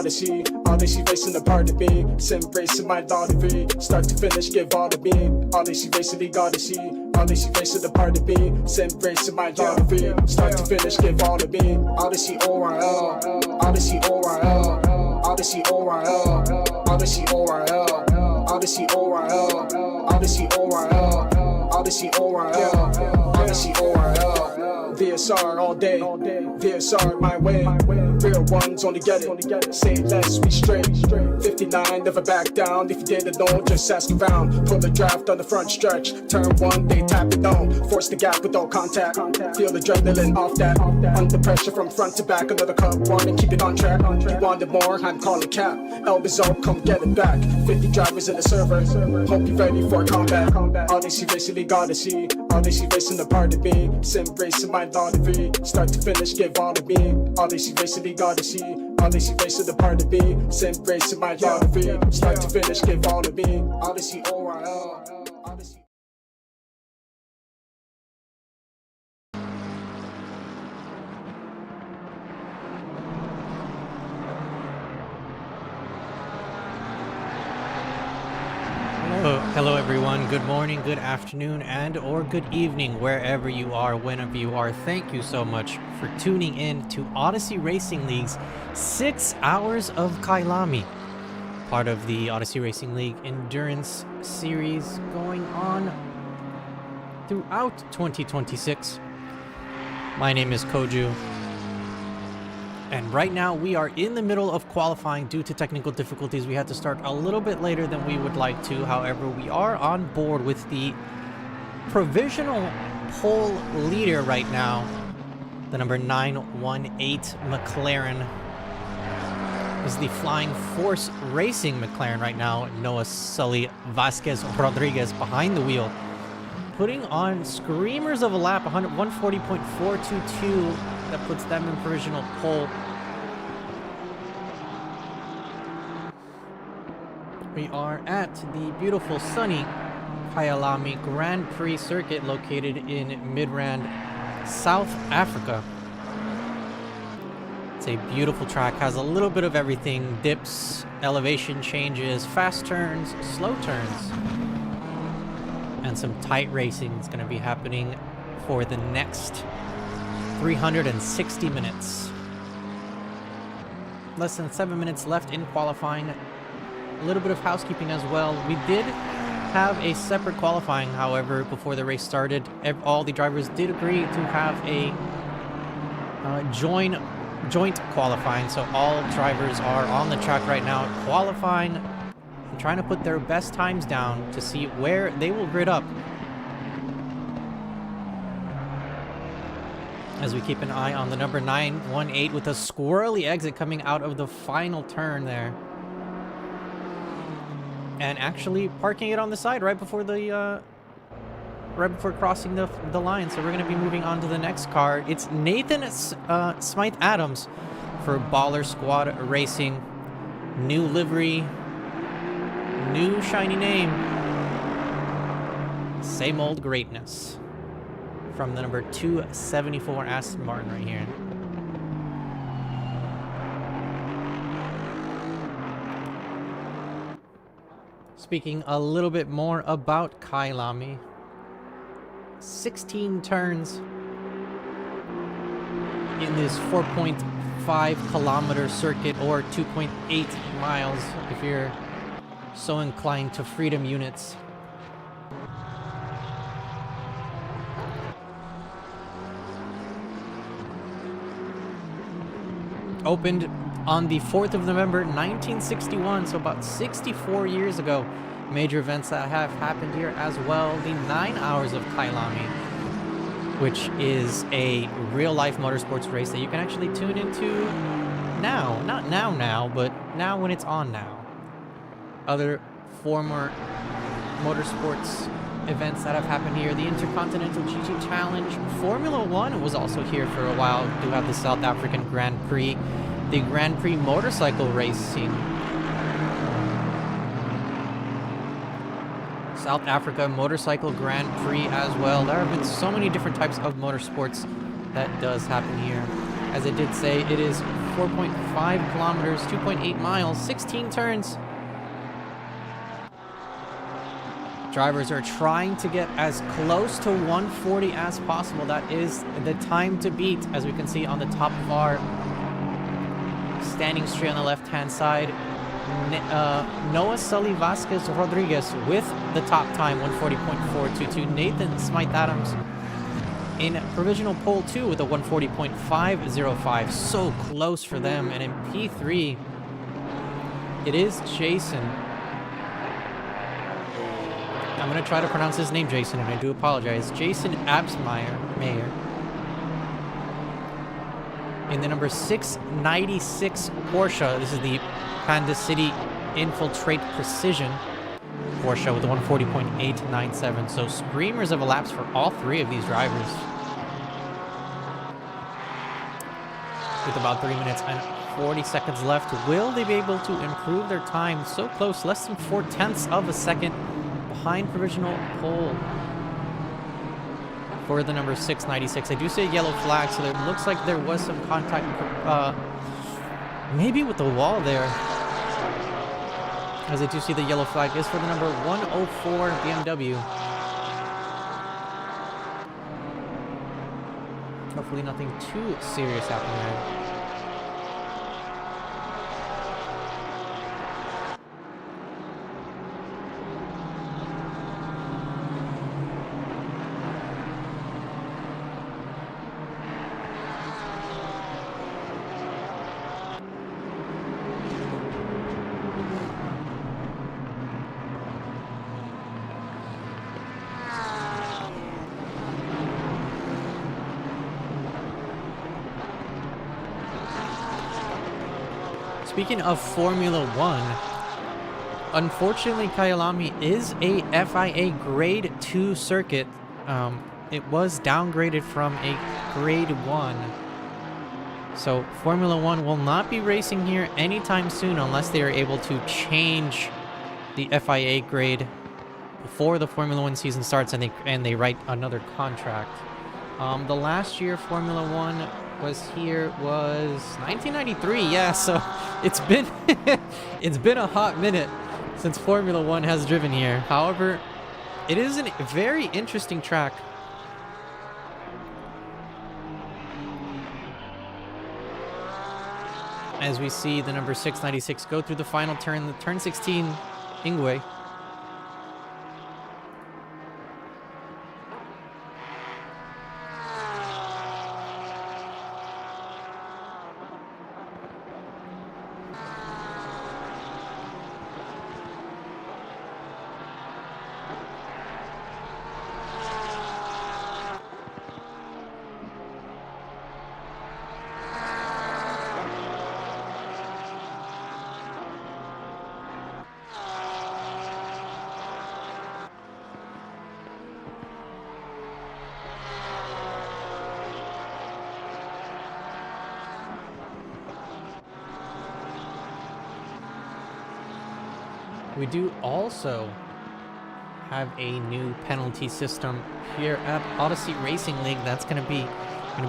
Odyssey racing the part of me. Sim racing my daughter V. Start to finish, give all to me. Odyssey racing the Odyssey. Odyssey racing the part of me. Sim racing my daughter V. Start to finish, give all to me. Odyssey ORL. Odyssey ORL. Odyssey ORL. Odyssey ORL. Odyssey ORL. Odyssey ORL. Odyssey ORL. Odyssey ORL. VSR all day, VSR my way. Real ones only get it. Say less, we straight. 59, never back down. If you didn't know, just ask around. Pull the draft on the front stretch. Turn one, they tap it down. Force the gap with all contact. Feel the adrenaline off that. Under pressure from front to back. Another cup, warning, keep it on track. You wanted more, I'm calling cap. Elvis up, come get it back. 50 drivers in the server. Hope you're ready for combat. Odyssey racing the Odyssey. Odyssey racing the part of me. Sim racing my daughter V. Start to finish, give all to me. Odyssey racing the Odyssey. Odyssey racing the part of me. Sim racing my daughter V. Start to finish, give all to me. Odyssey ORL. Odyssey. Hello everyone, good morning, good afternoon, and or good evening, wherever you are, whenever you are. Thank you so much for tuning in to Odyssey Racing League's 6 hours of KYALAMI, part of the Odyssey Racing League Endurance Series going on throughout 2026. My name is Koju. And right now we are in the middle of qualifying due to technical difficulties. We had to start a little bit later than we would like to. However, we are on board with the provisional pole leader right now. The number 918 McLaren is the Flying Force Racing McLaren right now. Noah Sully Vasquez Rodriguez behind the wheel, putting on screamers of a lap, 140.422. That puts them in provisional pole. We are at the beautiful sunny KYALAMI Grand Prix circuit located in Midrand, South Africa. It's a beautiful track, has a little bit of everything: dips, elevation changes, fast turns, slow turns, and some tight racing is going to be happening for the next 360 minutes. Less than 7 minutes left in qualifying. A little bit of housekeeping as well. We did have a separate qualifying, however, before the race started. All the drivers did agree to have a joint qualifying, so all drivers are on the track right now qualifying and trying to put their best times down to see where they will grid up, as we keep an eye on the number 918 with a squirrely exit coming out of the final turn there, and actually parking it on the side right before crossing the line. So we're going to be moving on to the next car. It's Nathan Smythe Adams for Baller Squad Racing. New livery, new shiny name, same old greatness. From the number 274 Aston Martin right here. Speaking a little bit more about KYALAMI, 16 turns in this 4.5 kilometer circuit, or 2.8 miles if you're so inclined to freedom units. Opened on the 4th of November 1961, so about 64 years ago. Major events that have happened here as well. The 9 hours of KYALAMI, which is a real-life motorsports race that you can actually tune into now. Not now, but now when it's on now. Other former motorsports events that have happened here: the Intercontinental GT Challenge, Formula One was also here for a while. We do have the South African Grand Prix, the Grand Prix motorcycle racing, South Africa Motorcycle Grand Prix as well. There have been so many different types of motorsports that does happen here. As I did say, it is 4.5 kilometers, 2.8 miles, 16 turns. Drivers are trying to get as close to 140 as possible. That is the time to beat, as we can see on the top of our standings tree on the left-hand side. Noah Sully Vasquez Rodriguez with the top time, 140.422. Nathan Smythe Adams in provisional pole 2 with a 140.505. So close for them. And in P3, it is Jason. I'm going to try to pronounce his name, Jason, and I do apologize. Jason Absmeyer in the number 696 Porsche. This is the Panda City Infiltrate Precision Porsche with a 140.897. So screamers of a laps for all three of these drivers. With about 3 minutes and 40 seconds left, will they be able to improve their time? So close, less than 0.4 of a second behind provisional pole for the number 696. I do see a yellow flag, so it looks like there was some contact, maybe with the wall there. As I do see the yellow flag is for the number 104 BMW. Hopefully nothing too serious happening there. Speaking of Formula One, unfortunately, KYALAMI is a FIA Grade 2 circuit. It was downgraded from a Grade 1. So Formula One will not be racing here anytime soon unless they are able to change the FIA grade before the Formula One season starts and they write another contract. The last year Formula One was here was 1993. Yeah, so it's been it's been a hot minute since Formula One has driven here. However, it is a very interesting track. As we see the number 696 go through the final turn, the turn 16 Ingwe. We do also have a new penalty system here at Odyssey Racing League. That's going to be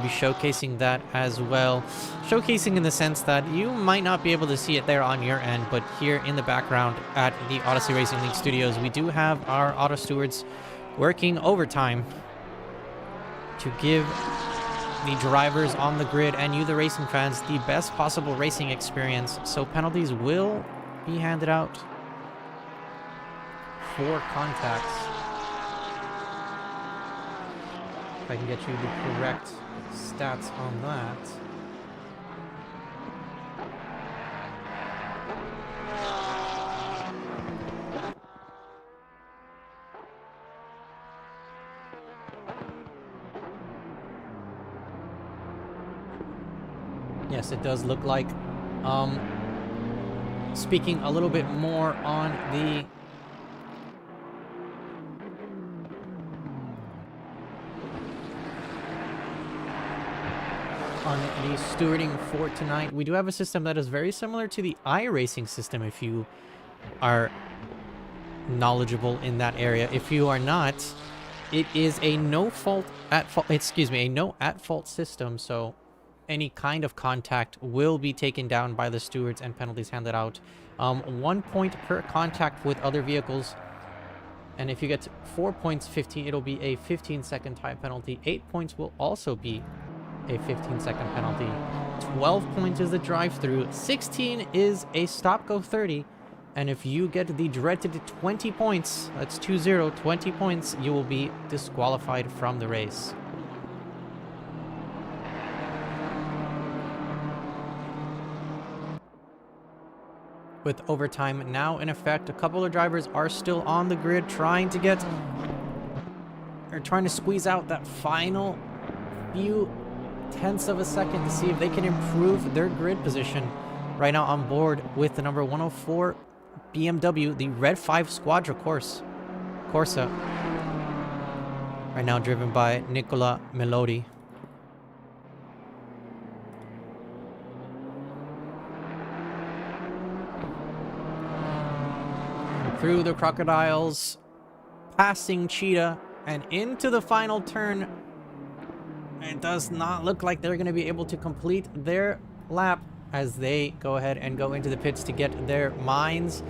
showcasing that as well. Showcasing in the sense that you might not be able to see it there on your end, but here in the background at the Odyssey Racing League studios, we do have our auto stewards working overtime to give the drivers on the grid and you, the racing fans, the best possible racing experience. So penalties will be handed out for contacts. If I can get you the correct stats on that. Yes, it does look like, speaking a little bit more on the stewarding for tonight, we do have a system that is very similar to the iRacing system if you are knowledgeable in that area. If you are not, it is a no at fault system. So any kind of contact will be taken down by the stewards and penalties handed out. 1 point per contact with other vehicles. And if you get 4 points, it'll be a 15-second time penalty. 8 points will also be a 15-second penalty. 12 points is the drive-through. 16 is a stop-go 30. And if you get the dreaded 20 points, that's 20, 20 points, you will be disqualified from the race. With overtime now in effect, a couple of drivers are still on the grid trying to squeeze out that final few tenths of a second to see if they can improve their grid position. Right now on board with the number 104 BMW, the Red 5 Squadra Corsa. Right now driven by Nicola Melodi. Through the crocodiles, passing Cheetah, and into the final turn. It does not look like they're going to be able to complete their lap as they go ahead and go into the pits to get their mines,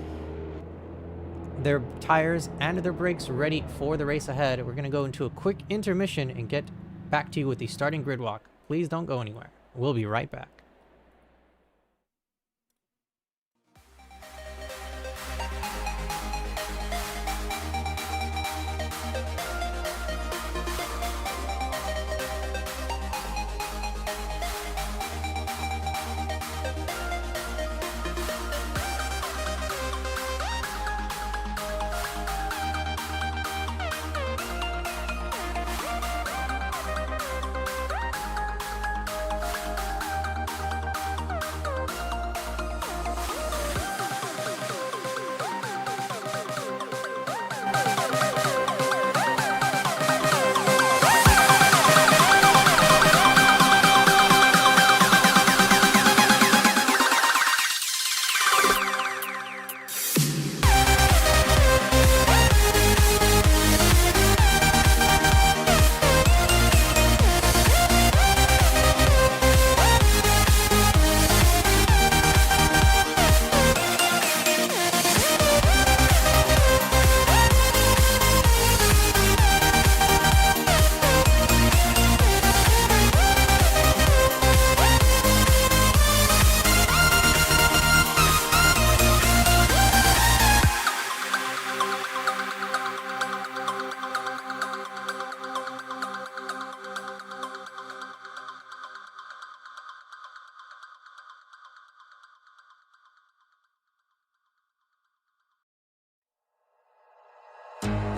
their tires, and their brakes ready for the race ahead. We're going to go into a quick intermission and get back to you with the starting grid walk. Please don't go anywhere. We'll be right back.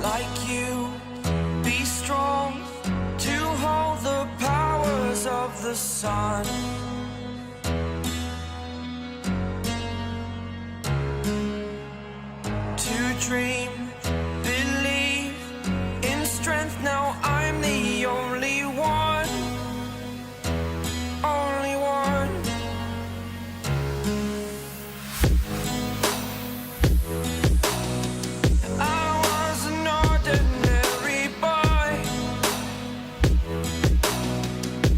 Like you, be strong to hold the powers of the sun. To dream, believe in strength. Now I'm the only one, only one.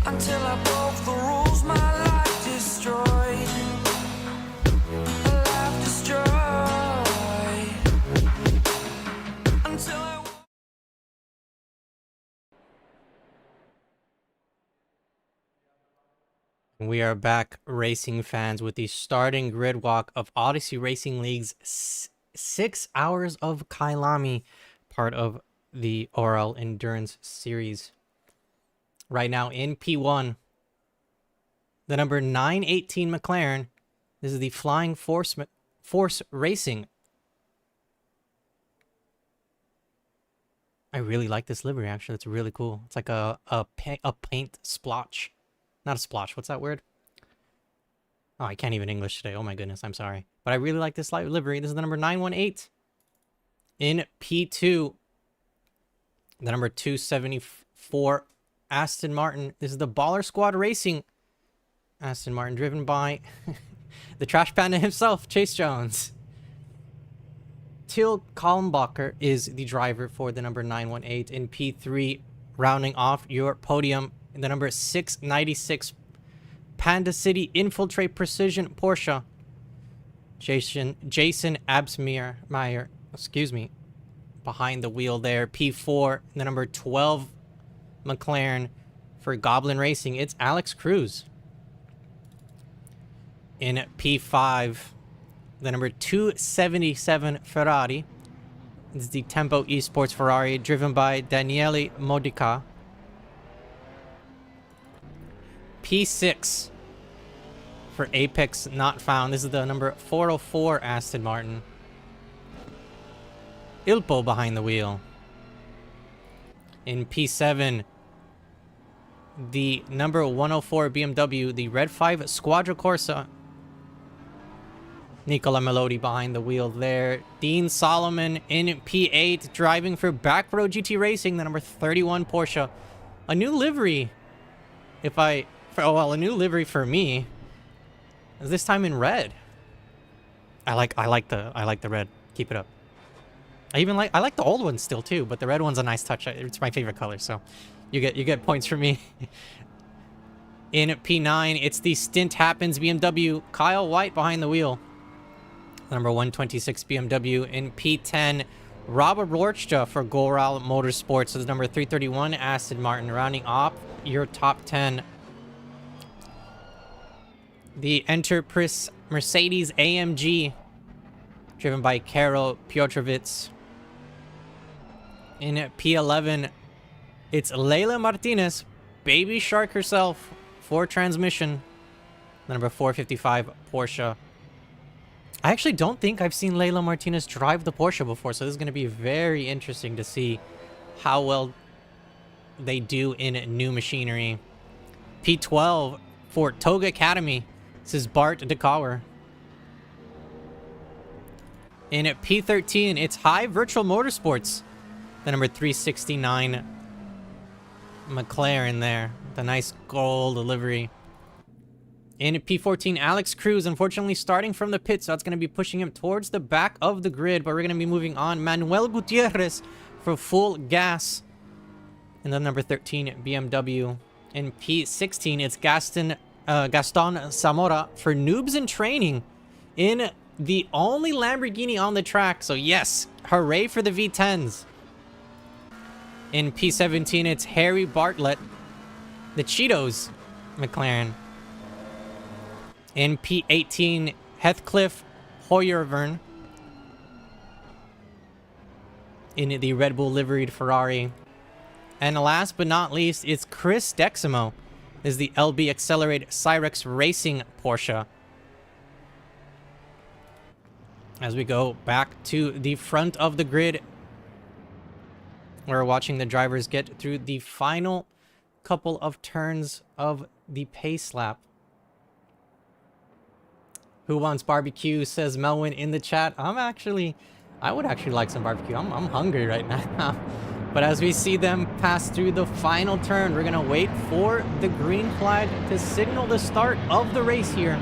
Until I broke the rules, my life destroyed. Life destroyed. Until I... We are back, racing fans, with the starting grid walk of Odyssey Racing League's 6 hours of KYALAMI, part of the ORL Endurance Series. Right now in P1, the number 918 McLaren. This is the Flying Force Racing. I really like this livery, actually. It's really cool. It's like a paint splotch. Not a splotch. What's that word? Oh, I can't even English today. Oh my goodness, I'm sorry. But I really like this livery. This is the number 918. In P2, the number 274 Aston Martin. This is the Baller Squad Racing Aston Martin, driven by the Trash Panda himself, Chase Jones. Till Kalmbacher is the driver for the number 918. In P3, rounding off your podium, the number 696 Panda City Infiltrate Precision Porsche. Jason Absmeyer, excuse me, behind the wheel there. P4, the number 12 McLaren for Goblin Racing. It's Alex Cruz. In P5, the number 277 Ferrari. It's the Tempo Esports Ferrari driven by Daniele Modica. P6 for Apex Not Found. This is the number 404 Aston Martin. Ilpo behind the wheel. In P7, the number 104 BMW, the Red 5 Squadra Corsa. Nicola Melodi behind the wheel there. Dean Solomon in P8, driving for Back Row GT Racing, the number 31 Porsche. A new livery. A new livery for me. This time in red. I like the red. Keep it up. I like the old one still too, but the red one's a nice touch. It's my favorite color, so you get points for me. In P9, it's the Stint Happens BMW. Kyle White behind the wheel. Number 126 BMW. In P10, Robert Rorschach for Goral Motorsports. So the number 331 Aston Martin, rounding off your top 10. The Enterprise Mercedes AMG, driven by Karol Piotrowicz. In P11, it's Leila Martinez, Baby Shark herself, for transmission. Number 455 Porsche. I actually don't think I've seen Leila Martinez drive the Porsche before, so this is going to be very interesting to see how well they do in new machinery. P12 for Toga Academy. This is Bart de Cauwer. In P13, it's High Virtual Motorsports. The number 369 McLaren there. The nice gold livery. In P14, Alex Cruz, unfortunately starting from the pit, so that's going to be pushing him towards the back of the grid, but we're going to be moving on. Manuel Gutierrez for Full Gas in the number 13 BMW. In P16, it's Gaston Zamora for Noobs in Training in the only Lamborghini on the track, so yes, hooray for the V10s. In P17, it's Harry Bartlett, the Cheetos McLaren. In P18, Heathcliff Hoyervern in the Red Bull liveried Ferrari. And last but not least, it's Chris Deximo. This is the LB Accelerate Cyrex Racing Porsche. As we go back to the front of the grid, we're watching the drivers get through the final couple of turns of the pace lap. Who wants barbecue, says Melwin in the chat. I would actually like some barbecue. I'm hungry right now. But as we see them pass through the final turn, we're going to wait for the green flag to signal the start of the race here.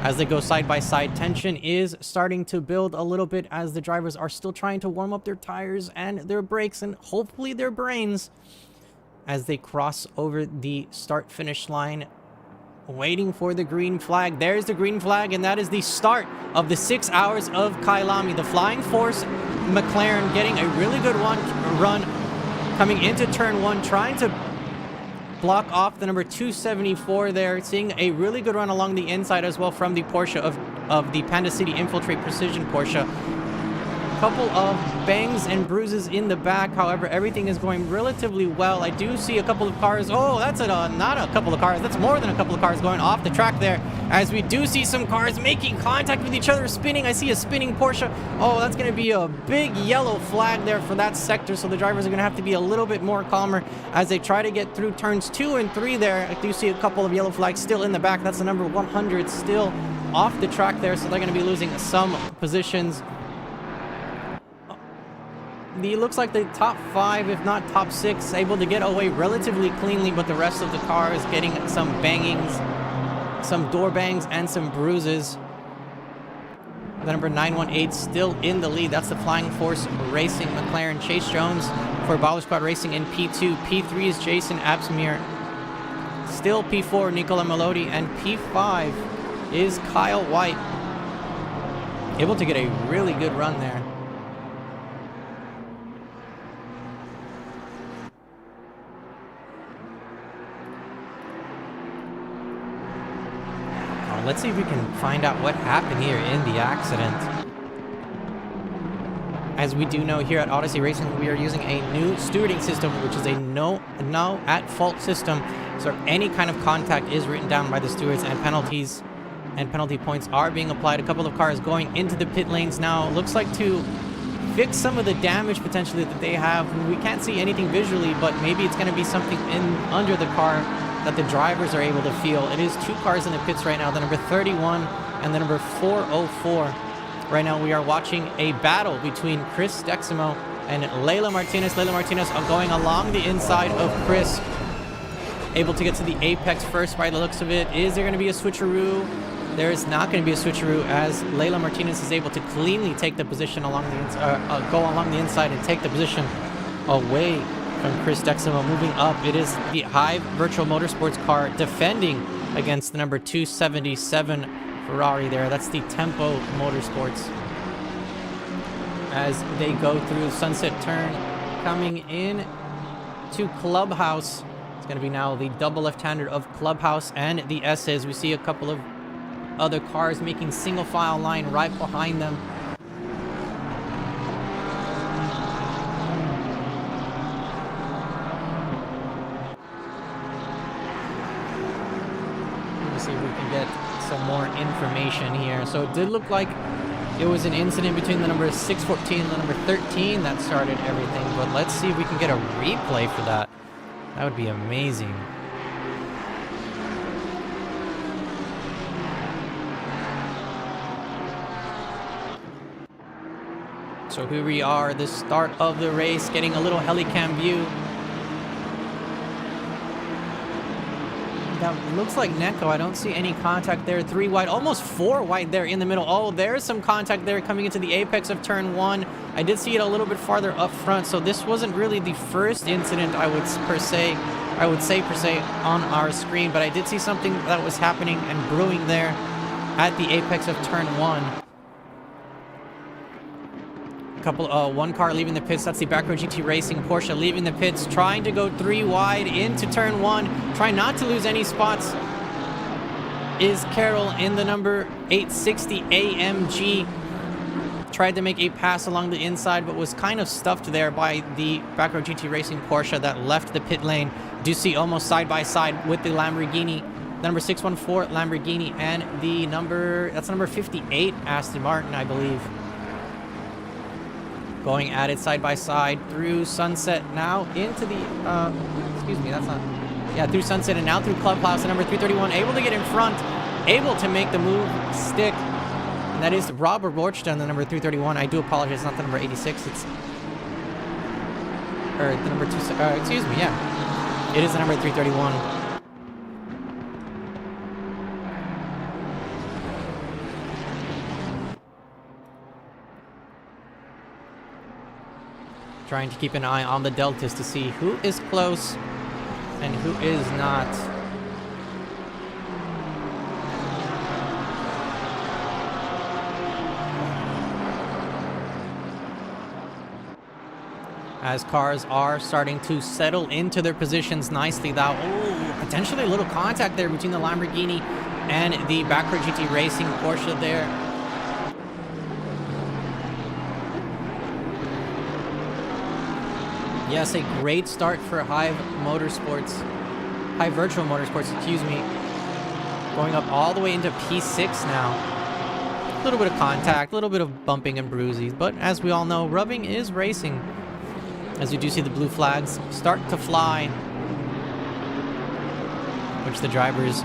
As they go side by side, tension is starting to build a little bit as the drivers are still trying to warm up their tires and their brakes and hopefully their brains as they cross over the start-finish line. Waiting for the green flag. There's the green flag, and that is the start of the 6 hours of KYALAMI. The Flying Force McLaren getting a really good run coming into turn 1, trying to block off the number 274 there, seeing a really good run along the inside as well from the Porsche of the Panda City Infiltrate Precision Porsche. Couple of bangs and bruises in the back. However, everything is going relatively well. I do see a couple of cars. Oh, that's not a couple of cars. That's more than a couple of cars going off the track there. As we do see some cars making contact with each other, spinning. I see a spinning Porsche. Oh, that's going to be a big yellow flag there for that sector. So the drivers are going to have to be a little bit more calmer as they try to get through turns 2 and 3 there. I do see a couple of yellow flags still in the back. That's the number 100 still off the track there. So they're going to be losing some positions. It looks like the top 5, if not top 6, able to get away relatively cleanly, but the rest of the cars getting some bangings, some door bangs, and some bruises. The number 918 still in the lead. That's the Flying Force Racing McLaren. Chase Jones for Baller Squad Racing in P2. P3 is Jason Absmeyer. still P4 Nicola Melodi, and P5 is Kyle White. Able to get a really good run there. Let's see if we can find out what happened here in the accident. As we do know, here at Odyssey Racing, we are using a new stewarding system, which is a no at fault system. So any kind of contact is written down by the stewards, and penalties and penalty points are being applied. A couple of cars going into the pit lanes now. Looks like to fix some of the damage potentially that they have. We can't see anything visually, but maybe it's going to be something under the car that the drivers are able to feel. It is two cars in the pits right now, the number 31 and the number 404. Right now we are watching a battle between Chris Deximo and Leila Martinez. Leila Martinez going along the inside of Chris. Able to get to the apex first by the looks of it. Is there going to be a switcheroo? There is not going to be a switcheroo, as Leila Martinez is able to cleanly take the position along the go along the inside and take the position away from Chris Deximo. Moving up, it is the Hive Virtual Motorsports car defending against the number 277 Ferrari there. That's the Tempo Motorsports. As they go through Sunset Turn, coming in to Clubhouse. It's going to be now the double left-hander of Clubhouse and the S's. We see a couple of other cars making single file line right behind them. Let's see if we can get some more information here. So it did look like it was an incident between the number 614 and the number 13 that started everything, but let's see if we can get a replay for that. That would be amazing. So here we are, the start of the race, getting a little helicam view. That looks like Neko. I don't see any contact there. 3 wide, almost 4 wide there in the middle. Oh, there's some contact there coming into the apex of turn 1. I did see it a little bit farther up front, so this wasn't really the first incident I would say per se on our screen, but I did see something that was happening and brewing there at the apex of turn 1. One car leaving the pits. That's the Back Row GT Racing Porsche leaving the pits, trying to go 3 wide into turn 1, trying not to lose any spots. Is Carroll in the number 860 AMG. Tried to make a pass along the inside, but was kind of stuffed there by the Back Row GT Racing Porsche that left the pit lane. Do see almost side by side with the Lamborghini, the number 614 Lamborghini, and the number 58 Aston Martin, I believe. Going at it side by side through Sunset, now into the, through Sunset and now through Clubhouse. The number 331 able to get in front, able to make the move stick. And that is Robert Borchton, the number 331. I do apologize, not the number 86. It's, or the number 2, excuse me, yeah. It is the number 331. Trying to keep an eye on the deltas to see who is close and who is not. As cars are starting to settle into their positions nicely, though. Oh, potentially a little contact there between the Lamborghini and the Back Row GT Racing Porsche there. Yes, a great start for Hive Virtual Motorsports, excuse me. Going up all the way into P6 now. A little bit of contact, a little bit of bumping and bruises, but as we all know, rubbing is racing. As you do see the blue flags start to fly, which the drivers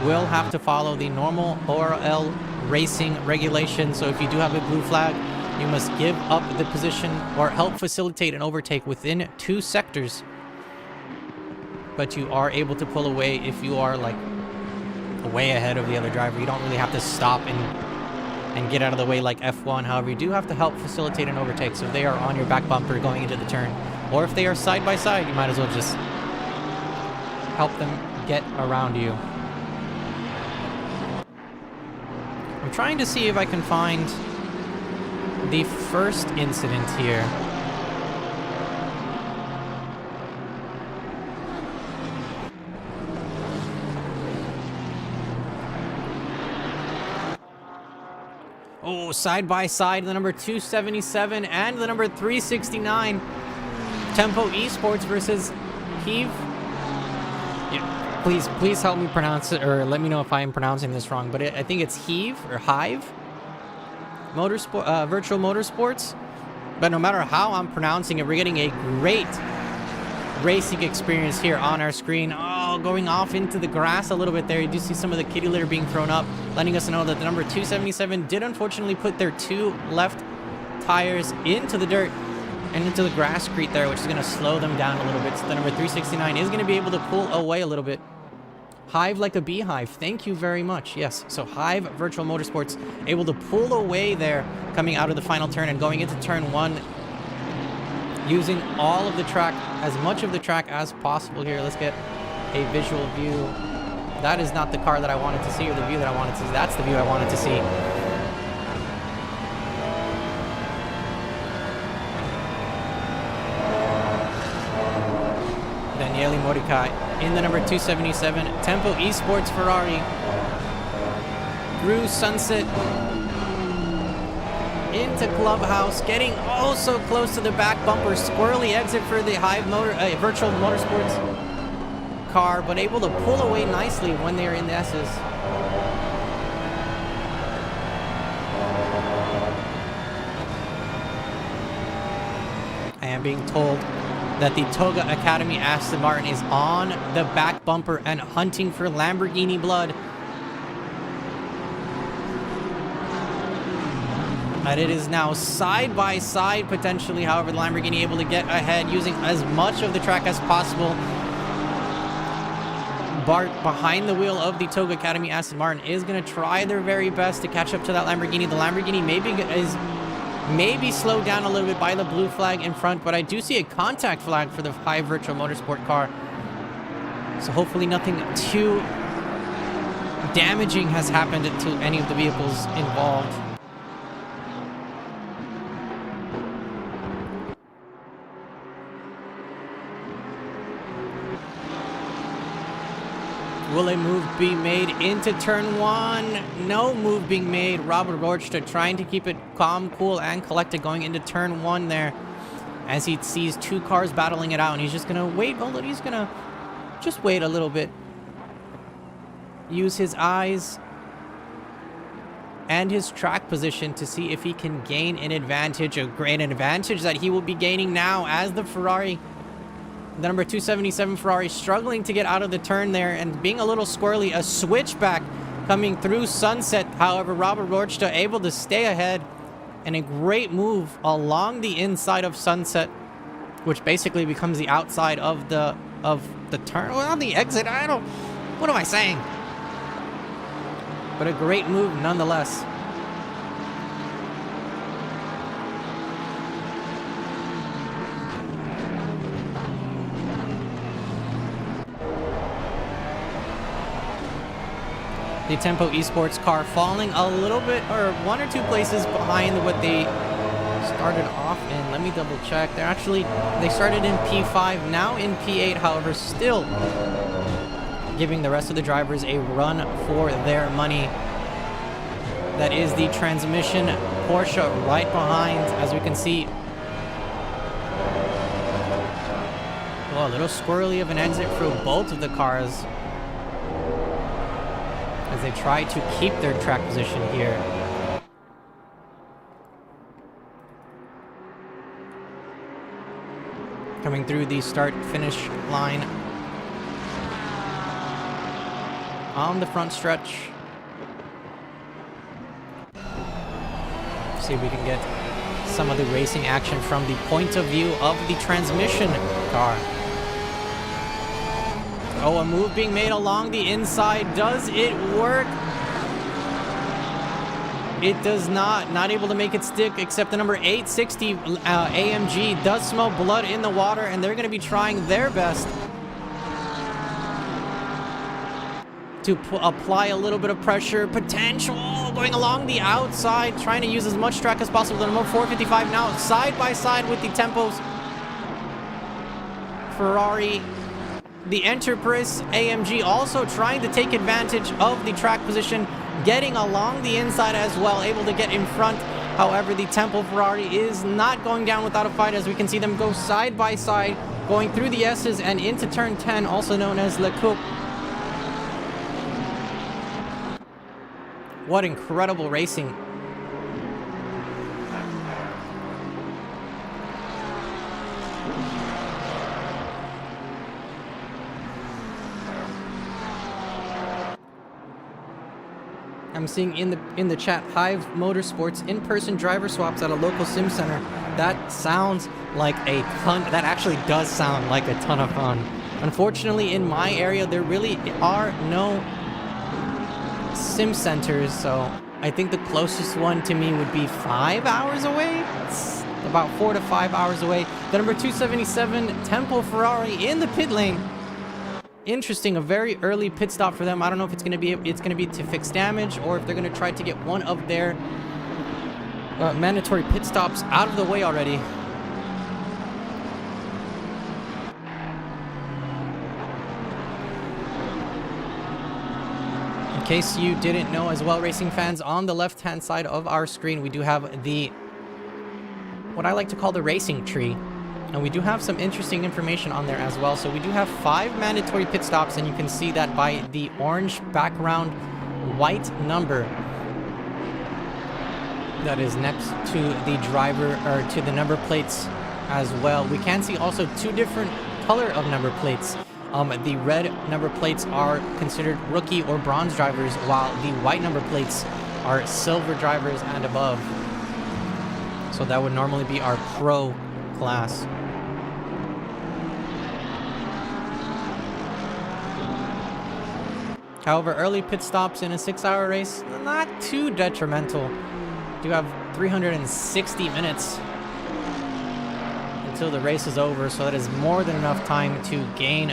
will have to follow the normal ORL racing regulations. So if you do have a blue flag, you must give up the position or help facilitate an overtake within 2 sectors. But you are able to pull away if you are like way ahead of the other driver. You don't really have to stop and get out of the way like F1. However, you do have to help facilitate an overtake. So if they are on your back bumper going into the turn, or if they are side by side, you might as well just help them get around you. I'm trying to see if I can find the first incident here. Oh, side by side, the number 277 and the number 369. Tempo Esports versus Heave. Yeah, please help me pronounce it, or let me know if I am pronouncing this wrong. But I think it's Heave or Hive Motorsport, Virtual Motorsports. But no matter how I'm pronouncing it, we're getting a great racing experience here on our screen. Oh, going off into the grass a little bit there. You do see some of the kitty litter being thrown up, letting us know that the number 277 did unfortunately put their two left tires into the dirt and into the grasscrete there, which is going to slow them down a little bit. So the number 369 is going to be able to pull away a little bit. Hive like a beehive. Thank you very much. Yes, so Hive Virtual Motorsports able to pull away there coming out of the final turn and going into turn one, using all of the track, as much of the track as possible here. Let's get a visual view. That is not the car that I wanted to see, or the view that I wanted to see. That's the view I wanted to see. Daniele Mordecai in the number 277 Tempo Esports Ferrari through Sunset into Clubhouse, getting oh so close to the back bumper. Squirrely exit for the Hive Virtual Motorsports car, but able to pull away nicely when they are in the S's. I am being told that the Toga Academy Aston Martin is on the back bumper and hunting for Lamborghini blood. And it is now side by side potentially. However, the Lamborghini able to get ahead using as much of the track as possible. Bart behind the wheel of the Toga Academy Aston Martin is going to try their very best to catch up to that Lamborghini. The Lamborghini maybe slowed down a little bit by the blue flag in front, but I do see a contact flag for the Hive Virtual Motorsport car. So hopefully nothing too damaging has happened to any of the vehicles involved. Will a move be made into turn one? No move being made. Robert Rorschach trying to keep it calm, cool, and collected going into turn one there, as he sees two cars battling it out, and he's just gonna wait. Well, he's gonna just wait a little bit. Use his eyes and his track position to see if he can gain an advantage, a great advantage that he will be gaining now as the Ferrari. The number 277 Ferrari struggling to get out of the turn there and being a little squirrely. A switchback coming through Sunset. However, Robert Rorschach able to stay ahead, and a great move along the inside of Sunset, which basically becomes the outside of the turn. Well, on the exit. What am I saying? But a great move nonetheless. The Tempo Esports car falling a little bit, or one or two places behind what they started off in. Let me double check. They started in P5, now in P8, however, still giving the rest of the drivers a run for their money. That is the transmission Porsche right behind, as we can see. Well, a little squirrely of an exit for both of the cars, as they try to keep their track position here. Coming through the start-finish line on the front stretch. See if we can get some of the racing action from the point of view of the transmission car. Oh, a move being made along the inside. Does it work? It does not. Not able to make it stick, except the number 860 AMG does smell blood in the water, and they're going to be trying their best to apply a little bit of pressure. Potential going along the outside, trying to use as much track as possible. The number 455 now side by side with the Tempos Ferrari. The Enterprise AMG also trying to take advantage of the track position, getting along the inside as well, able to get in front. However, the Tempo Ferrari is not going down without a fight, as we can see them go side by side, going through the S's and into turn 10, also known as Le Coupe. What incredible racing. I'm seeing in the chat, Hive Motorsports in-person driver swaps at a local sim center. That sounds like a ton. That actually does sound like a ton of fun. Unfortunately, in my area, there really are no sim centers, so I think the closest one to me would be 5 hours away. It's about 4 to 5 hours away. The number 277 Tempo Ferrari in the pit lane. Interesting, a very early pit stop for them. I don't know if it's going to be to fix damage, or if they're going to try to get one of their mandatory pit stops out of the way already. In case you didn't know as well, racing fans, on the left-hand side of our screen, we do have what I like to call the racing tree. And we do have some interesting information on there as well. So we do have 5 mandatory pit stops, and you can see that by the orange background white number that is next to the driver, or to the number plates as well. We can see also 2 different color of number plates. The red number plates are considered rookie or bronze drivers, while the white number plates are silver drivers and above. So that would normally be our pro class. However, early pit stops in a 6-hour race, not too detrimental. You have 360 minutes until the race is over, so that is more than enough time to gain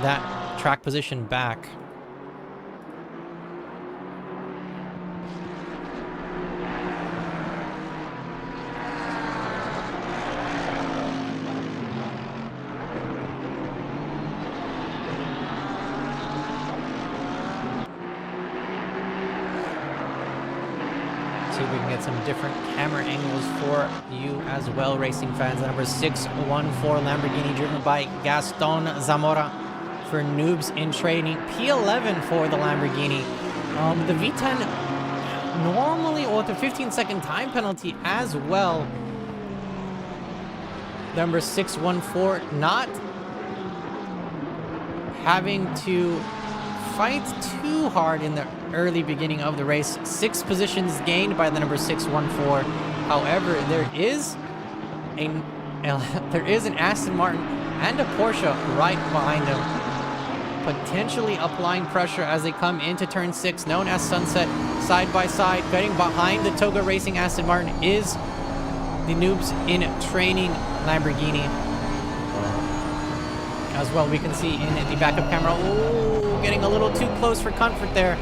that track position back. See if we can get some different camera angles for you as well, racing fans. The number 614 Lamborghini, driven by Gaston Zamora for Noobs in Training. P11 for the Lamborghini. The V10 normally, or with a 15-second time penalty as well. Number 614 not having to fight too hard in the early beginning of the race. 6 positions gained by the number 614. However, there is an Aston Martin and a Porsche right behind him, potentially applying pressure as they come into turn 6, known as Sunset. Side by side, getting behind the Toga Racing Aston Martin is the Noobs in Training Lamborghini. As well, we can see in the backup camera, ooh, getting a little too close for comfort there.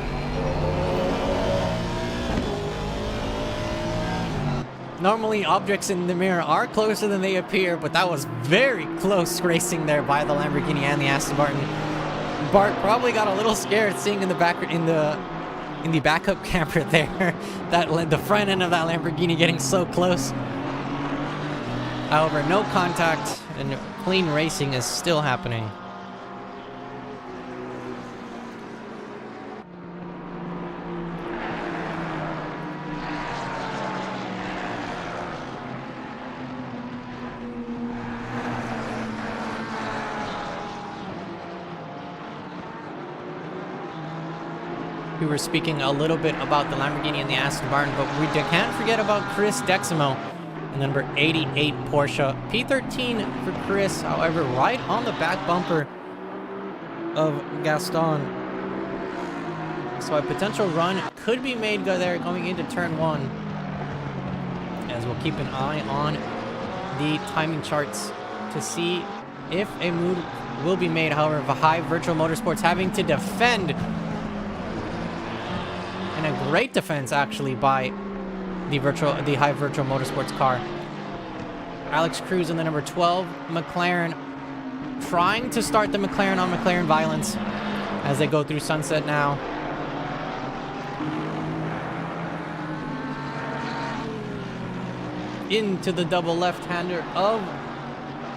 Normally, objects in the mirror are closer than they appear, but that was very close racing there by the Lamborghini and the Aston Martin. Bart probably got a little scared seeing in the back in the backup camera there that the front end of that Lamborghini getting so close. However, no contact and clean racing is still happening. We were speaking a little bit about the Lamborghini and the Aston Martin, but we can't forget about Chris Deximo and number 88 Porsche. P13 for Chris, however, right on the back bumper of Gaston. So a potential run could be made there going into turn 1. As we'll keep an eye on the timing charts to see if a move will be made. However, Hive Virtual Motorsports having to defend and a great defense actually by the High Virtual Motorsports car. Alex Cruz in the number 12 McLaren, trying to start the McLaren on McLaren violence as they go through Sunset now. Into the double left-hander of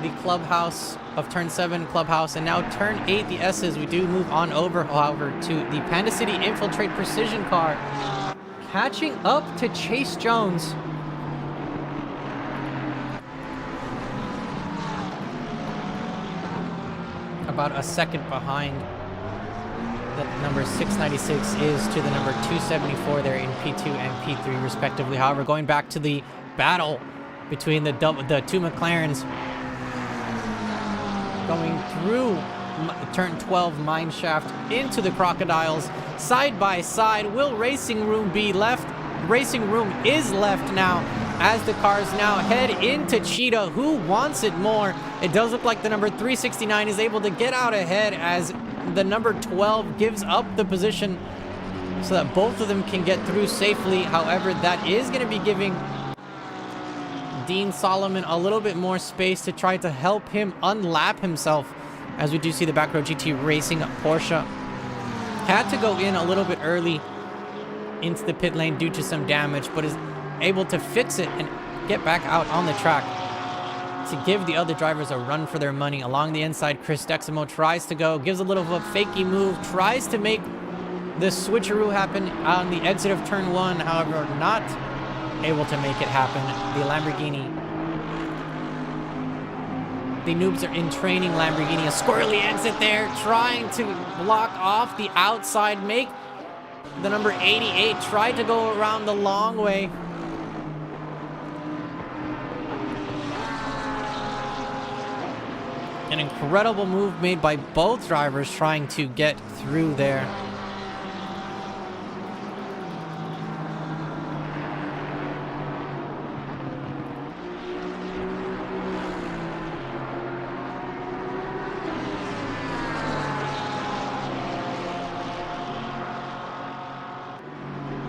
the clubhouse of turn 7 clubhouse, and now turn 8 the S's. We do move on over, however, to the Panda City Infiltrate Precision car, catching up to Chase Jones. About a second behind. The number 696 is to the number 274 there in P2 and P3 respectively. However, going back to the battle between the two McLarens, going through turn 12 mine shaft into the Crocodiles side by side. Will Racing Room be left? Racing Room is left now as the cars now head into Cheetah. Who wants it more? It does look like the number 369 is able to get out ahead as the number 12 gives up the position so that both of them can get through safely. However, that is going to be giving Dean Solomon a little bit more space to try to help him unlap himself, as we do see the back row GT Racing Porsche had to go in a little bit early into the pit lane due to some damage, but is able to fix it and get back out on the track to give the other drivers a run for their money. Along the inside, Chris Deximo tries to go, gives a little of a fakey move, tries to make the switcheroo happen on the exit of turn 1, however, not able to make it happen. The Lamborghini, the noobs are in training Lamborghini, a squirrely exit there, trying to block off the outside, make the number 88 try to go around the long way. An incredible move made by both drivers trying to get through there.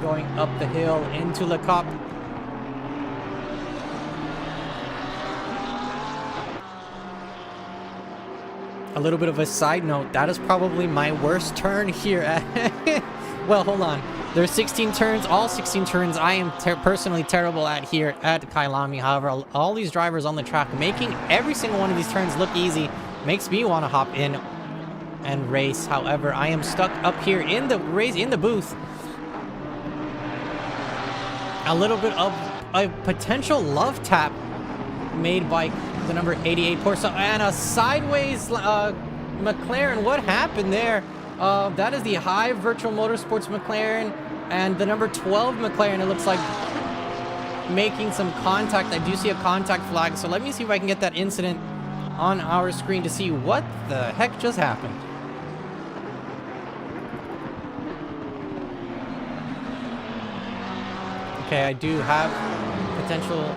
Going up the hill into Le Cop. A little bit of a side note, that is probably my worst turn here at well, hold on. There's 16 turns, all 16 turns I am personally terrible at here at KYALAMI. However, all these drivers on the track making every single one of these turns look easy makes me want to hop in and race. However, I am stuck up here in the booth. A little bit of a potential love tap made by the number 88 Porsche and a sideways McLaren. What happened there? That is the High Virtual Motorsports McLaren and the number 12 McLaren. It looks like making some contact. I do see a contact flag, so let me see if I can get that incident on our screen to see what the heck just happened. Okay, I do have potential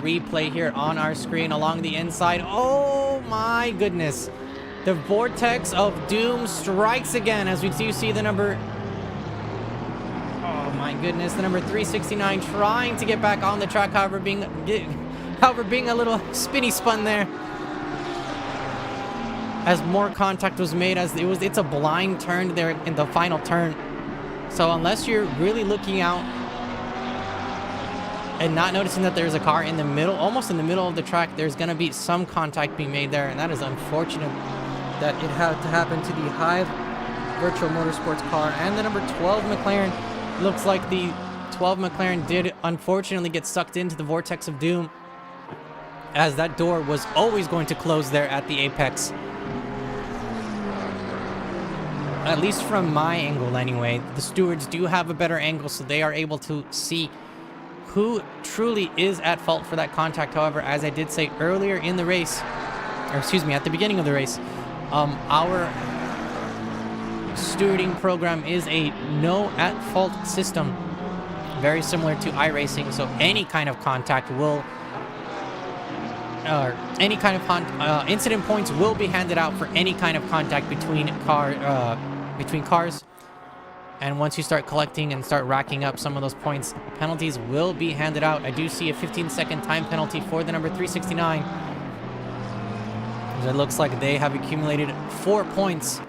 replay here on our screen along the inside. Oh my goodness. The vortex of doom strikes again as we do see the number... Oh my goodness, the number 369 trying to get back on the track, however being a little spinny spun there. As more contact was made, as it's a blind turn there in the final turn. So unless you're really looking out and not noticing that there's a car in the middle, almost in the middle of the track, there's going to be some contact being made there, and that is unfortunate that it had to happen to the High Virtual Motorsports car and the number 12 McLaren. Looks like the 12 McLaren did unfortunately get sucked into the vortex of doom, as that door was always going to close there at the apex. At least from my angle anyway. The stewards do have a better angle, so they are able to see who truly is at fault for that contact. However, as I did say earlier in the race, or excuse me, at the beginning of the race, our stewarding program is a no at fault system, very similar to iRacing. So any kind of contact will, or any kind of incident points will be handed out for any kind of contact between cars. And once you start collecting and start racking up some of those points, penalties will be handed out. I do see a 15-second time penalty for the number 369. It looks like they have accumulated 4 points.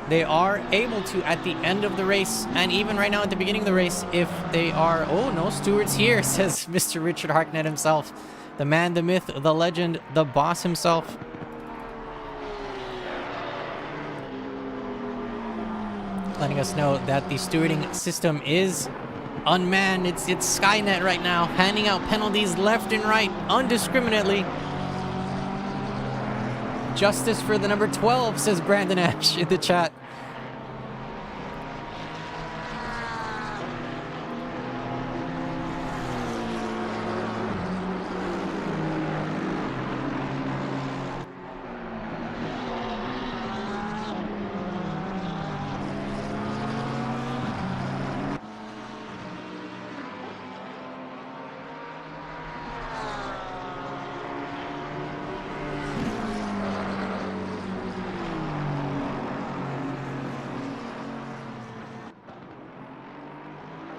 They are able to, at the end of the race, and even right now at the beginning of the race, if they are... Oh, no stewards here, says Mr. Richard Harknett himself. The man, the myth, the legend, the boss himself. Letting us know that the stewarding system is unmanned. It's Skynet right now, handing out penalties left and right, undiscriminately. Justice for the number 12, says Brandon Ash in the chat.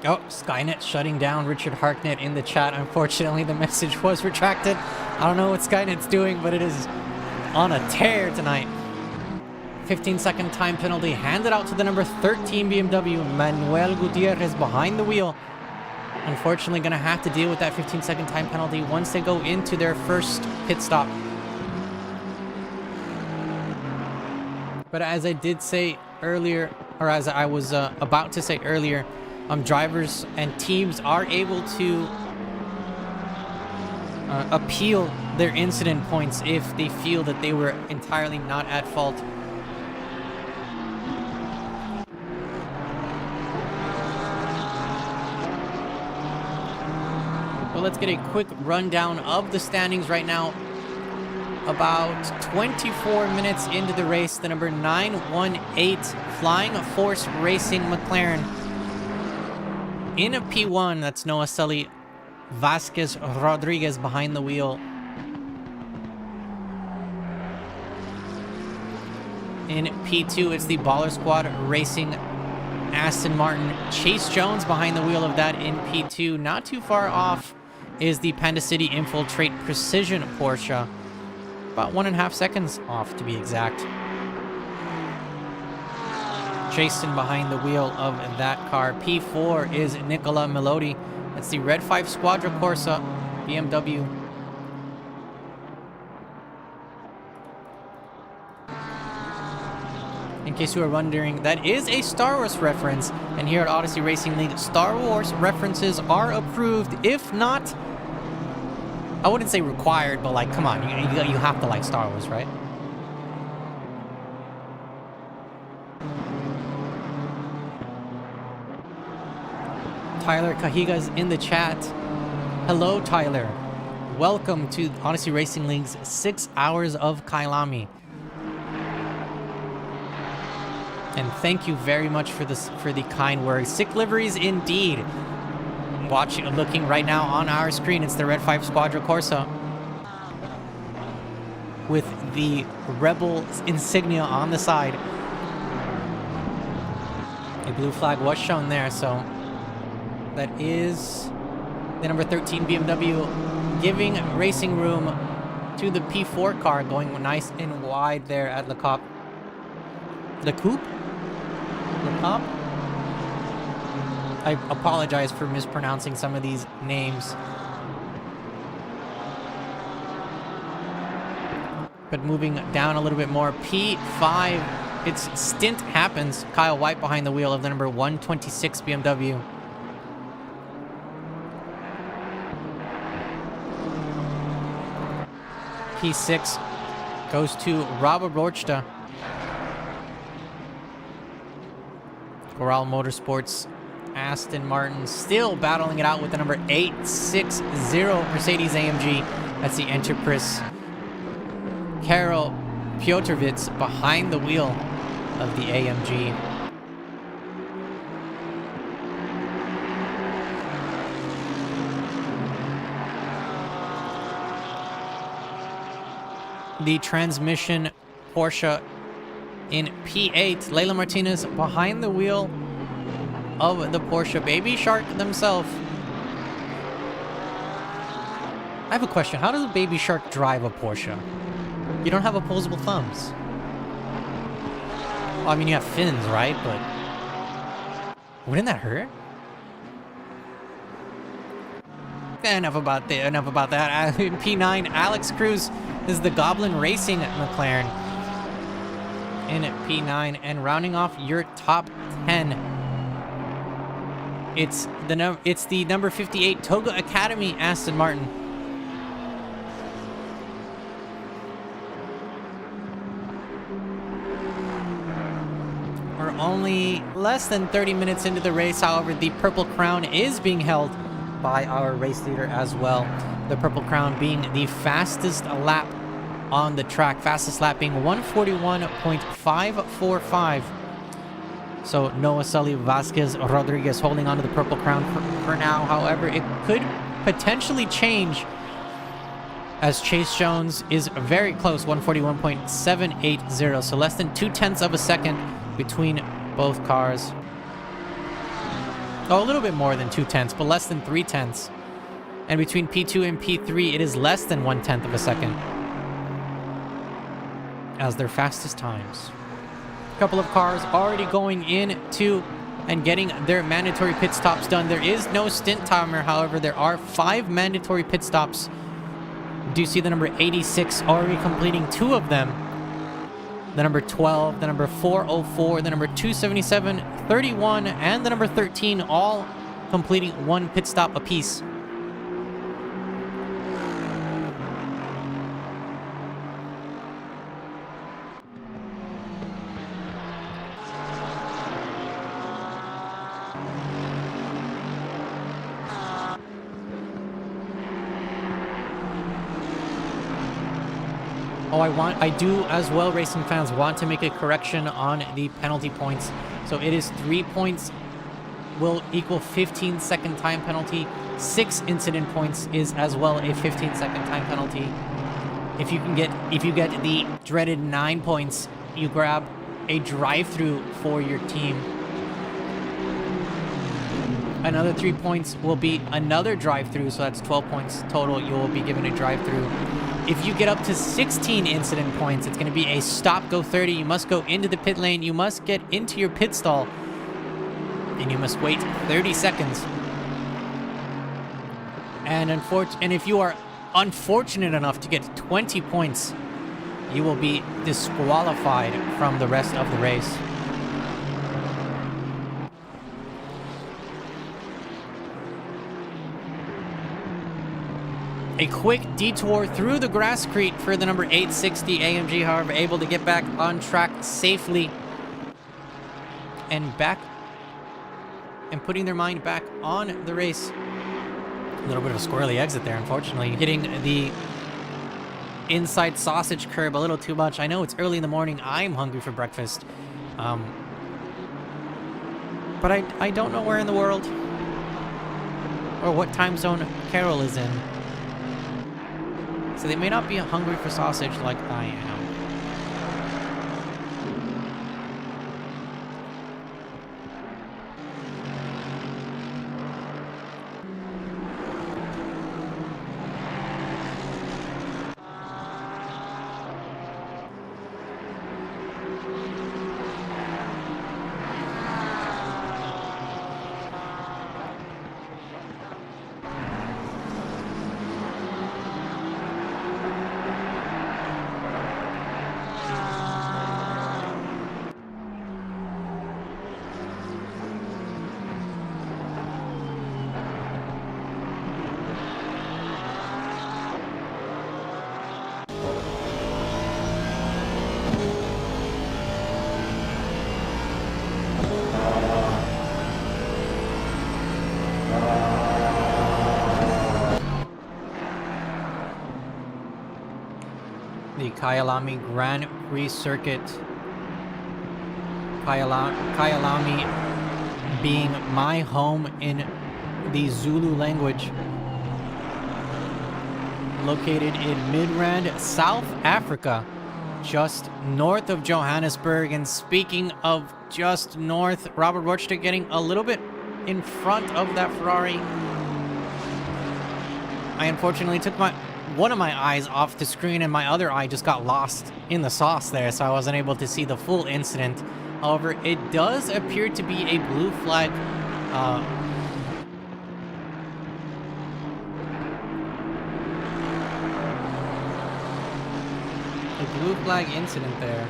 Oh, Skynet shutting down Richard Harknett in the chat. Unfortunately, the message was retracted. I don't know what Skynet's doing, but it is on a tear tonight. 15-second time penalty handed out to the number 13 BMW. Manuel Gutierrez behind the wheel. Unfortunately, going to have to deal with that 15-second time penalty once they go into their first pit stop. But as I did say earlier, or as I was about to say earlier, drivers and teams are able to appeal their incident points if they feel that they were entirely not at fault. Well, let's get a quick rundown of the standings right now. About 24 minutes into the race, the number 918 Flying Force Racing McLaren in a P1, that's Noah Sully, Vasquez Rodriguez behind the wheel. In P2, it's the Baller Squad Racing Aston Martin. Chase Jones behind the wheel of that in P2. Not too far off is the Panda City Infiltrate Precision Porsche. About 1.5 seconds off, to be exact. Jason behind the wheel of that car. P4 is Nicola Melodi. That's the Red 5 Squadra Corsa BMW. In case you are wondering, that is a Star Wars reference. And here at Odyssey Racing League, Star Wars references are approved. If not, I wouldn't say required, but like, come on, you have to like Star Wars, right? Tyler Cahiga's in the chat. Hello, Tyler. Welcome to Odyssey Racing League's 6 hours of KYALAMI. And thank you very much for the kind words. Sick liveries indeed. Looking right now on our screen, it's the Red 5 Squadra Corsa with the Rebel insignia on the side. A blue flag was shown there, so that is the number 13 BMW giving racing room to the P4 car, going nice and wide there at Le Coupe. Le Coupe? Le Coupe? I apologize for mispronouncing some of these names. But moving down a little bit more, P5, its stint happens. Kyle White behind the wheel of the number 126 BMW. P6 goes to Robert Rochta. Coral Motorsports Aston Martin still battling it out with the number 860 Mercedes AMG. That's the Enterprise. Karol Piotrowicz behind the wheel of the AMG. The transmission Porsche in P8. Leila Martinez behind the wheel of the Porsche Baby Shark themselves. I have a question. How does a Baby Shark drive a Porsche? You don't have opposable thumbs. Well, I mean, you have fins, right? But wouldn't that hurt? Enough about that. P9, Alex Cruz is the Goblin Racing McLaren in P9, and rounding off your top 10, it's the number 58 Toga Academy Aston Martin. We're only less than 30 minutes into the race. However, the Purple Crown is being held by our race leader as well. The Purple Crown being the fastest lap on the track. Fastest lap being 141.545. So Noah Sully Vasquez Rodriguez holding on to the Purple Crown for now. However, it could potentially change as Chase Jones is very close, 141.780. So less than 0.2 of a second between both cars. Oh, a little bit more than 0.2, but less than 0.3. And between P2 and P3, it is less than 0.1 of a second as their fastest times. A couple of cars already going into and getting their mandatory pit stops done. There is no stint timer, however, there are 5 mandatory pit stops. Do you see the number 86 already completing 2 of them? The number 12, the number 404, the number 277, 31, and the number 13, all completing 1 pit stop apiece. Oh, I do as well, racing fans, want to make a correction on the penalty points. So it is 3 points will equal 15-second time penalty. 6 incident points is as well a 15-second time penalty. If you get the dreaded 9 points, you grab a drive-through for your team. Another 3 points will be another drive-through, so that's 12 points total. You will be given a drive-through. If you get up to 16 incident points, it's going to be a stop, go 30. You must go into the pit lane. You must get into your pit stall. And you must wait 30 seconds. And if you are unfortunate enough to get 20 points, you will be disqualified from the rest of the race. A quick detour through the grasscrete for the number 860 AMG, however, able to get back on track safely and putting their mind back on the race. A little bit of a squirrely exit there, unfortunately. Hitting the inside sausage curb a little too much. I know it's early in the morning. I'm hungry for breakfast. But I don't know where in the world or what time zone Carol is in. So they may not be hungry for sausage like I am. The KYALAMI Grand Prix circuit. KYALAMI being my home in the Zulu language. Located in Midrand, South Africa. just north of Johannesburg. And speaking of just north, Robert Rochester getting a little bit in front of that Ferrari. I unfortunately took one of my eyes off the screen, and my other eye just got lost in the sauce there, so I wasn't able to see the full incident. However, it does appear to be a blue flag incident there.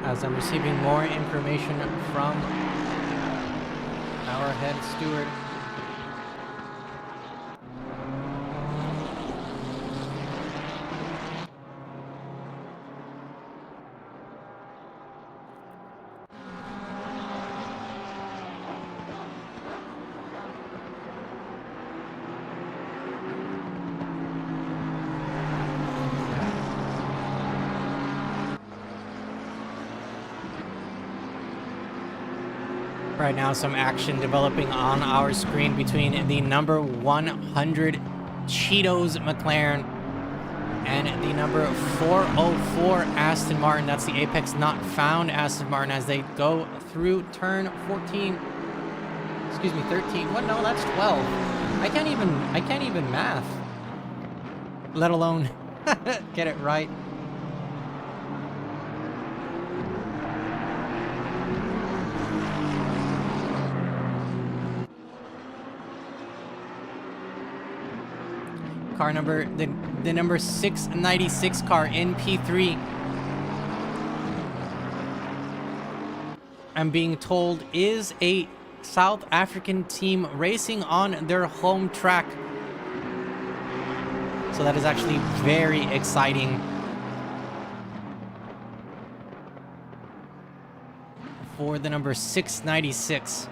As I'm receiving more information from our head steward. Right now, some action developing on our screen between the number 100 Cheetos McLaren and the number 404 Aston Martin. That's the Apex Not Found Aston Martin as they go through turn 14. Excuse me, 13. What? No, that's 12. I can't even math. Let alone get it right. Car number, the number 696 car in P3. I'm being told is a South African team racing on their home track. So that is actually very exciting for the number 696.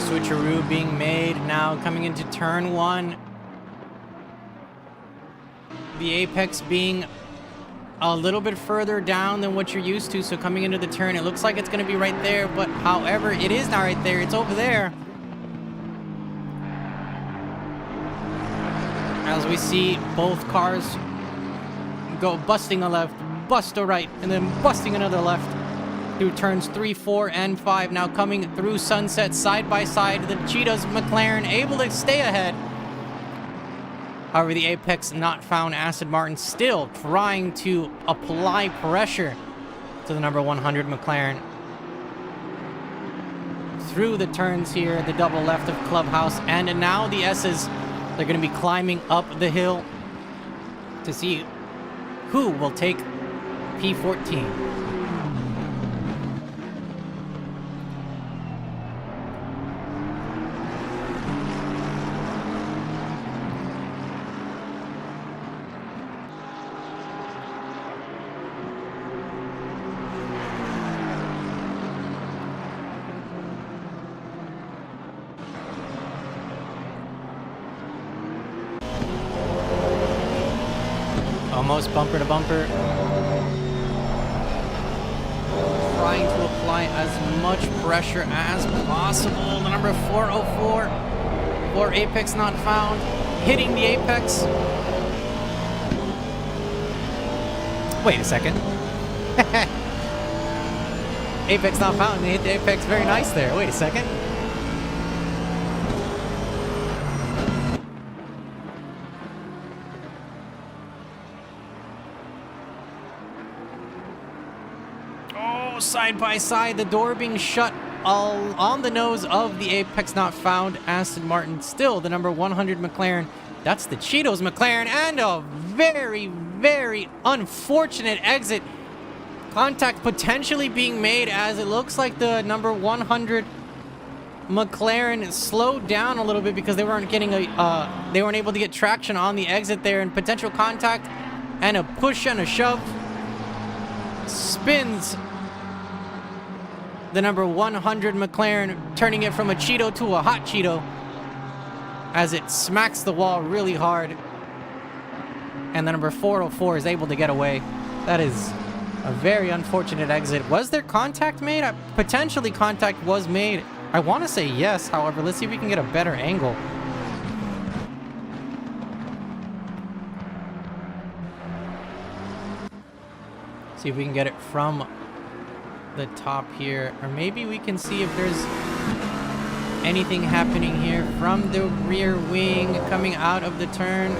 Switcheroo being made now coming into turn 1. The apex being a little bit further down than what you're used to, so coming into the turn it looks like it's going to be right there, but however it is not right there, it's over there. As we see both cars go busting a left, bust a right, and then busting another left through turns 3, 4, and 5. Now coming through Sunset side by side, the Cheetahs McLaren able to stay ahead However, the apex not found Aston Martin still trying to apply pressure to the number 100 McLaren. Through the turns here, the double left of Clubhouse, and now the S's, they're going to be climbing up the hill to see who will take P14. Almost bumper to bumper. Trying to apply as much pressure as possible. The number 404 for apex not found. Hitting the apex. Wait a second. Apex not found. They hit the apex very nice there. Wait a second. Side by side, the door being shut all on the nose of the apex not found Aston Martin. Still the number 100 McLaren. That's the Cheetos McLaren, and a very, very unfortunate exit. Contact potentially being made, as it looks like the number 100 McLaren slowed down a little bit because they weren't getting they weren't able to get traction on the exit there, and potential contact and a push and a shove spins the number 100 McLaren, turning it from a Cheeto to a hot Cheeto as it smacks the wall really hard. And the number 404 is able to get away. That is a very unfortunate exit. Was there contact made? Potentially contact was made. I want to say yes, however, let's see if we can get a better angle. See if we can get it from the top here, or maybe we can see if there's anything happening here from the rear wing coming out of the turn.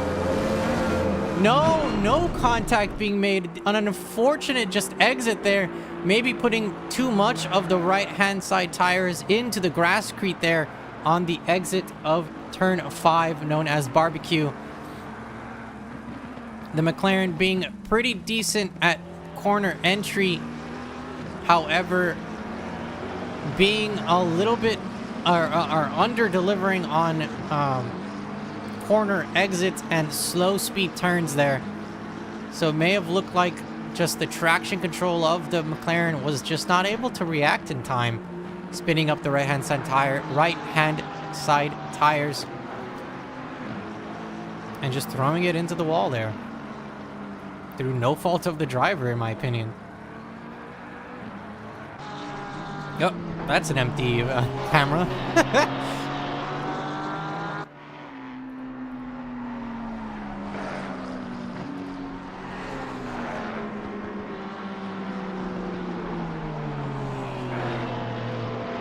No contact being made. An unfortunate just exit there, maybe putting too much of the right hand side tires into the grasscrete there on the exit of turn 5, known as barbecue. The McLaren being pretty decent at corner entry, however, being a little bit are under delivering on corner exits and slow speed turns there. So it may have looked like just the traction control of the McLaren was just not able to react in time, spinning up the right hand side tires and just throwing it into the wall there through no fault of the driver, in my opinion. Oh, that's an empty camera.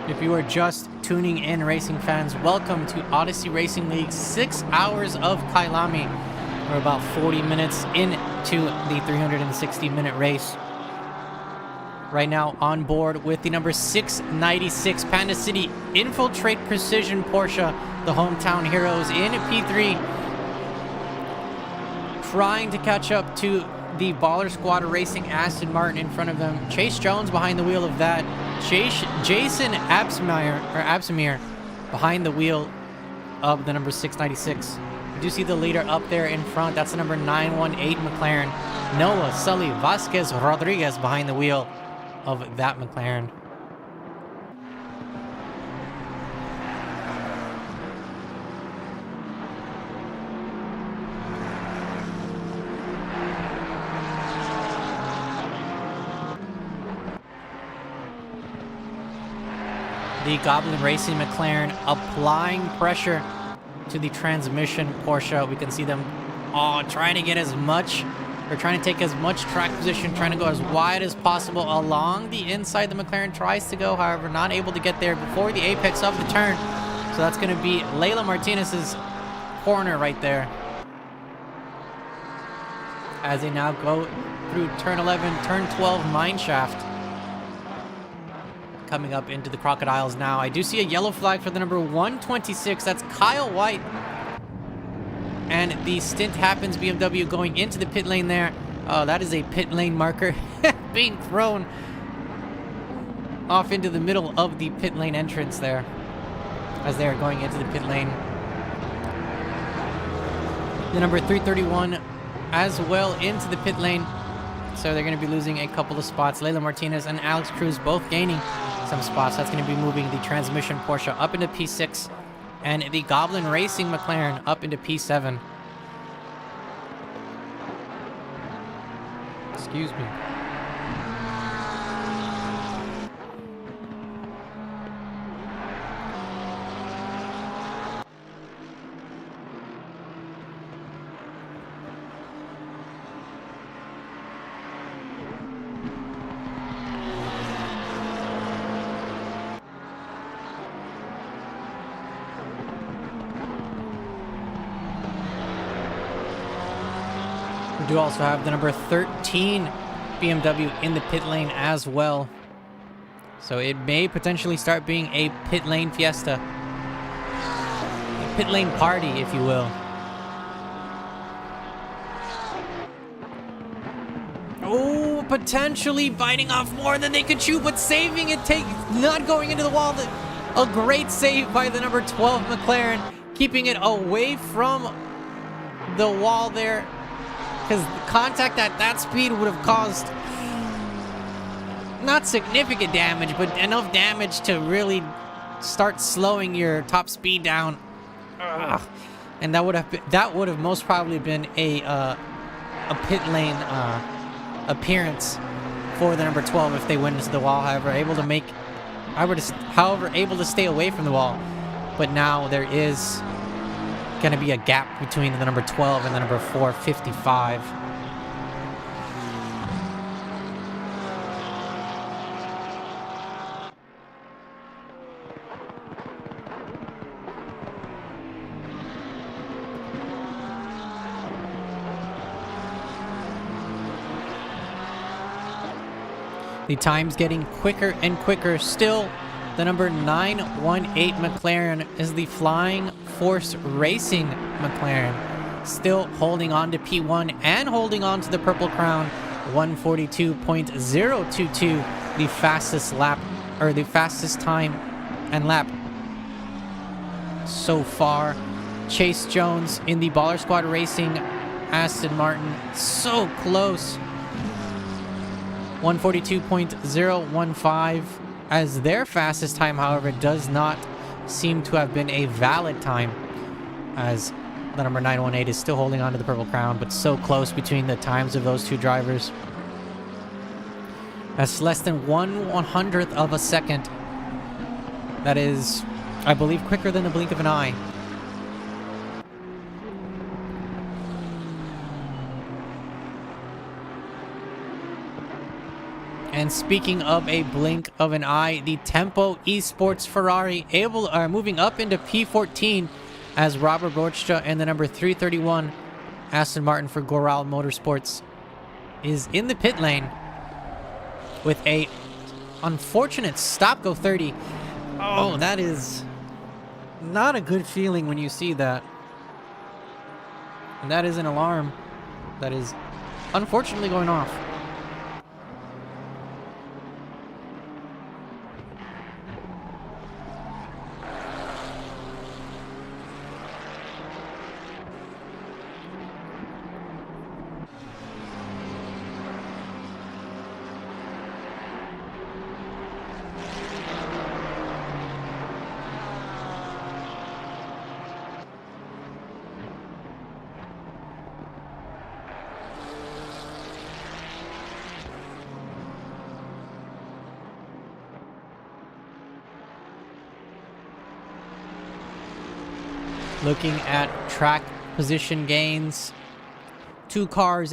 If you are just tuning in, racing fans, welcome to Odyssey Racing League's 6 hours of KYALAMI. We're about 40 minutes into the 360-minute race. Right now on board with the number 696 Panda City Infiltrate Precision Porsche, the hometown heroes in P3, trying to catch up to the Baller Squad Racing Aston Martin in front of them. Chase Jones behind the wheel of that. Jason Absamir behind the wheel of the number 696. You do see the leader up there in front. That's the number 918 McLaren. Noah Sully Vasquez Rodriguez behind the wheel of that McLaren. The Goblin Racing McLaren applying pressure to the transmission Porsche. We can see them trying to get as much, or trying to take as much track position, trying to go as wide as possible along the inside. The McLaren tries to go, however, not able to get there before the apex of the turn. So that's going to be Layla Martinez's corner right there. as they now go through turn 11, turn 12 mine shaft. Coming up into the Crocodiles now. I do see a yellow flag for the number 126. That's Kyle White. And the stint happens, BMW going into the pit lane there. Oh, that is a pit lane marker being thrown off into the middle of the pit lane entrance there as they are going into the pit lane. The number 331 as well into the pit lane. So they're going to be losing a couple of spots. Layla Martinez and Alex Cruz both gaining some spots. That's going to be moving the transmission Porsche up into P6 and the Goblin Racing McLaren up into P7. Excuse me. We do also have the number 13 BMW in the pit lane as well. So it may potentially start being a pit lane fiesta. A pit lane party, if you will. Oh, potentially biting off more than they could chew, but saving it, not going into the wall. A great save by the number 12 McLaren, keeping it away from the wall there. Because contact at that speed would have caused not significant damage, but enough damage to really start slowing your top speed down. Ugh. And that would have most probably been a pit lane appearance for the number 12 if they went into the wall. However, able to stay away from the wall. But now there is going to be a gap between the number 12 and the number 455. The time's getting quicker and quicker. Still, the number 918 McLaren is the Flying Force Racing McLaren. Still holding on to P1 and holding on to the Purple Crown. 142.022, the fastest lap, or the fastest time and lap so far. Chase Jones in the Baller Squad Racing Aston Martin, so close. 142.015 as their fastest time, however, does not seem to have been a valid time, as the number 918 is still holding on to the Purple Crown, but so close between the times of those two drivers. That's less than 1/100th of a second. That is, I believe, quicker than the blink of an eye. And speaking of a blink of an eye, the Tempo Esports Ferrari moving up into P14 as Robert Borchta and the number 331 Aston Martin for Goral Motorsports is in the pit lane with a unfortunate stop-go 30. Oh, that is not a good feeling when you see that. And that is an alarm that is unfortunately going off. Looking at track position gains, three cars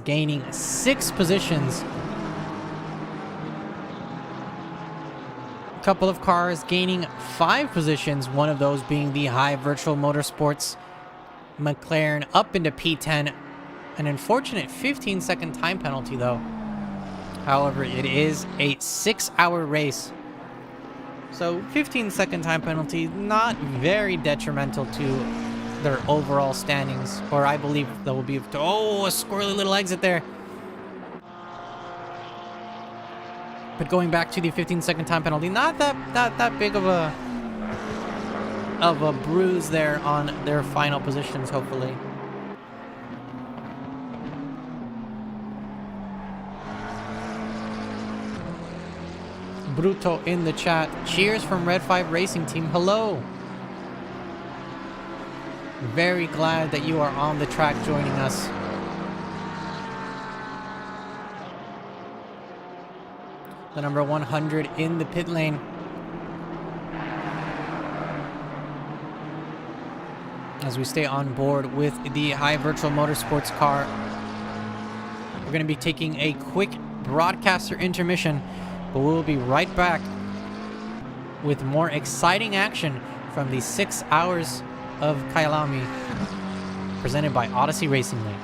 gaining 6 positions. A couple of cars gaining 5 positions, one of those being the High Virtual Motorsports McLaren up into P10 An unfortunate 15-second time penalty, though. However, it is a 6-hour race. So 15-second time penalty, not very detrimental to their overall standings. Or I believe that will be... Oh, a squirrely little exit there. But going back to the 15-second time penalty, not that big of a bruise there on their final positions, hopefully. Bruto in the chat. Cheers from Red 5 Racing Team. Hello. Very glad that you are on the track joining us. The number 100 in the pit lane. As we stay on board with the High Virtual Motorsports car. We're going to be taking a quick broadcaster intermission, but we'll be right back with more exciting action from the 6 hours of KYALAMI presented by Odyssey Racing League.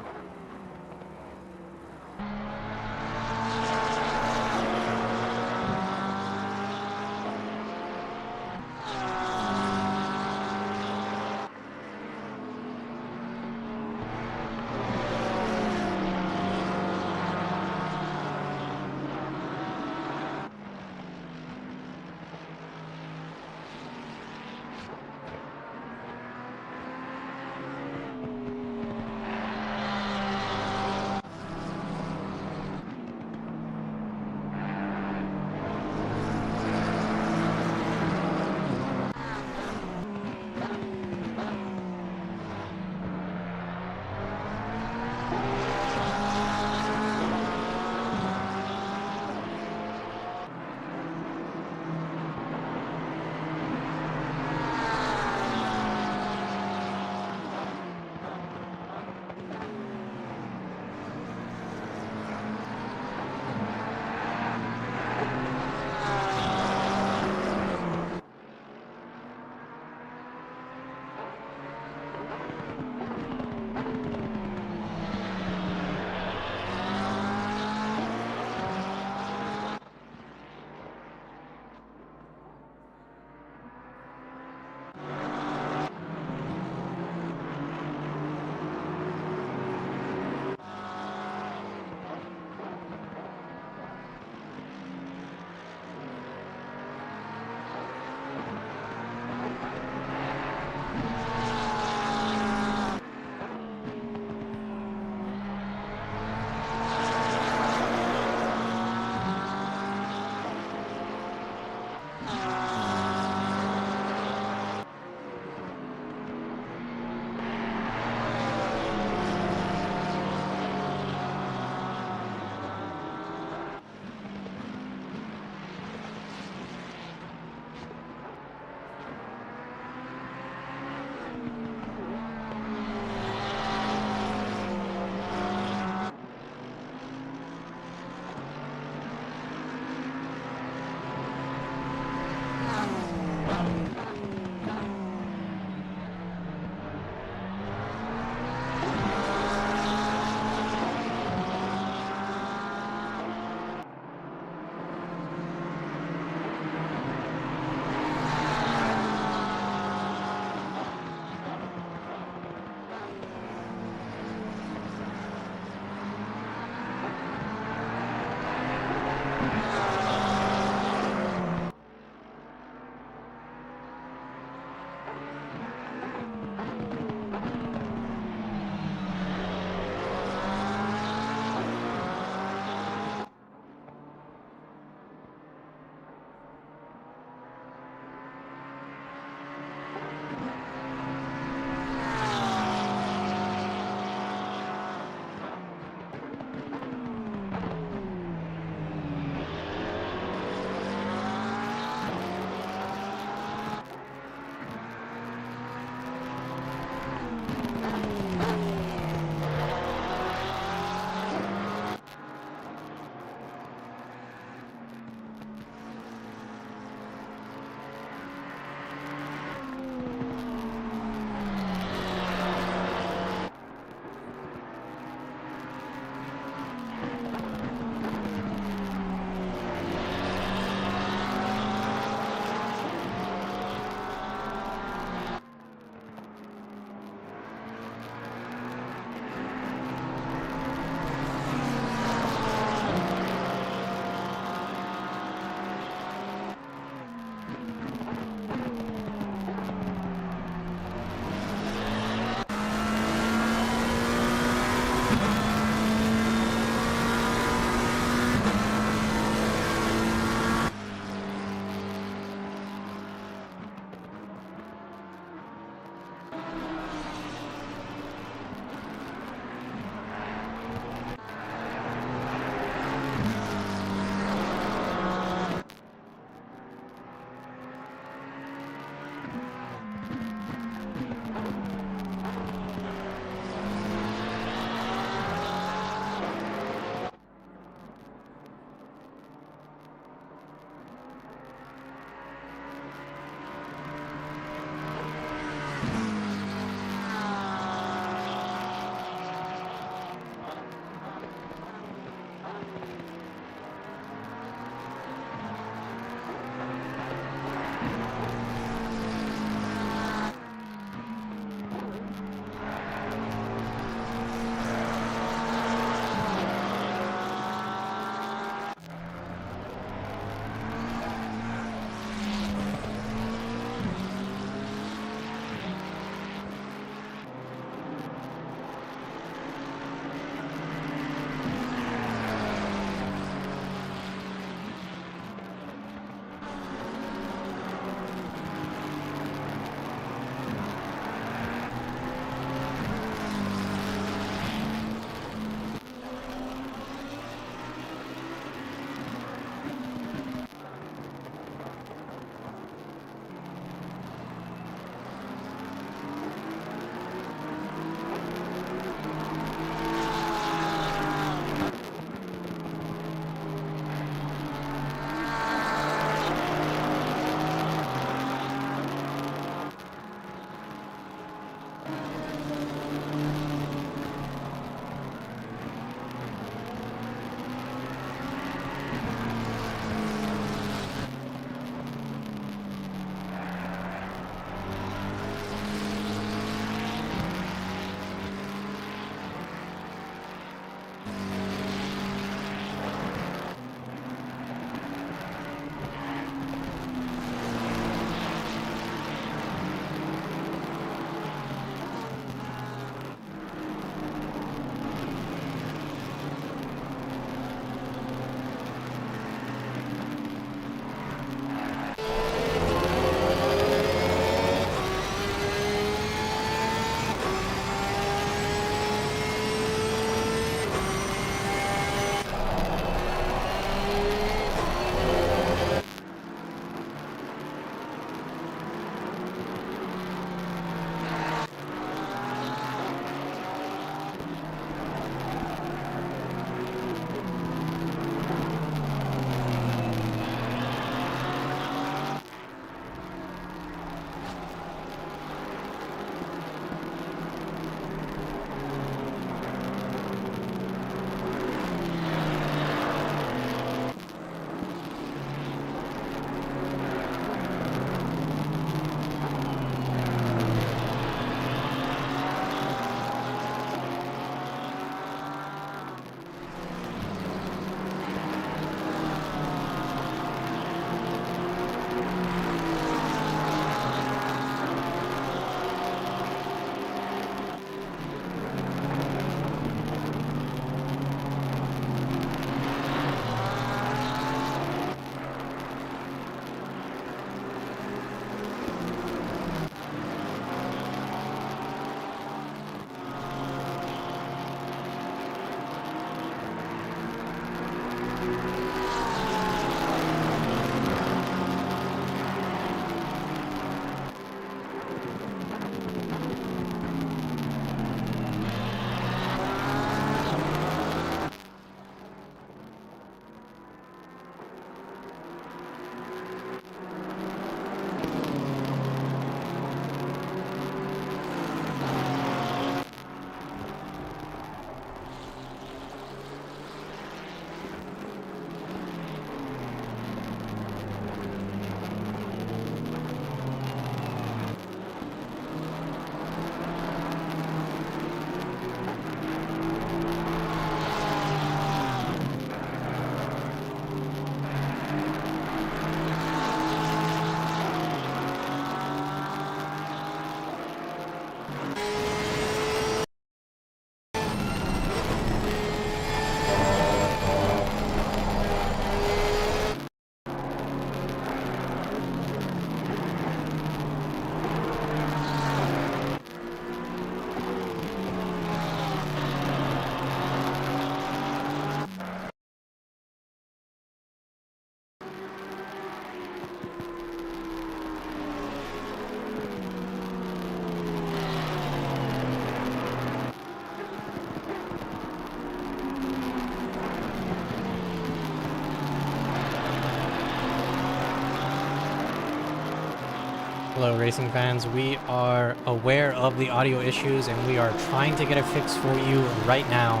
Hello, racing fans. We are aware of the audio issues and we are trying to get a fix for you right now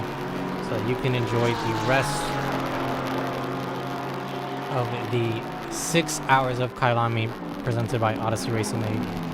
so that you can enjoy the rest of the 6 hours of KYALAMI presented by Odyssey Racing League.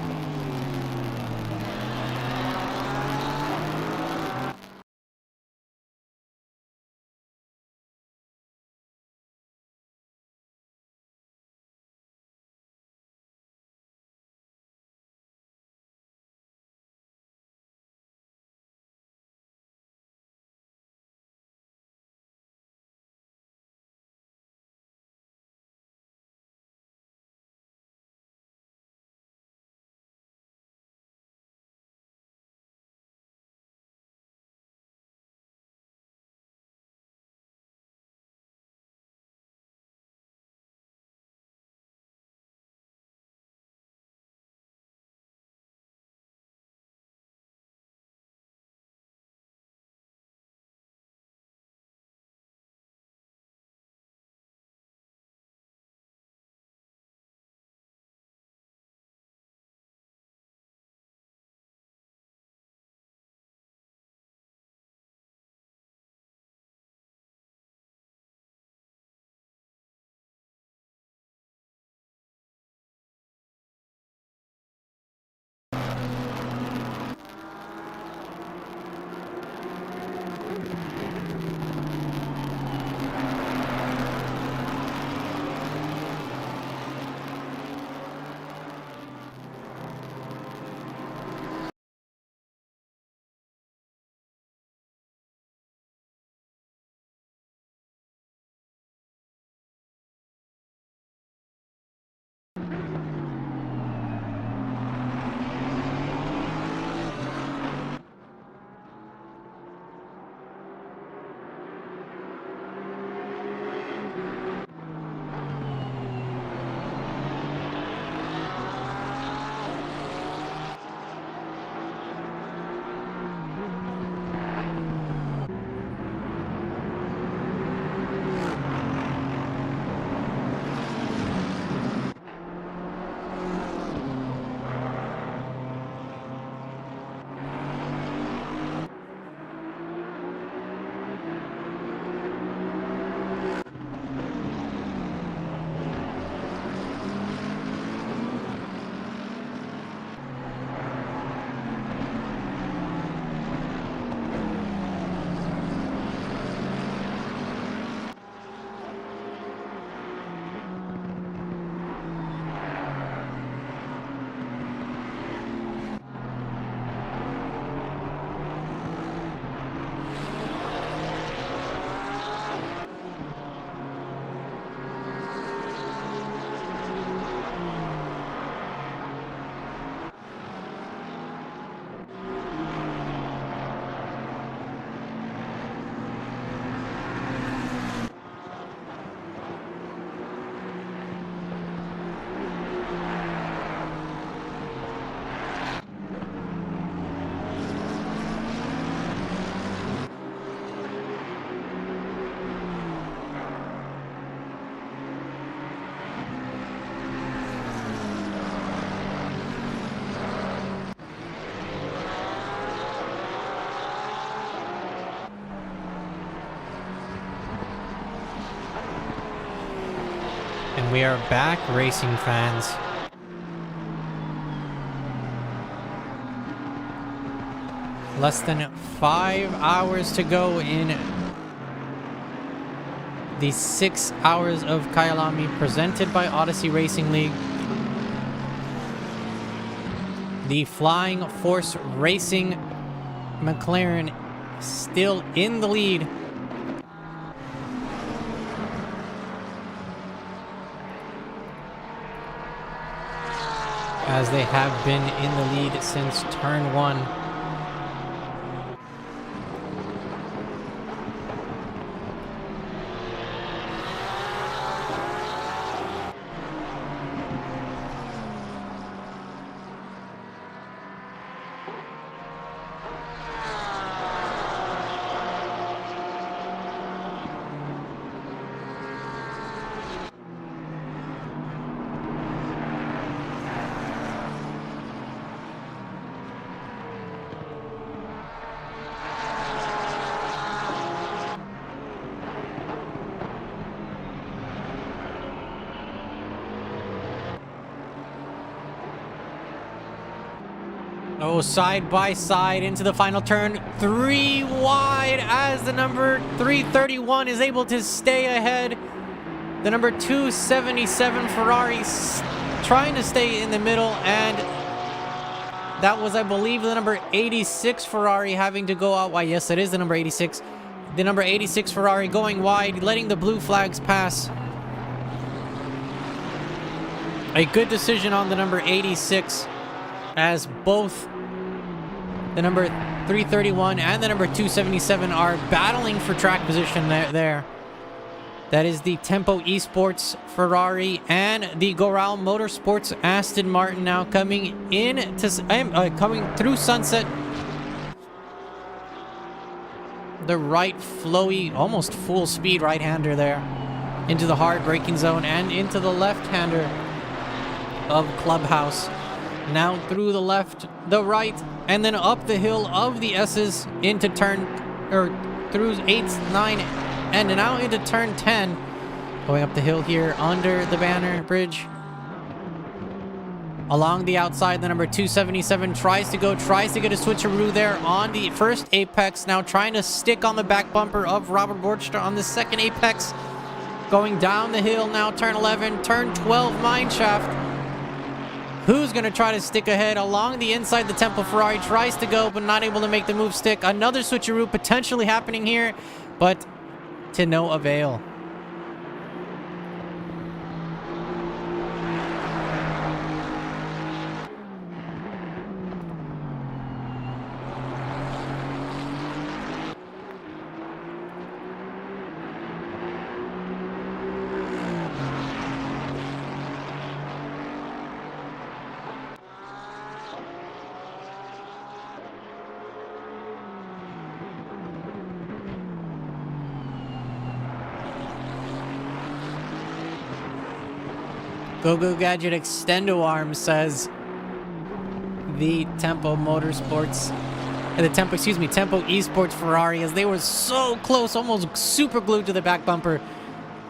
We are back, racing fans. Less than 5 hours to go in the 6 hours of KYALAMI presented by Odyssey Racing League. The Flying Force Racing McLaren still in the lead. As they have been in the lead since turn 1. Oh, side by side into the final turn. 3 wide as the number 331 is able to stay ahead. The number 277 Ferrari trying to stay in the middle, and that was, I believe, the number 86 Ferrari having to go out wide. Yes, it is the number 86. The number 86 Ferrari going wide, letting the blue flags pass. A good decision on the number 86, as both the number 331 and the number 277 are battling for track position there. That is the Tempo Esports Ferrari and the Goral Motorsports Aston Martin now coming in to coming through Sunset. The right flowy, almost full speed right-hander there into the hard braking zone and into the left-hander of Clubhouse. Now through the left, the right, and then up the hill of the S's into turn, or through 8, 9, and now into turn 10. Going up the hill here under the banner bridge. Along the outside, the number 277 tries to get a switcheroo there on the first apex. Now trying to stick on the back bumper of Robert Borchster on the second apex. Going down the hill now, turn 11, turn 12 mineshaft. Who's going to try to stick ahead? Along the inside, the Tempo Ferrari tries to go, but not able to make the move stick. Another switcheroo potentially happening here, but to no avail. Go Gadget Extendo Arm says the Tempo Motorsports, Tempo Esports Ferrari, as they were so close, almost super glued to the back bumper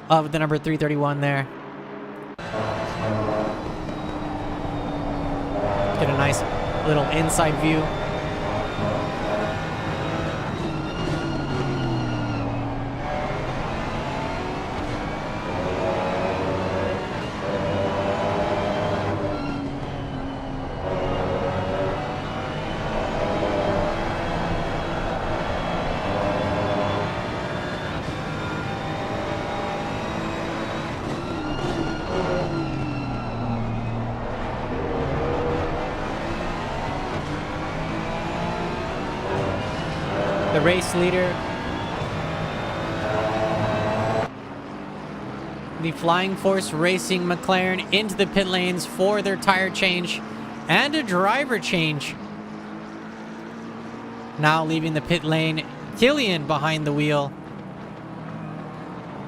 of the number 331 there. Get a nice little inside view. The race leader, the Flying Force Racing McLaren, into the pit lanes for their tire change and a driver change. Now leaving the pit lane, Killian behind the wheel,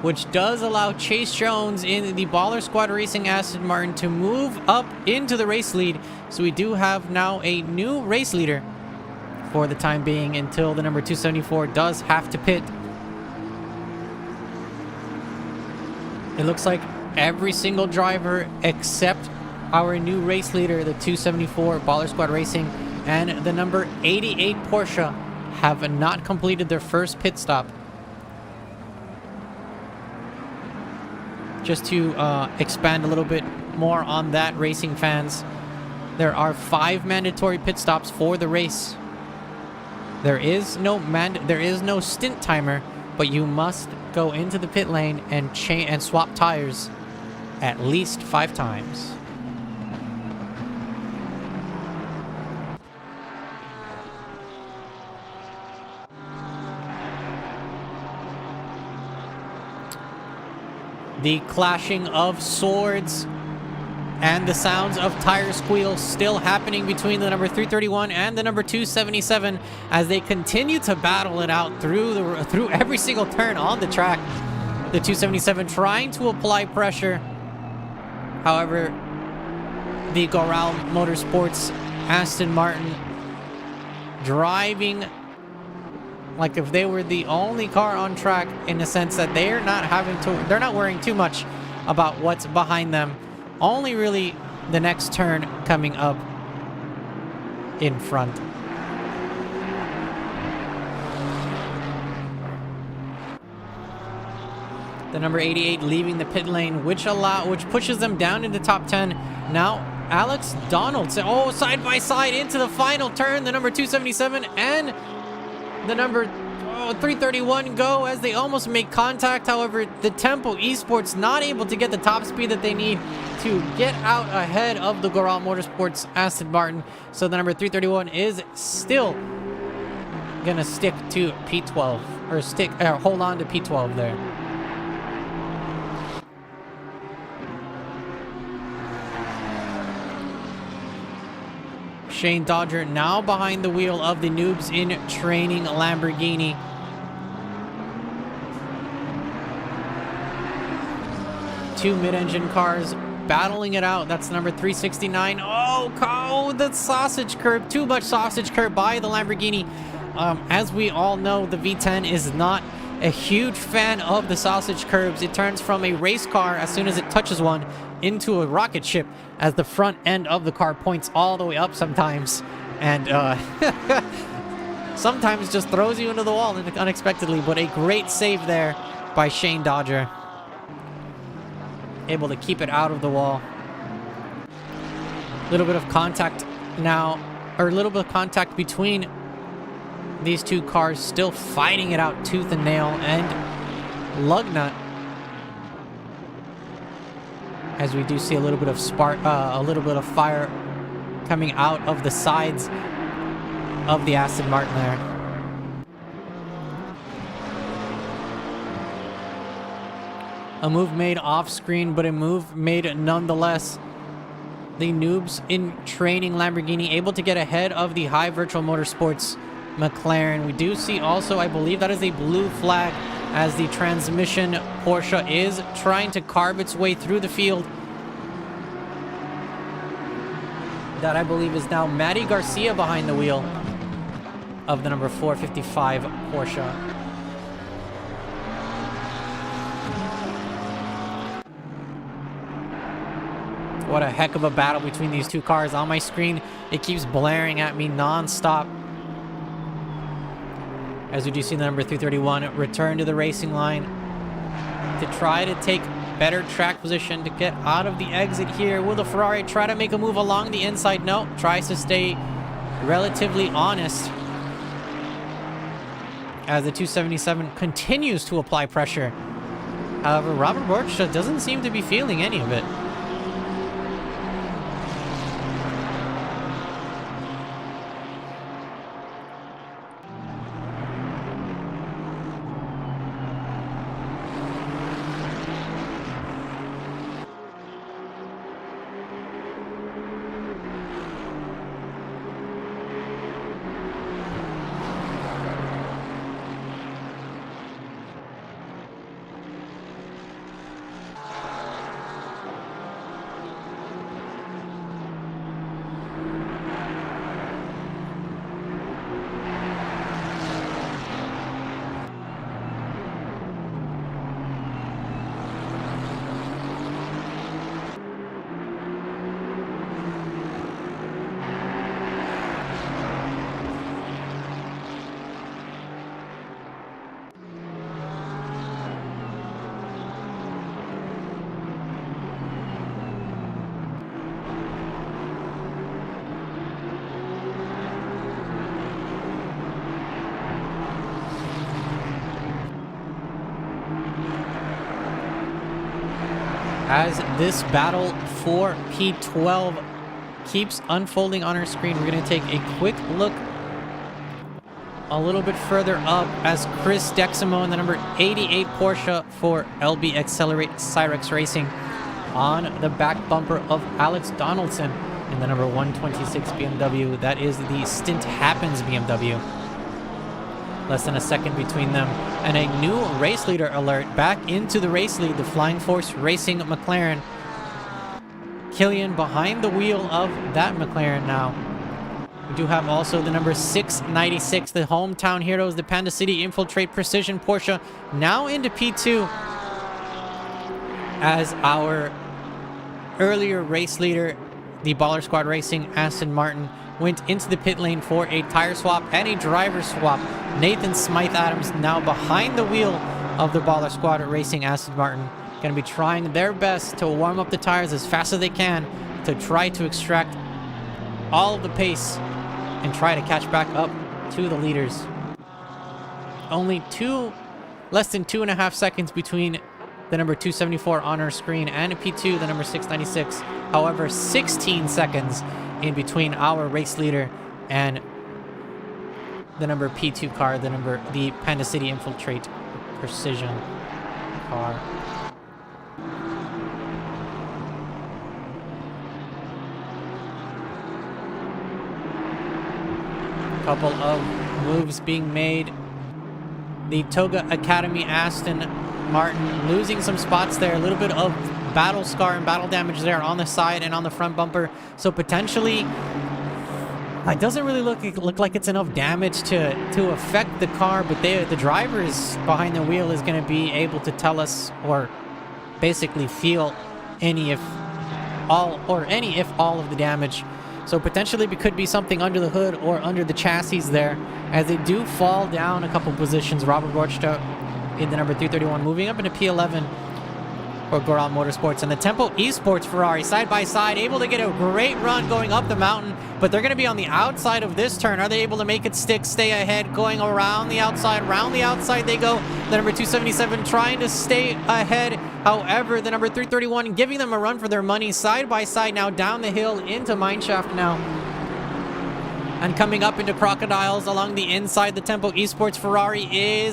which does allow Chase Jones in the Baller Squad Racing Aston Martin to move up into the race lead. So we do have now a new race leader for the time being, until the number 274 does have to pit. It looks like every single driver except our new race leader, the 274 Baller Squad Racing, and the number 88 Porsche have not completed their first pit stop. Just to expand a little bit more on that, racing fans, there are 5 mandatory pit stops for the race. There is no stint timer, but you must go into the pit lane and swap tires at least 5 times. The clashing of swords and the sounds of tire squeals still happening between the number 331 and the number 277 as they continue to battle it out through every single turn on the track. The 277 trying to apply pressure. However, the KYALAMI Motorsports Aston Martin driving like if they were the only car on track, in the sense that they're not worrying too much about what's behind them. Only really the next turn coming up in front. The number 88 leaving the pit lane, which pushes them down into top 10. Now Alex Donaldson, side by side into the final turn. The number 277 and the number 331 go as they almost make contact. However, the Tempo Esports not able to get the top speed that they need to get out ahead of the KYALAMI Motorsports Aston Martin. So the number 331 is still gonna stick to P12, or hold on to P12 there. Shane Dodger now behind the wheel of the Noobs in Training Lamborghini. Two mid-engine cars battling it out. That's number 369. The sausage curb. Too much sausage curb by the Lamborghini. As we all know, the V10 is not a huge fan of the sausage curbs. It turns from a race car as soon as it touches one into a rocket ship, as the front end of the car points all the way up sometimes, and sometimes just throws you into the wall unexpectedly. But a great save there by Shane Dodger, able to keep it out of the wall. Little bit of contact now, or a little bit of contact between these two cars, still fighting it out tooth and nail, and Lugnut, as we do see a little bit of fire coming out of the sides of the Aston Martin there. A move made off screen, but a move made nonetheless. The Noobs in Training Lamborghini able to get ahead of the High Virtual Motorsports McLaren. We do see also, I believe that is a blue flag, as the transmission Porsche is trying to carve its way through the field. That, I believe, is now Matty Garcia behind the wheel of the number 455 Porsche. What a heck of a battle between these two cars. On my screen, it keeps blaring at me non-stop, as we do see the number 331 return to the racing line to try to take better track position to get out of the exit here. Will the Ferrari try to make a move along the inside? No, tries to stay relatively honest, as the 277 continues to apply pressure. However, Robert Borcha doesn't seem to be feeling any of it. as this battle for P12 keeps unfolding on our screen. We're going to take a quick look a little bit further up as Chris Deximo in the number 88 Porsche for LB Accelerate Cyrex Racing on the back bumper of Alex Donaldson in the number 126 BMW. That is the Stint Happens BMW. Less than a second between them. And a new race leader alert back into the race lead. The Flying Force Racing McLaren. Killian behind the wheel of that McLaren now. We do have also the number 696, the hometown heroes, the Panda City Infiltrate Precision Porsche, now into P2 as our earlier race leader, the Baller Squad Racing Aston Martin, went into the pit lane for a tire swap and a driver swap. Nathan Smythe Adams now behind the wheel of the Baller Squad Racing Aston Martin, going to be trying their best to warm up the tires as fast as they can to try to extract all of the pace and try to catch back up to the leaders. Only less than 2.5 seconds between the number 274 on our screen and P2, the number 696. However, 16 seconds in between our race leader and the number P2 car, the Panda City Infiltrate Precision car. Couple of moves being made. The Toga Academy Aston Martin losing some spots there. A little bit of battle scar and battle damage there on the side and on the front bumper. So potentially, it doesn't really look like it's enough damage to affect the car, but the drivers behind the wheel is going to be able to tell us, or basically feel any if all of the damage. So potentially it could be something under the hood or under the chassis there, as they do fall down a couple positions. Robert Borchta in the number 331 moving up into P11 for Goral Motorsports, and the Tempo Esports Ferrari side by side, able to get a great run going up the mountain, but they're going to be on the outside of this turn. Are they able to make it stick, stay ahead, going around the outside they go. The number 277 trying to stay ahead. However, the number 331 giving them a run for their money side by side now down the hill into Mineshaft now. And coming up into Crocodiles along the inside, the Tempo Esports Ferrari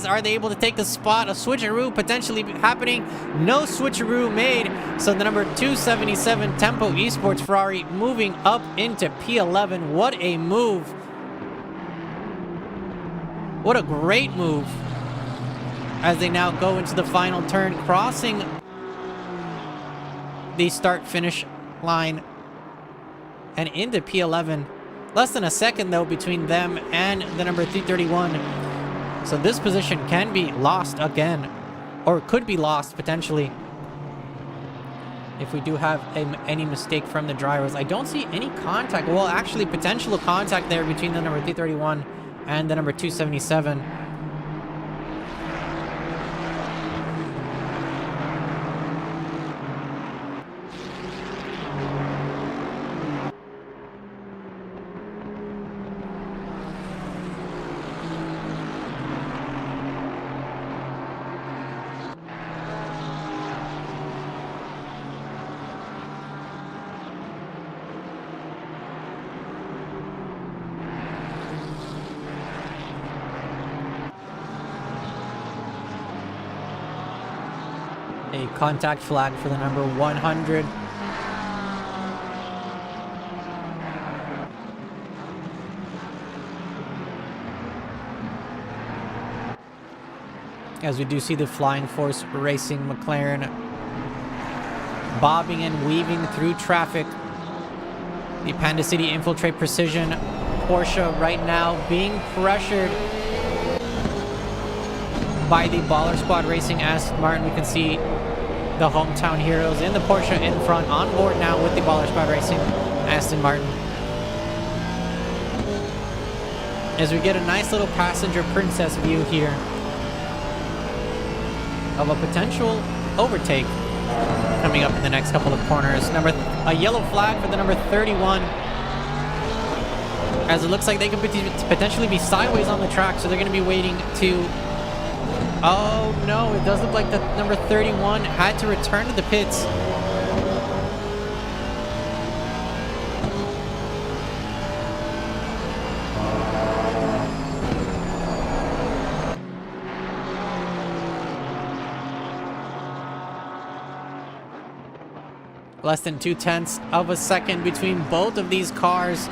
are they able to take the spot? A switcheroo potentially happening. No switcheroo made. So the number 277 Tempo Esports Ferrari moving up into P11. What a move. What a great move. As they now go into the final turn, crossing the start-finish line and into P11. Less than a second, though, between them and the number 331. So this position can be lost again, or could be lost, potentially, if we do have any mistake from the drivers. I don't see any contact. Well, actually, potential contact there between the number 331 and the number 277. A contact flag for the number 100. As we do see the Flying Force Racing McLaren bobbing and weaving through traffic. The Panda City Infiltrate Precision Porsche right now being pressured by the Baller Squad Racing Aston Martin. We can see the hometown heroes in the Porsche in front, on board now with the Baller Squad Racing Aston Martin. As we get a nice little passenger princess view here of a potential overtake coming up in the next couple of corners. A yellow flag for the number 31, as it looks like they could potentially be sideways on the track, so they're going to be waiting to... Oh no, it does look like the number 31 had to return to the pits Less than 0.2 of a second between both of these cars.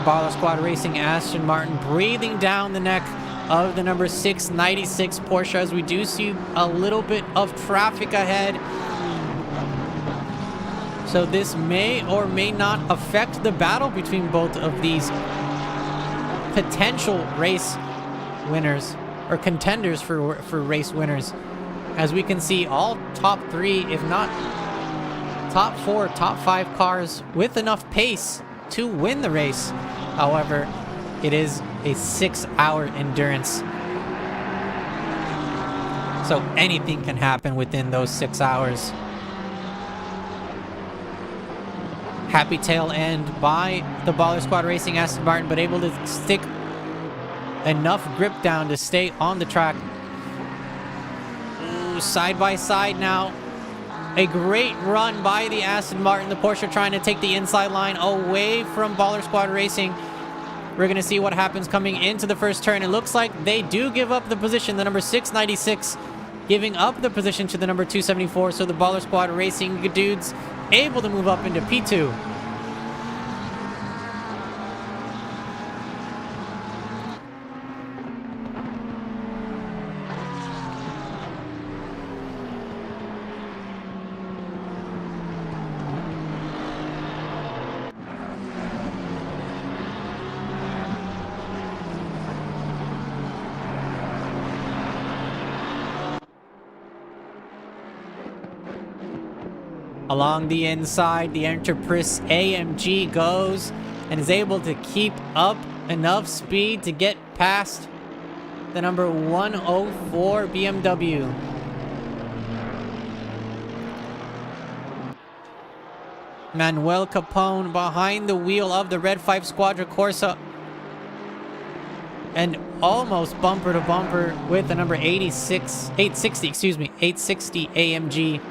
Baller Squad Racing Aston Martin breathing down the neck of the number 696 Porsche, as we do see a little bit of traffic ahead. So this may or may not affect the battle between both of these potential race winners, or contenders for race winners. As we can see, all top 3, if not top 4, top 5 cars with enough pace to win the race. However, it is a 6-hour endurance, so anything can happen within those 6 hours. Happy tail end by the Baller Squad Racing Aston Martin, but able to stick enough grip down to stay on the track. Ooh, side by side now. A great run by the Aston Martin. The Porsche trying to take the inside line away from Baller Squad Racing. We're going to see what happens coming into the first turn. It looks like they do give up the position. The number 696 giving up the position to the number 274. So the Baller Squad Racing dudes able to move up into P2. Along the inside, the Enterprise AMG goes and is able to keep up enough speed to get past the number 104 BMW. Manuel Capone behind the wheel of the Red 5 Squadra Corsa, and almost bumper to bumper with the number 860 AMG.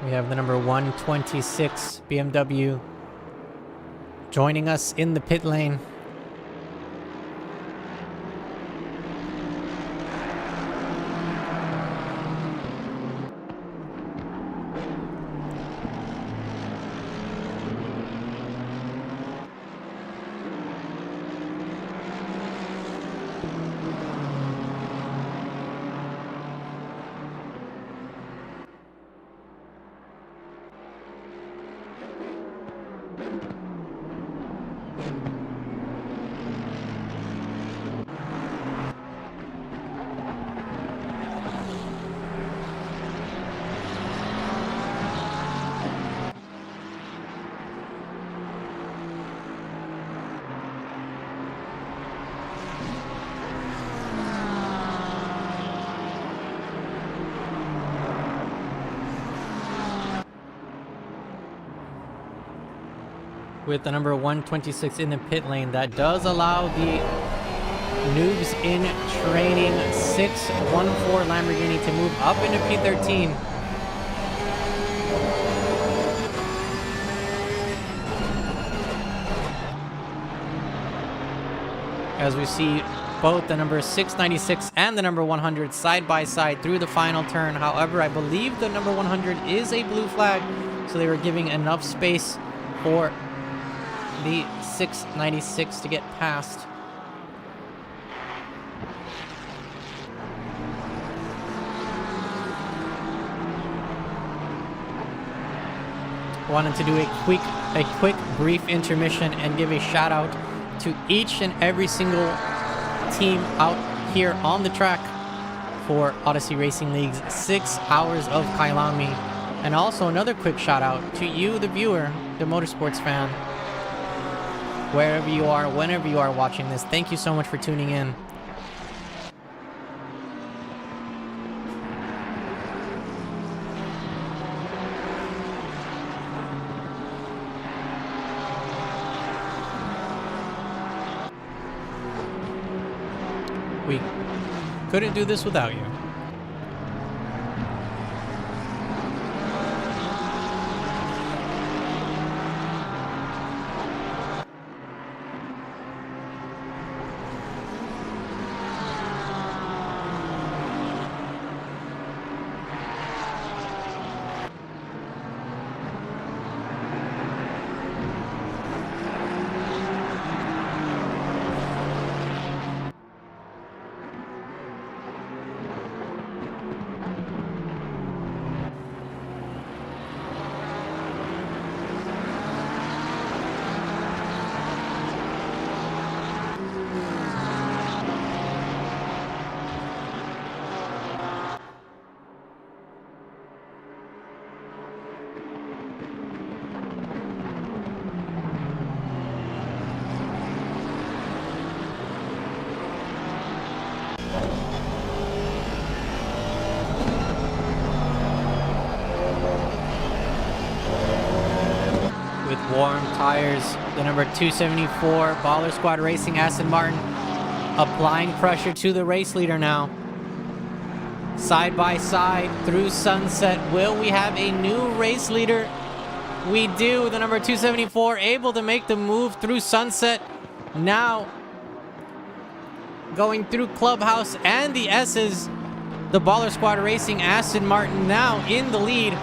We have the number 126 BMW joining us in the pit lane. With the number 126 in the pit lane, that does allow the noobs in training 614 Lamborghini to move up into P13. As we see both the number 696 and the number 100 side by side through the final turn. However, I believe the number 100 is a blue flag, so they were giving enough space for the 696 to get past. Wanted to do a quick brief intermission and give a shout out to each and every single team out here on the track for Odyssey Racing League's 6 hours of KYALAMI. And also another quick shout out to you, the viewer, the motorsports fan. Wherever you are, whenever you are watching this, thank you so much for tuning in. We couldn't do this without you. With warm tires, the number 274 Baller Squad Racing Aston Martin applying pressure to the race leader now. Side by side through sunset. Will we have a new race leader? We do. The number 274 able to make the move through sunset. Now going through Clubhouse and the S's. The Baller Squad Racing Aston Martin now in the lead.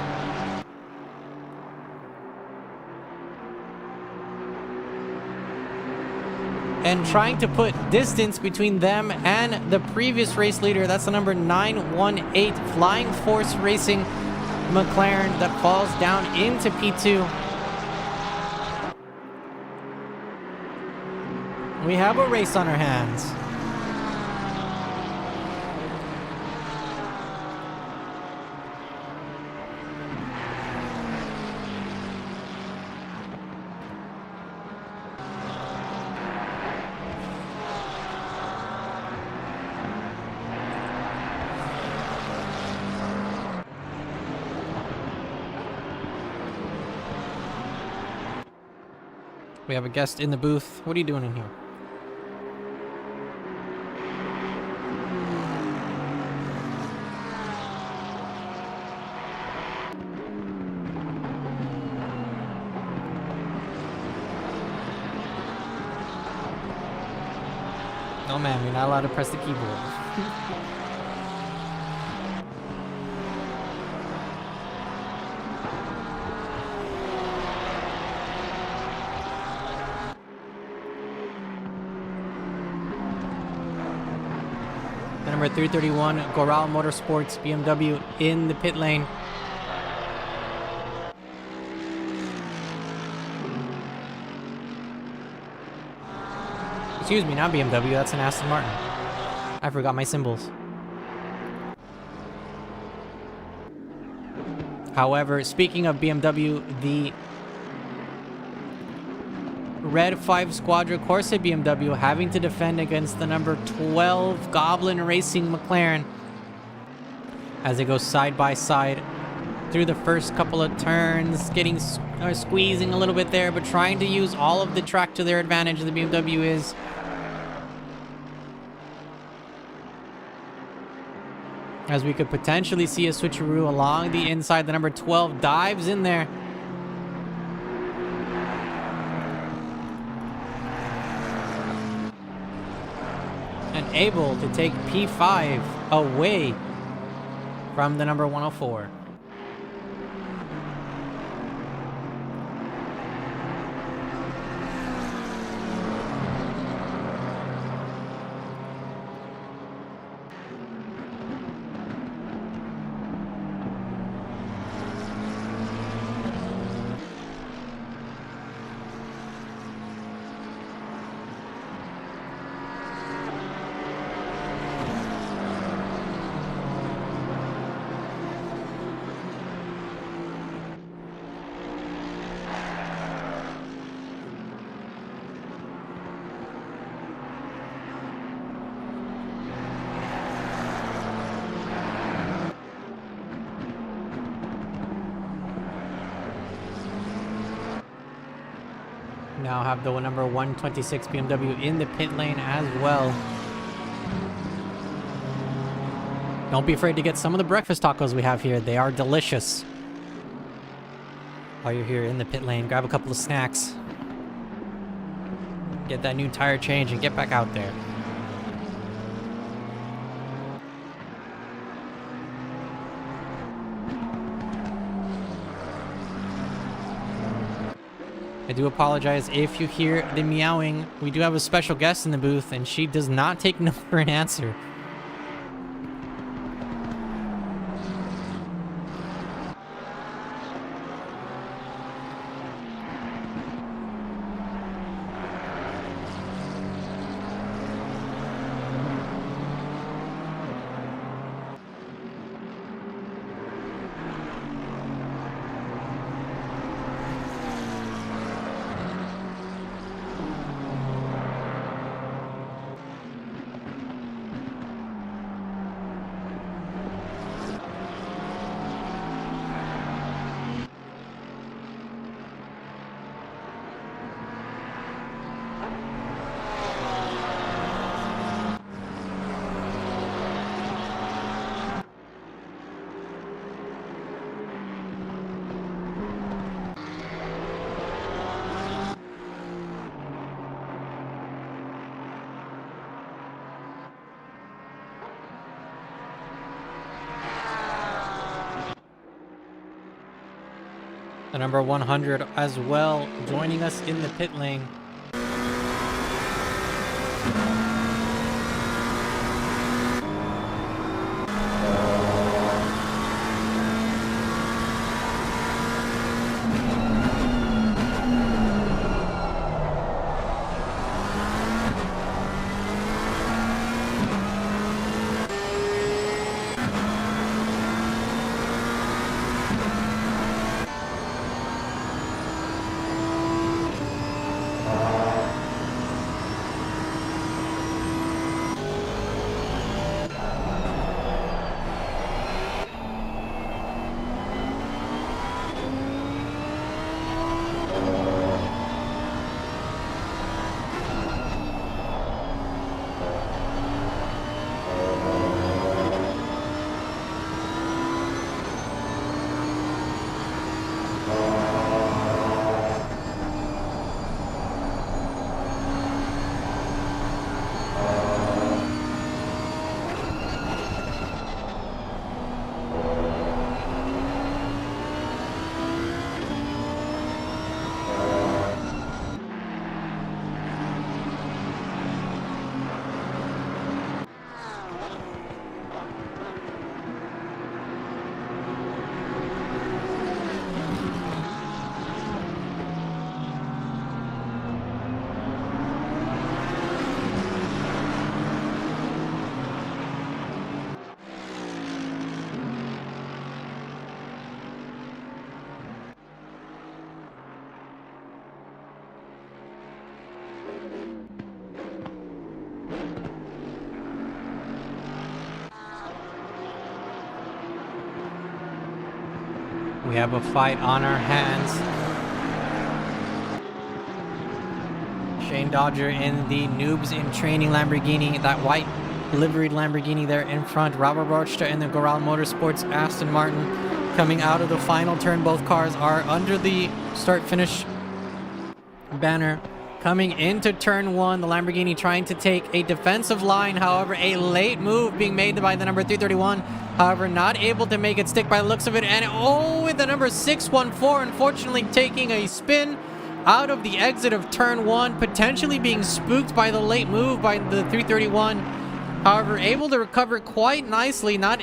And trying to put distance between them and the previous race leader. That's the number 918 Flying Force Racing McLaren that falls down into P2. We have a race on our hands. We have a guest in the booth. What are you doing in here? No, ma'am, you're not allowed to press the keyboard. Number 331, Goral Motorsports BMW in the pit lane. Excuse me, not BMW, that's an Aston Martin. I forgot my symbols. However, speaking of BMW, the Red 5 Squadra Corsa BMW having to defend against the number 12 Goblin Racing McLaren as they go side by side through the first couple of turns, getting squeezing a little bit there, but trying to use all of the track to their advantage. The BMW is. As we could potentially see a switcheroo along the inside. The number 12 dives in there. And able to take P5 away from the number 104. Now have the number 126 BMW in the pit lane as well. Don't be afraid to get some of the breakfast tacos we have here. They are delicious. While you're here in the pit lane, grab a couple of snacks. Get that new tire change and get back out there. I do apologize if you hear the meowing. We do have a special guest in the booth, and she does not take no for an answer. The number 100 as well, joining us in the pit lane. We have a fight on our hands. Shane Dodger in the Noobs in Training Lamborghini, that white liveried Lamborghini there in front. Robert Rochta in the Goral Motorsports Aston Martin coming out of the final turn. Both cars are under the start-finish banner. Coming into turn one, the Lamborghini trying to take a defensive line. However, a late move being made by the number 331. However, not able to make it stick by the looks of it. And with the number 614, unfortunately taking a spin out of the exit of turn one, potentially being spooked by the late move by the 331. However, able to recover quite nicely, not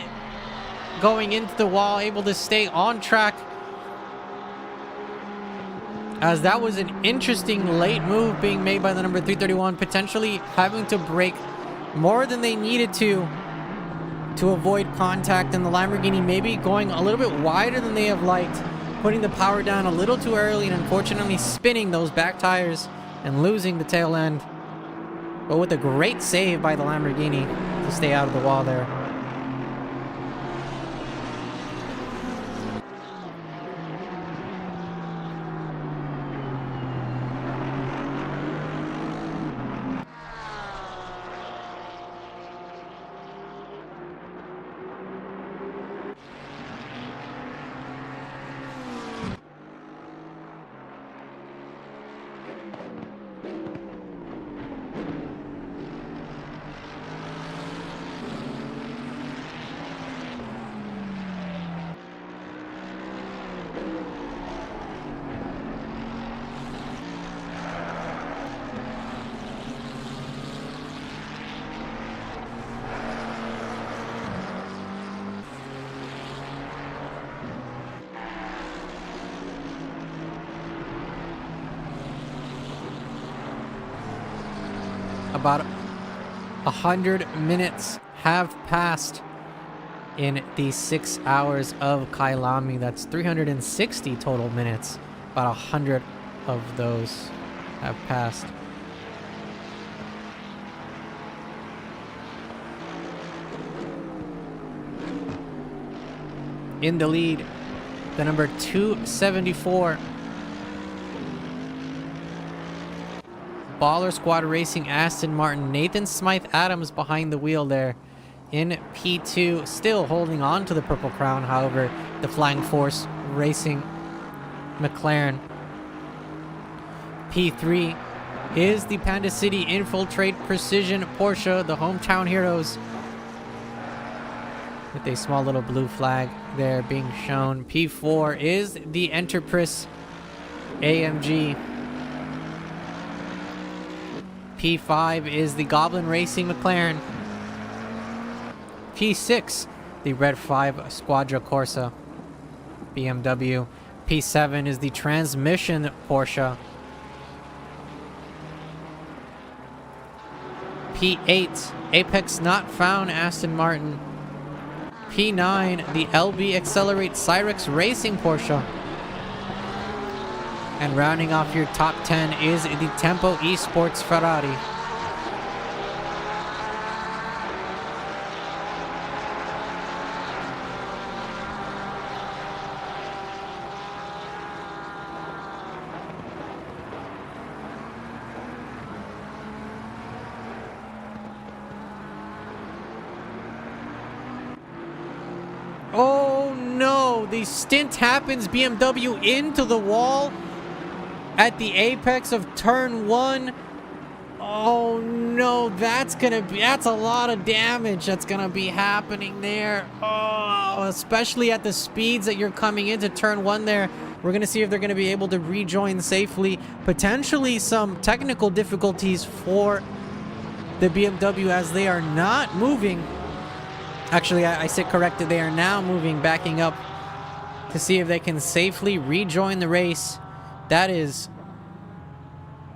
going into the wall, able to stay on track. As that was an interesting late move being made by the number 331, potentially having to brake more than they needed to avoid contact, and the Lamborghini maybe going a little bit wider than they have liked, putting the power down a little too early and unfortunately spinning those back tires and losing the tail end. But with a great save by the Lamborghini to stay out of the wall there. About 100 minutes have passed in the 6 hours of KYALAMI. That's 360 total minutes. About 100 of those have passed. In the lead, the number 274. Baller Squad Racing Aston Martin. Nathan Smythe Adams behind the wheel there in P2, still holding on to the Purple Crown. However, the Flying Force Racing McLaren. P3 is the Panda City Infiltrate Precision Porsche, the hometown heroes, with a small little blue flag there being shown. P4 is the Enterprise AMG. P5 is the Goblin Racing McLaren. P6, the Red 5 Squadra Corsa BMW. P7 is the Transmission Porsche. P8, Apex Not Found Aston Martin. P9, the LB Accelerate Cyrex Racing Porsche. And rounding off your top 10 is the Tempo Esports Ferrari. Oh no, the stint happens. BMW into the wall at the apex of turn 1. Oh no, that's a lot of damage that's gonna be happening there. Oh, especially at the speeds that you're coming into turn 1 there. We're gonna see if they're gonna be able to rejoin safely. Potentially some technical difficulties for the BMW as they are not moving. Actually, I sit corrected. They are now moving, backing up to see if they can safely rejoin the race. That is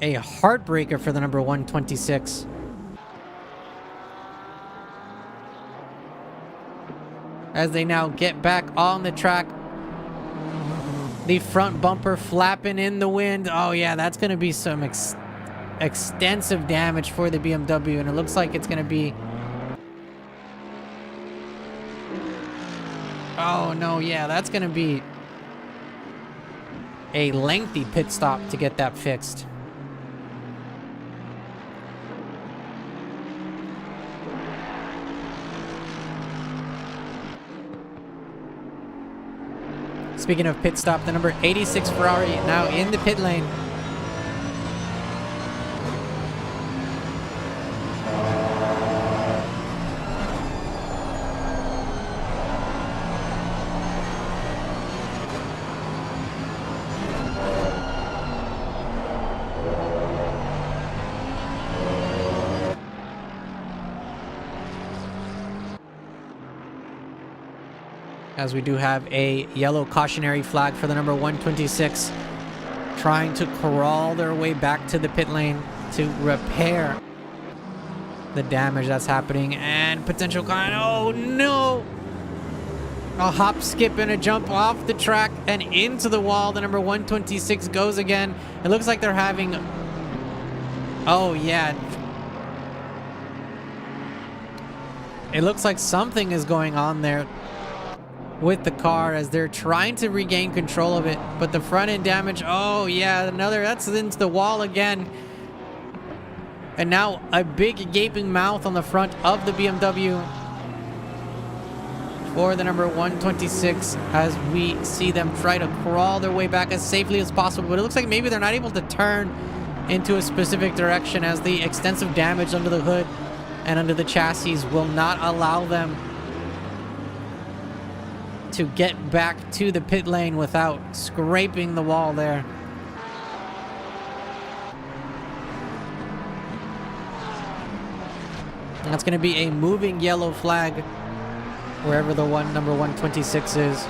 a heartbreaker for the number 126. As they now get back on the track. The front bumper flapping in the wind. Oh yeah, that's going to be some extensive damage for the BMW. And it looks like it's going to be... Oh no, yeah, that's going to be a lengthy pit stop to get that fixed. Speaking of pit stop, the number 86 Ferrari now in the pit lane. As we do have a yellow cautionary flag for the number 126, trying to crawl their way back to the pit lane to repair the damage that's happening. And potential oh no! A hop, skip, and a jump off the track and into the wall. The number 126 goes again. It looks like they're having... Oh yeah. It looks like something is going on there with the car as they're trying to regain control of it, but the front end damage, oh yeah, another, that's into the wall again. And now a big gaping mouth on the front of the BMW for the number 126 as we see them try to crawl their way back as safely as possible. But it looks like maybe they're not able to turn into a specific direction as the extensive damage under the hood and under the chassis will not allow them to get back to the pit lane without scraping the wall there. And that's going to be a moving yellow flag wherever the number 126 is.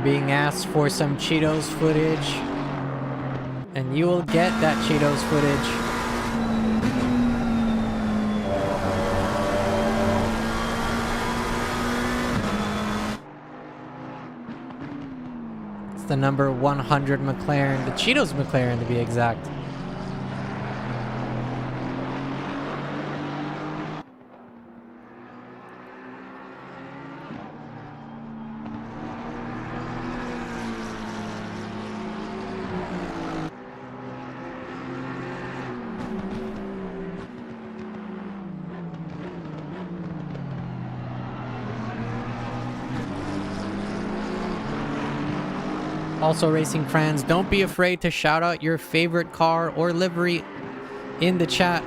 being asked for some Cheetos footage, and you will get that Cheetos footage. It's the number 100 McLaren, the Cheetos McLaren to be exact. Also, racing friends, don't be afraid to shout out your favorite car or livery in the chat.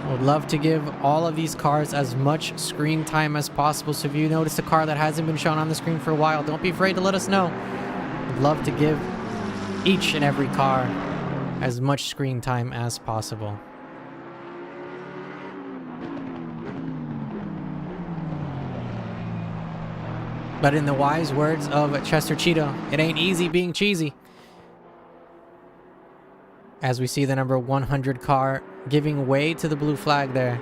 I would love to give all of these cars as much screen time as possible. So if you notice a car that hasn't been shown on the screen for a while, don't be afraid to let us know. I'd love to give each and every car as much screen time as possible. But in the wise words of Chester Cheetah, it ain't easy being cheesy. As we see the number 100 car giving way to the blue flag there.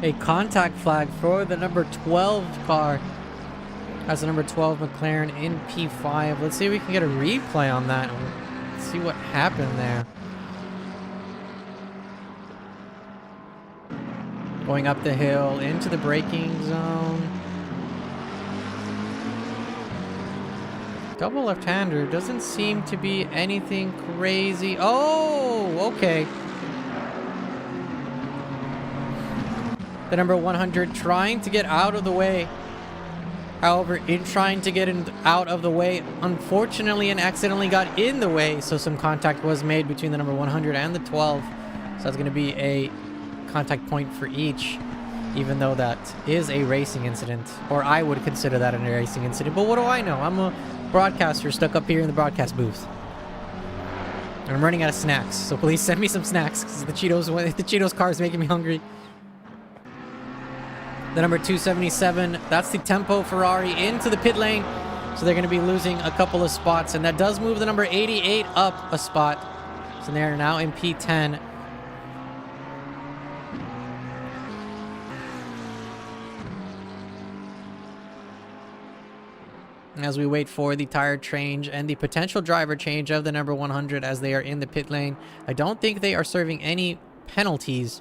A contact flag for the number 12 car. That's the number 12 McLaren in P5. Let's see if we can get a replay on that and see what happened there. Going up the hill into the braking zone. Double left-hander doesn't seem to be anything crazy. Oh, okay. The number 100 trying to get out of the way. However, in trying to get out of the way, unfortunately and accidentally got in the way. So some contact was made between the number 100 and the 12. So that's going to be a contact point for each, even though that is a racing incident. Or I would consider that a racing incident. But what do I know? I'm a broadcaster stuck up here in the broadcast booth. And I'm running out of snacks. So please send me some snacks, because the Cheetos car is making me hungry. The number 277, that's the Tempo Ferrari into the pit lane. So they're going to be losing a couple of spots. And that does move the number 88 up a spot. So they're now in P10. As we wait for the tire change and the potential driver change of the number 100 as they are in the pit lane. I don't think they are serving any penalties.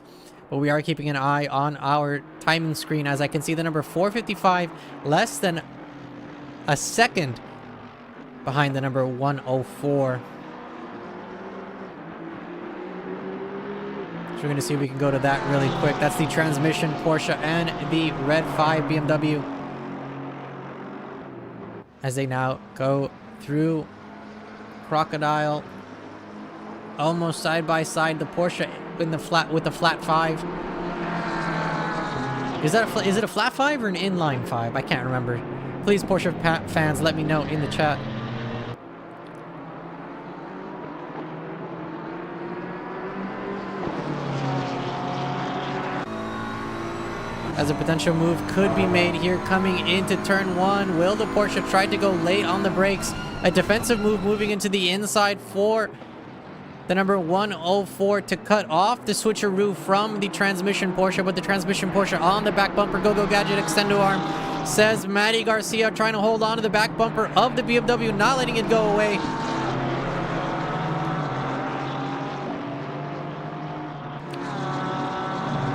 But we are keeping an eye on our timing screen as I can see the number 455 less than a second behind the number 104. So we're going to see if we can go to that really quick. That's the transmission Porsche and the Red 5 BMW. As they now go through Crocodile almost side by side. The Porsche in the flat with the flat 5. Is it a flat 5 or an inline 5? I can't remember. Please, Porsche fans, let me know in the chat. As a potential move could be made here coming into turn 1. Will the Porsche try to go late on the brakes? A defensive move moving into the inside for the number 104 to cut off the switcheroo from the transmission Porsche, but the transmission Porsche on the back bumper. Go Gadget extendo arm, says Matty Garcia, trying to hold on to the back bumper of the BMW, not letting it go away.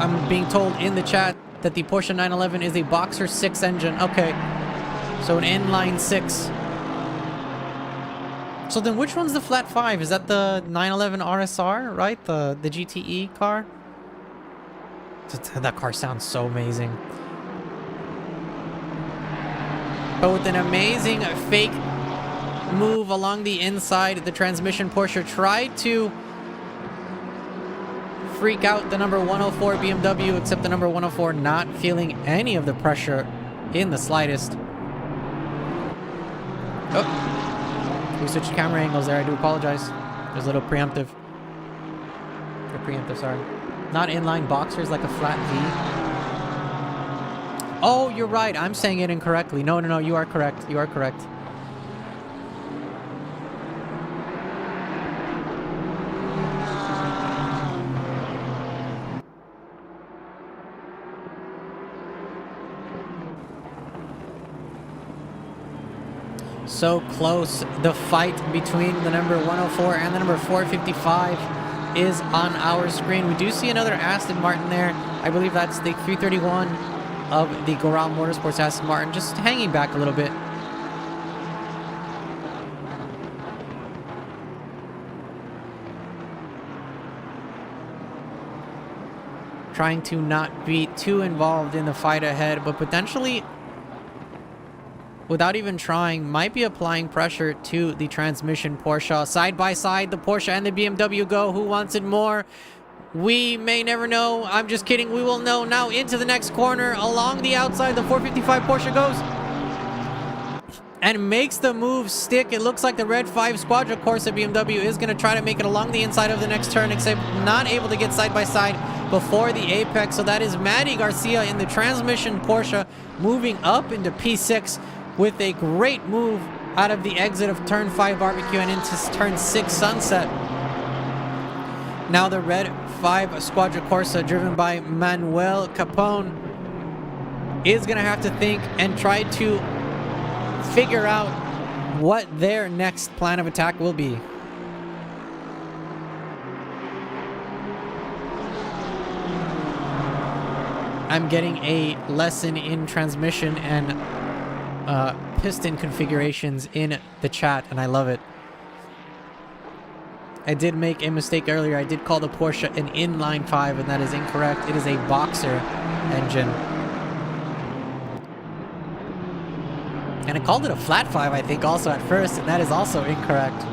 I'm being told in the chat that the Porsche 911 is a Boxer 6 engine. Okay, so an inline 6. So then which one's the flat 5? Is that the 911 RSR, right? The GTE car? That car sounds so amazing. But with an amazing fake move along the inside, the transmission Porsche tried to freak out the number 104 BMW, except the number 104 not feeling any of the pressure in the slightest. Oh. We switched camera angles there. I do apologize. There's a little preemptive. Or preemptive, sorry. Not inline boxers like a flat V. Oh, you're right. I'm saying it incorrectly. No, you are correct. You are correct. So close. The fight between the number 104 and the number 455 is on our screen. We do see another Aston Martin there. I believe that's the 331 of the Goral Motorsports Aston Martin, just hanging back a little bit. Trying to not be too involved in the fight ahead, but potentially, without even trying, might be applying pressure to the transmission Porsche. Side by side, the Porsche and the BMW go. Who wants it more? We may never know. I'm just kidding. We will know now. Into the next corner. Along the outside, the 455 Porsche goes and makes the move stick. It looks like the red 5 Squadra Corsa BMW is going to try to make it along the inside of the next turn, except not able to get side by side before the apex. So that is Matty Garcia in the transmission Porsche moving up into P6 with a great move out of the exit of turn 5 barbecue and into turn 6 sunset. Now the red 5 Squadra Corsa, driven by Manuel Capone, is going to have to think and try to figure out what their next plan of attack will be. I'm getting a lesson in transmission and piston configurations in the chat, and I love it. I did make a mistake earlier. I did call the Porsche an inline 5, and that is incorrect. It is a Boxer engine. And I called it a flat 5, I think, also at first, and that is also incorrect.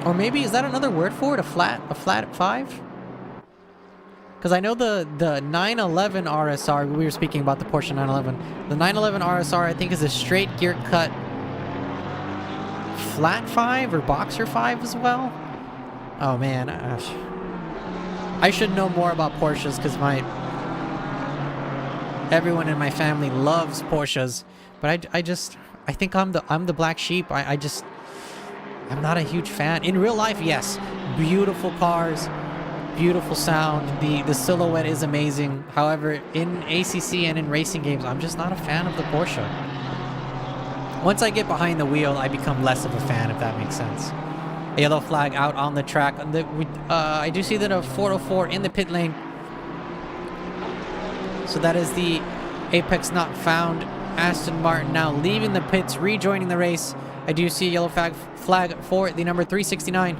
Or maybe, is that another word for it? A flat 5? Because I know the 911 RSR, we were speaking about the Porsche 911. The 911 RSR, I think, is a straight gear cut flat 5 or Boxer 5 as well. Oh man, I should know more about Porsches because everyone in my family loves Porsches, but I think I'm the black sheep. I'm not a huge fan. In real life, yes, beautiful cars, beautiful sound. The silhouette is amazing. However, in ACC and in racing games, I'm just not a fan of the Porsche. Once I get behind the wheel, I become less of a fan, if that makes sense. A yellow flag out on the track. I do see that a 404 in the pit lane. So that is the apex not found. Aston Martin now leaving the pits, rejoining the race. I do see a yellow flag for the number 369.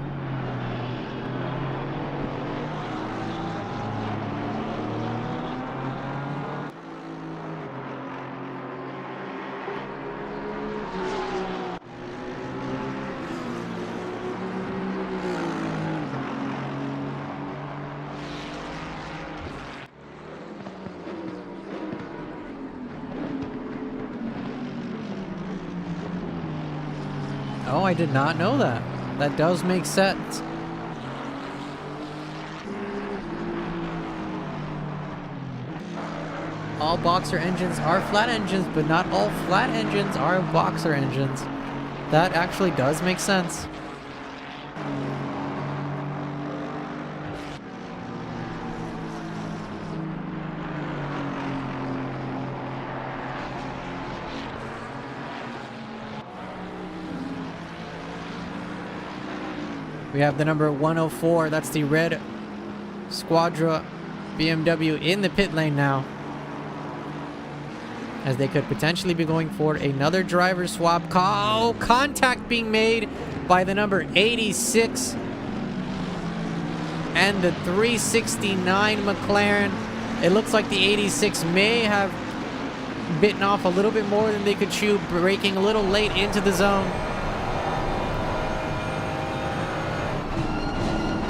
I did not know that. That does make sense. All boxer engines are flat engines, but not all flat engines are boxer engines. That actually does make sense. We have the number 104. That's the red Squadra BMW in the pit lane now, as they could potentially be going for another driver swap. Contact being made by the number 86 and the 369 McLaren. It looks like the 86 may have bitten off a little bit more than they could chew, braking a little late into the zone.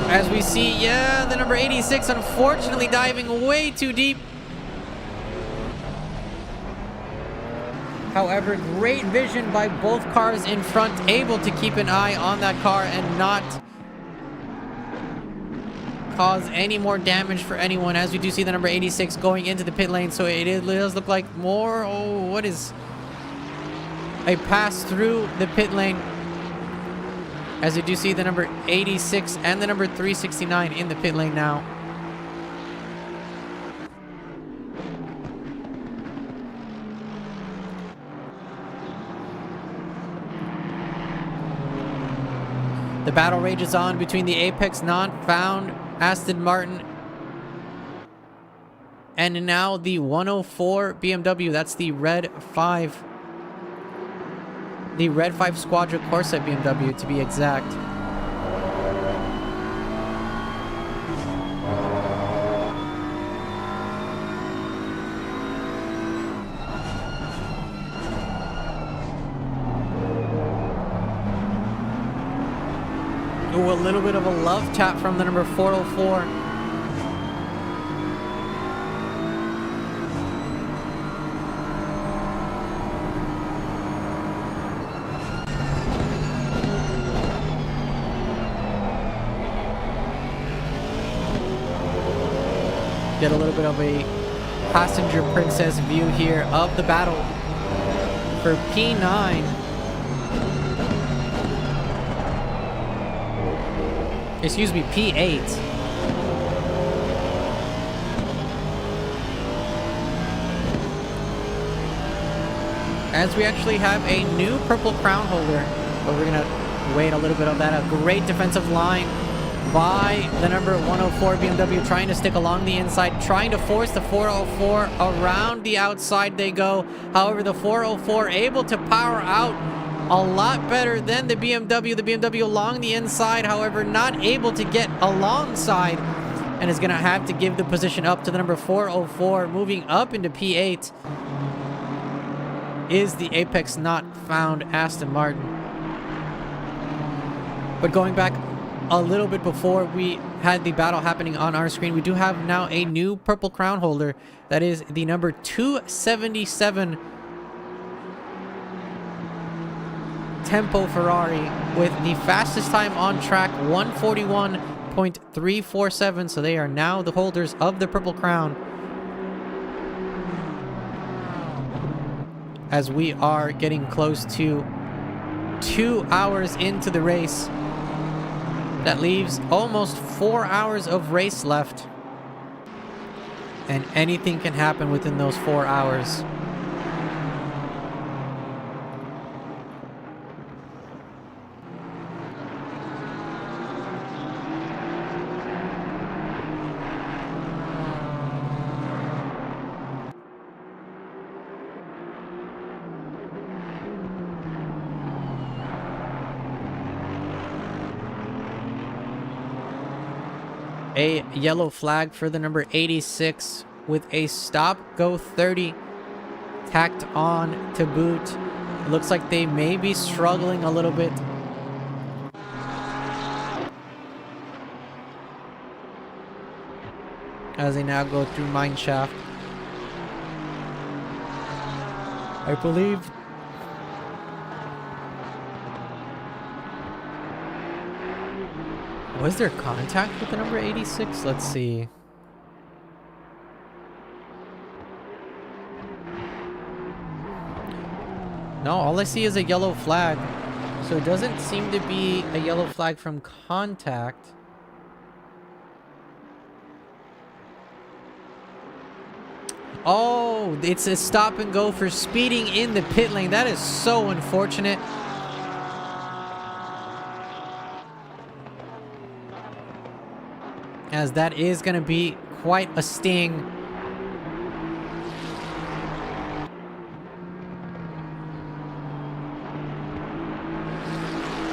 As we see, the number 86 unfortunately diving way too deep. However, great vision by both cars in front, able to keep an eye on that car and not cause any more damage for anyone, as we do see the number 86 going into the pit lane. So it does look like more, what is a pass through the pit lane, as you do see the number 86 and the number 369 in the pit lane now. The battle rages on between the Apex non-found Aston Martin and now the 104 BMW. That's the red 5. The red 5 Squadra Corsa BMW, to be exact. Ooh, a little bit of a love tap from the number 404. Get a little bit of a passenger princess view here of the battle for P9. Excuse me, P8. As we actually have a new purple crown holder, but we're gonna wait a little bit of that. A great defensive line by the number 104 BMW, trying to stick along the inside, trying to force the 404 around the outside they go. However, the 404 able to power out a lot better than the BMW. The BMW along the inside, however, not able to get alongside, and is going to have to give the position up to the number 404. Moving up into P8 is the Apex not found Aston Martin. But going back a little bit before we had the battle happening on our screen, we do have now a new purple crown holder. That is the number 277 Tempo Ferrari with the fastest time on track, 141.347. So they are now the holders of the purple crown, as we are getting close to 2 hours into the race. That leaves almost 4 hours of race left, and anything can happen within those 4 hours. A yellow flag for the number 86 with a stop go 30 tacked on to boot. It looks like they may be struggling a little bit. As they now go through mine shaft. I believe Was there contact with the number 86? Let's see. No, all I see is a yellow flag. So it doesn't seem to be a yellow flag from contact. Oh, it's a stop and go for speeding in the pit lane. That is so unfortunate. As that is going to be quite a sting.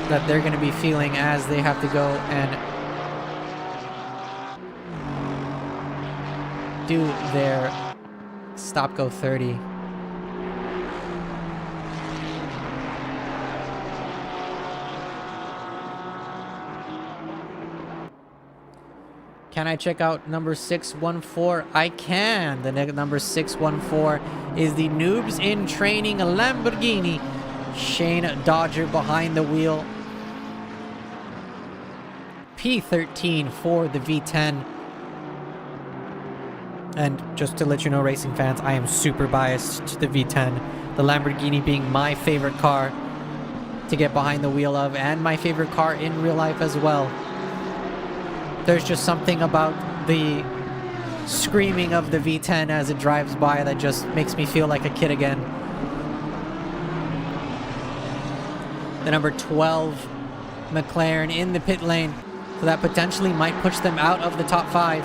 That they're going to be feeling as they have to go and do their stop go 30. Can I check out number 614? I can. The number 614 is the Noobs in Training Lamborghini. Shane Dodger behind the wheel. P13 for the V10. And just to let you know, racing fans, I am super biased to the V10. The Lamborghini being my favorite car to get behind the wheel of, and my favorite car in real life as well. There's just something about the screaming of the V10 as it drives by that just makes me feel like a kid again. The number 12 McLaren in the pit lane. So that potentially might push them out of the top 5.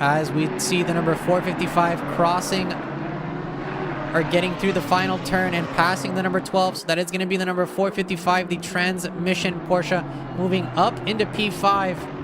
As we see the number 455 crossing or getting through the final turn and passing the number 12. So that is going to be the number 455, the transmission Porsche, moving up into P5.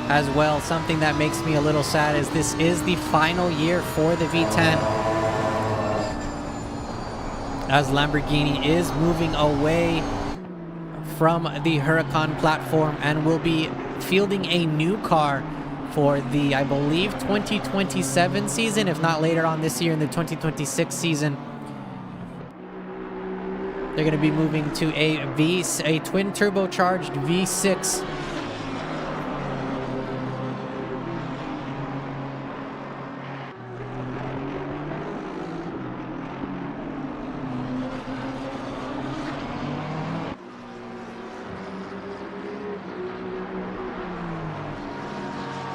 As well, something that makes me a little sad is this is the final year for the V10. As Lamborghini is moving away from the Huracan platform and will be fielding a new car for the, I believe, 2027 season, if not later on this year in the 2026 season. They're going to be moving to a twin turbocharged V6.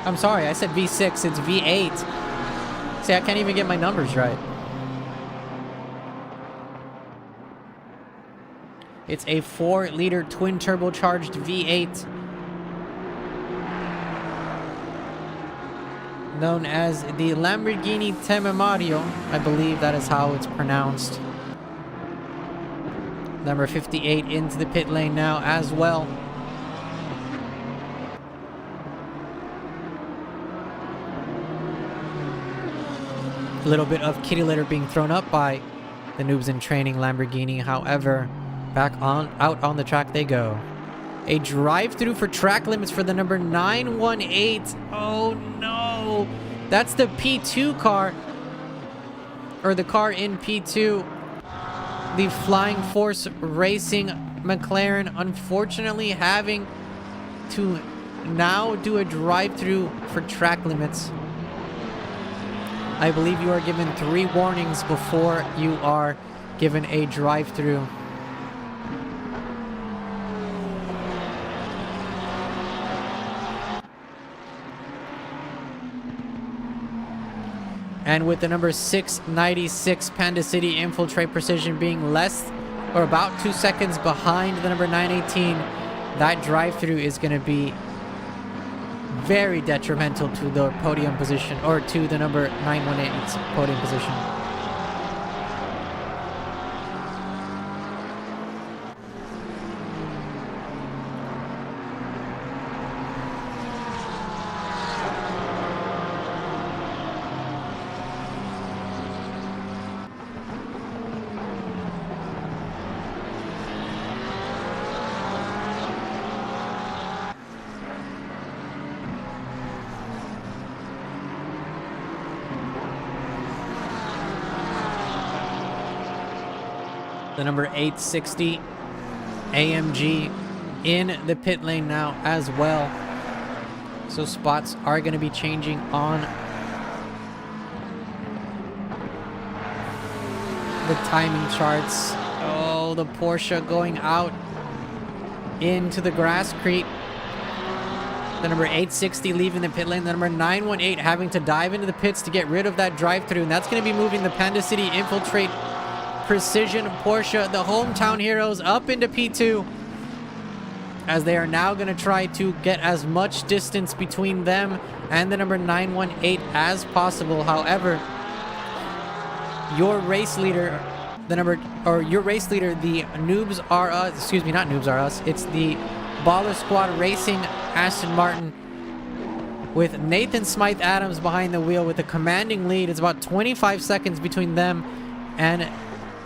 I'm sorry, I said V6, it's V8. See, I can't even get my numbers right. It's a 4-liter twin turbocharged V8. Known as the Lamborghini Temerario. I believe that is how it's pronounced. Number 58 into the pit lane now as well. A little bit of kitty litter being thrown up by the Noobs in Training Lamborghini. However, back out on the track they go. A drive-through for track limits for the number 918. Oh no! That's the P2 car. Or the car in P2. The Flying Force Racing McLaren, unfortunately having to now do a drive-through for track limits. I believe you are given 3 warnings before you are given a drive-through. And with the number 696 Panda City Infiltrate Precision being less or about 2 seconds behind the number 918, that drive-through is going to be very detrimental to the podium position, or to the number 918's podium position. The number 860 AMG in the pit lane now as well. So spots are going to be changing on the timing charts. Oh, the Porsche going out into the grasscrete. The number 860 leaving the pit lane. The number 918 having to dive into the pits to get rid of that drive-through. And that's going to be moving the Panda City Infiltrate Precision Porsche, the hometown heroes, up into P2, as they are now going to try to get as much distance between them and the number 918 as possible. However, your race leader, the Noobs Are Us, excuse me, not Noobs Are Us, it's the Baller Squad Racing Aston Martin with Nathan Smythe Adams behind the wheel with a commanding lead. It's about 25 seconds between them and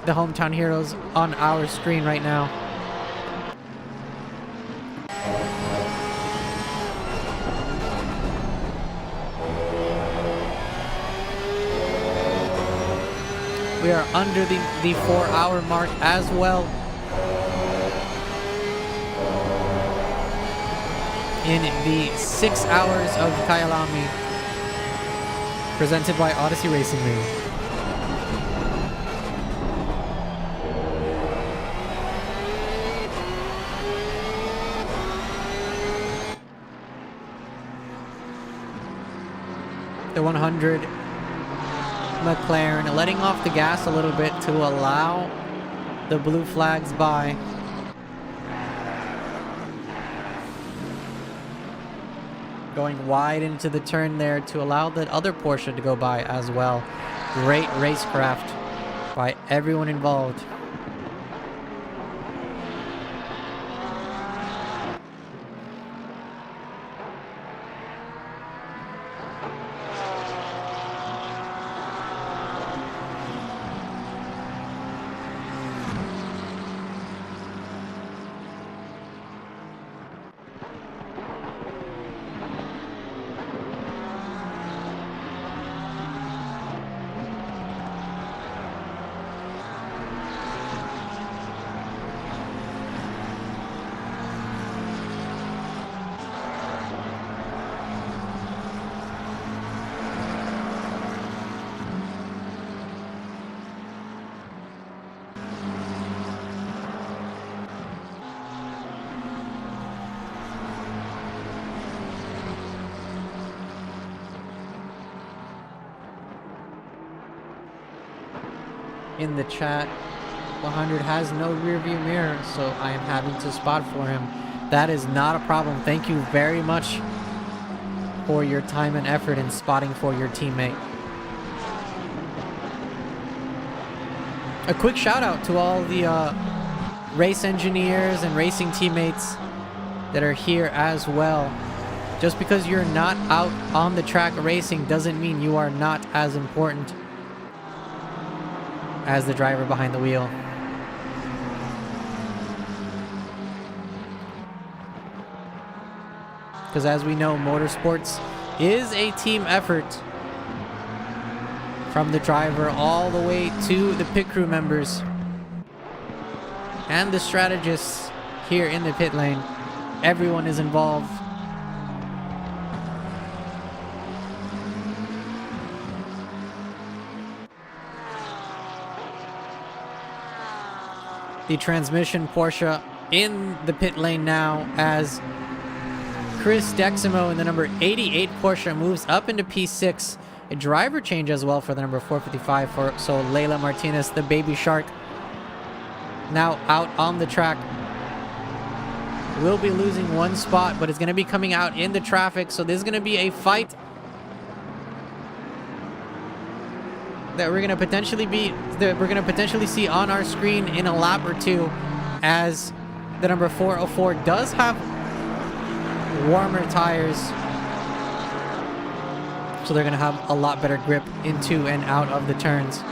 the hometown heroes on our screen right now. We are under the 4-hour mark as well in the 6 hours of KYALAMI, presented by Odyssey Racing League. The 100 McLaren letting off the gas a little bit to allow the blue flags by. Going wide into the turn there to allow the other Porsche to go by as well. Great racecraft by everyone involved. In the chat, 100 has no rear view mirror, so I am having to spot for him. That is not a problem. Thank you very much for your time and effort in spotting for your teammate. A quick shout out to all the race engineers and racing teammates that are here as well. Just because you're not out on the track racing doesn't mean you are not as important as the driver behind the wheel. Because as we know, motorsports is a team effort, from the driver all the way to the pit crew members and the strategists here in the pit lane. Everyone is involved. The transmission Porsche in the pit lane now as Chris Deximo in the number 88 Porsche moves up into P6. A driver change as well for the number 455 so Layla Martinez, the baby shark, now out on the track. will be losing one spot, but it's going to be coming out in the traffic. So this is going to be a fight that we're going to potentially see on our screen in a lap or two, as the number 404 does have warmer tires, so they're going to have a lot better grip into and out of the turns.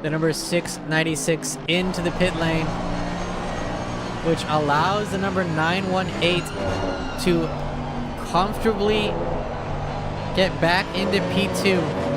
The number 696 into the pit lane, which allows the number 918 to comfortably get back into P2.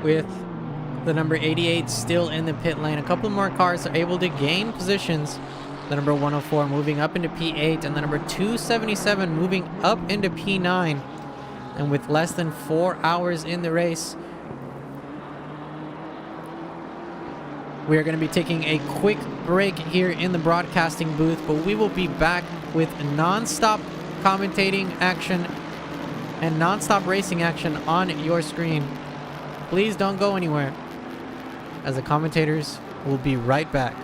With the number 88 still in the pit lane, a couple more cars are able to gain positions. The number 104 moving up into P8, and the number 277 moving up into P9. And with less than 4 hours in the race, we are going to be taking a quick break here in the broadcasting booth, but we will be back with non-stop commentating action and non-stop racing action on your screen. Please don't go anywhere, as the commentators will be right back.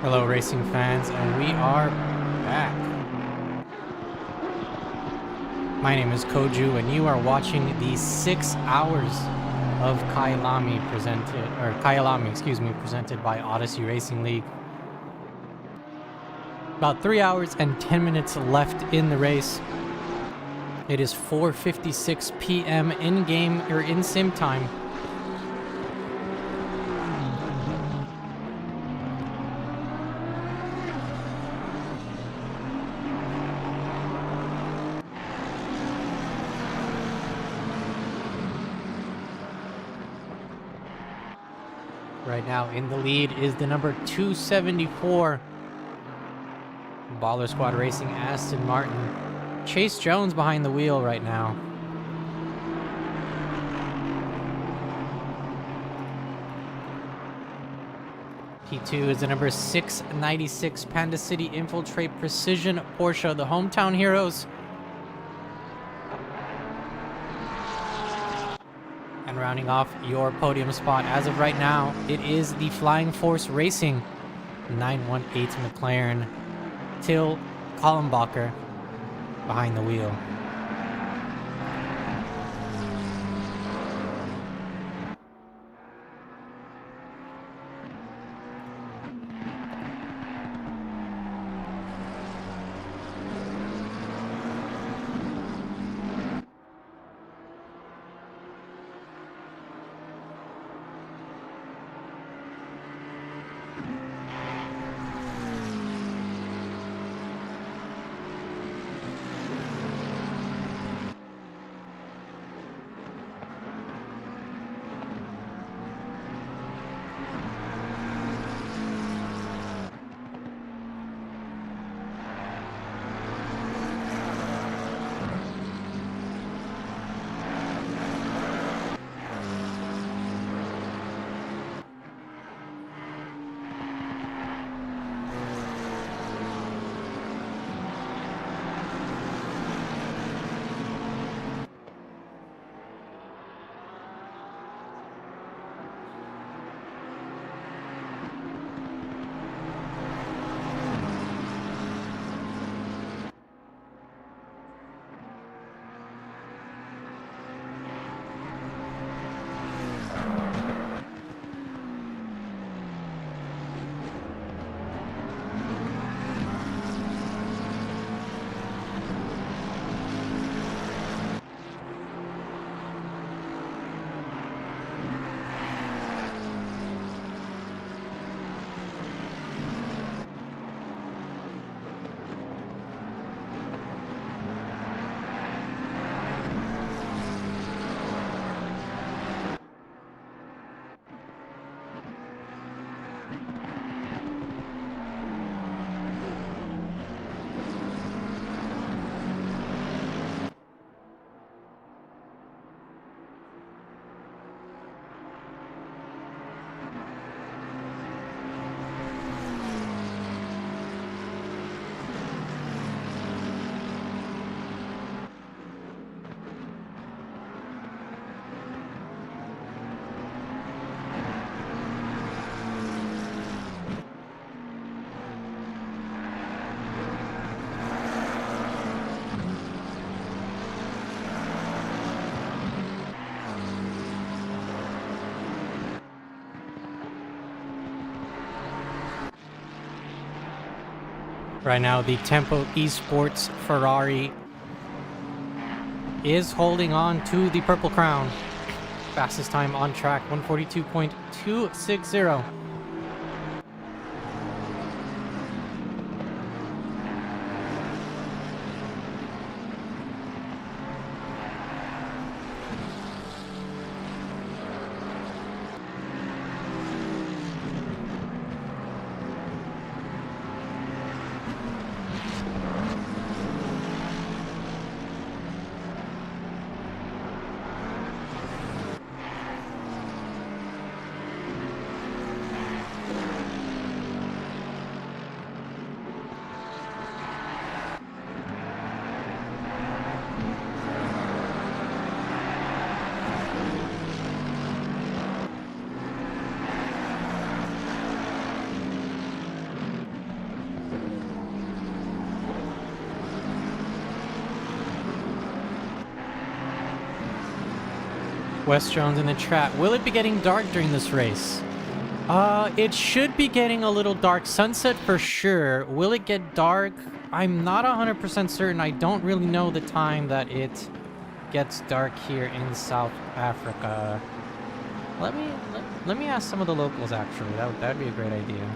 Hello, racing fans, and we are back. My name is Koju, and you are watching the 6 hours of KYALAMI presented by Odyssey Racing League. About 3 hours and 10 minutes left in the race. It is 4:56 p.m. in-game or in-sim time. Right now in the lead is the number 274 Baller Squad Racing Aston Martin. Chase Jones behind the wheel right now. P2 is the number 696 Panda City Infiltrate Precision Porsche, the hometown heroes. And rounding off your podium spot as of right now, it is the Flying Force Racing 918 McLaren, Till Kallenbacher behind the wheel. Right now, the Tempo Esports Ferrari is holding on to the Purple Crown. Fastest time on track, 142.260. Wes Jones in the chat. Will it be getting dark during this race? It should be getting a little dark. Sunset for sure. Will it get dark? I'm not 100% certain. I don't really know the time that it gets dark here in South Africa. Let me ask some of the locals actually. That'd be a great idea.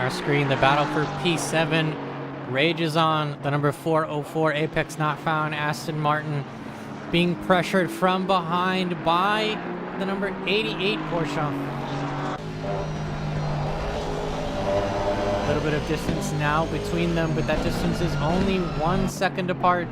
our screen. The battle for P7 rages on. The number 404 Apex Not Found Aston Martin being pressured from behind by the number 88 Porsche. A little bit of distance now between them, but that distance is only 1 second apart.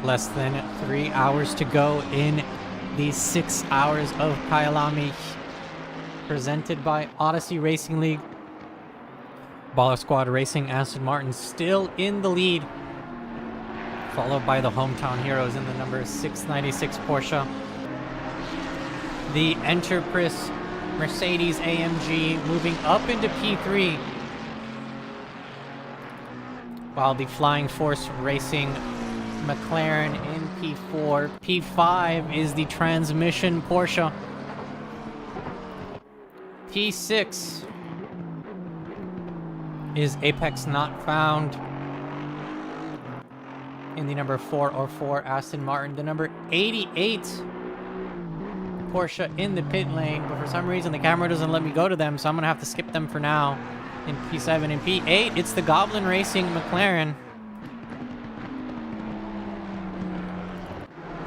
Less than 3 hours to go in these 6 hours of KYALAMI, presented by Odyssey Racing League. Baller Squad Racing, Aston Martin still in the lead, followed by the hometown heroes in the number 696 Porsche. The Enterprise Mercedes AMG moving up into P3, while the Flying Force Racing McLaren in P4. P5 is the transmission Porsche. P6 is Apex Not Found in the number 404 Aston Martin. The number 88 Porsche in the pit lane, but for some reason the camera doesn't let me go to them, so I'm gonna have to skip them for now. In P7 and P8, it's the Goblin Racing McLaren.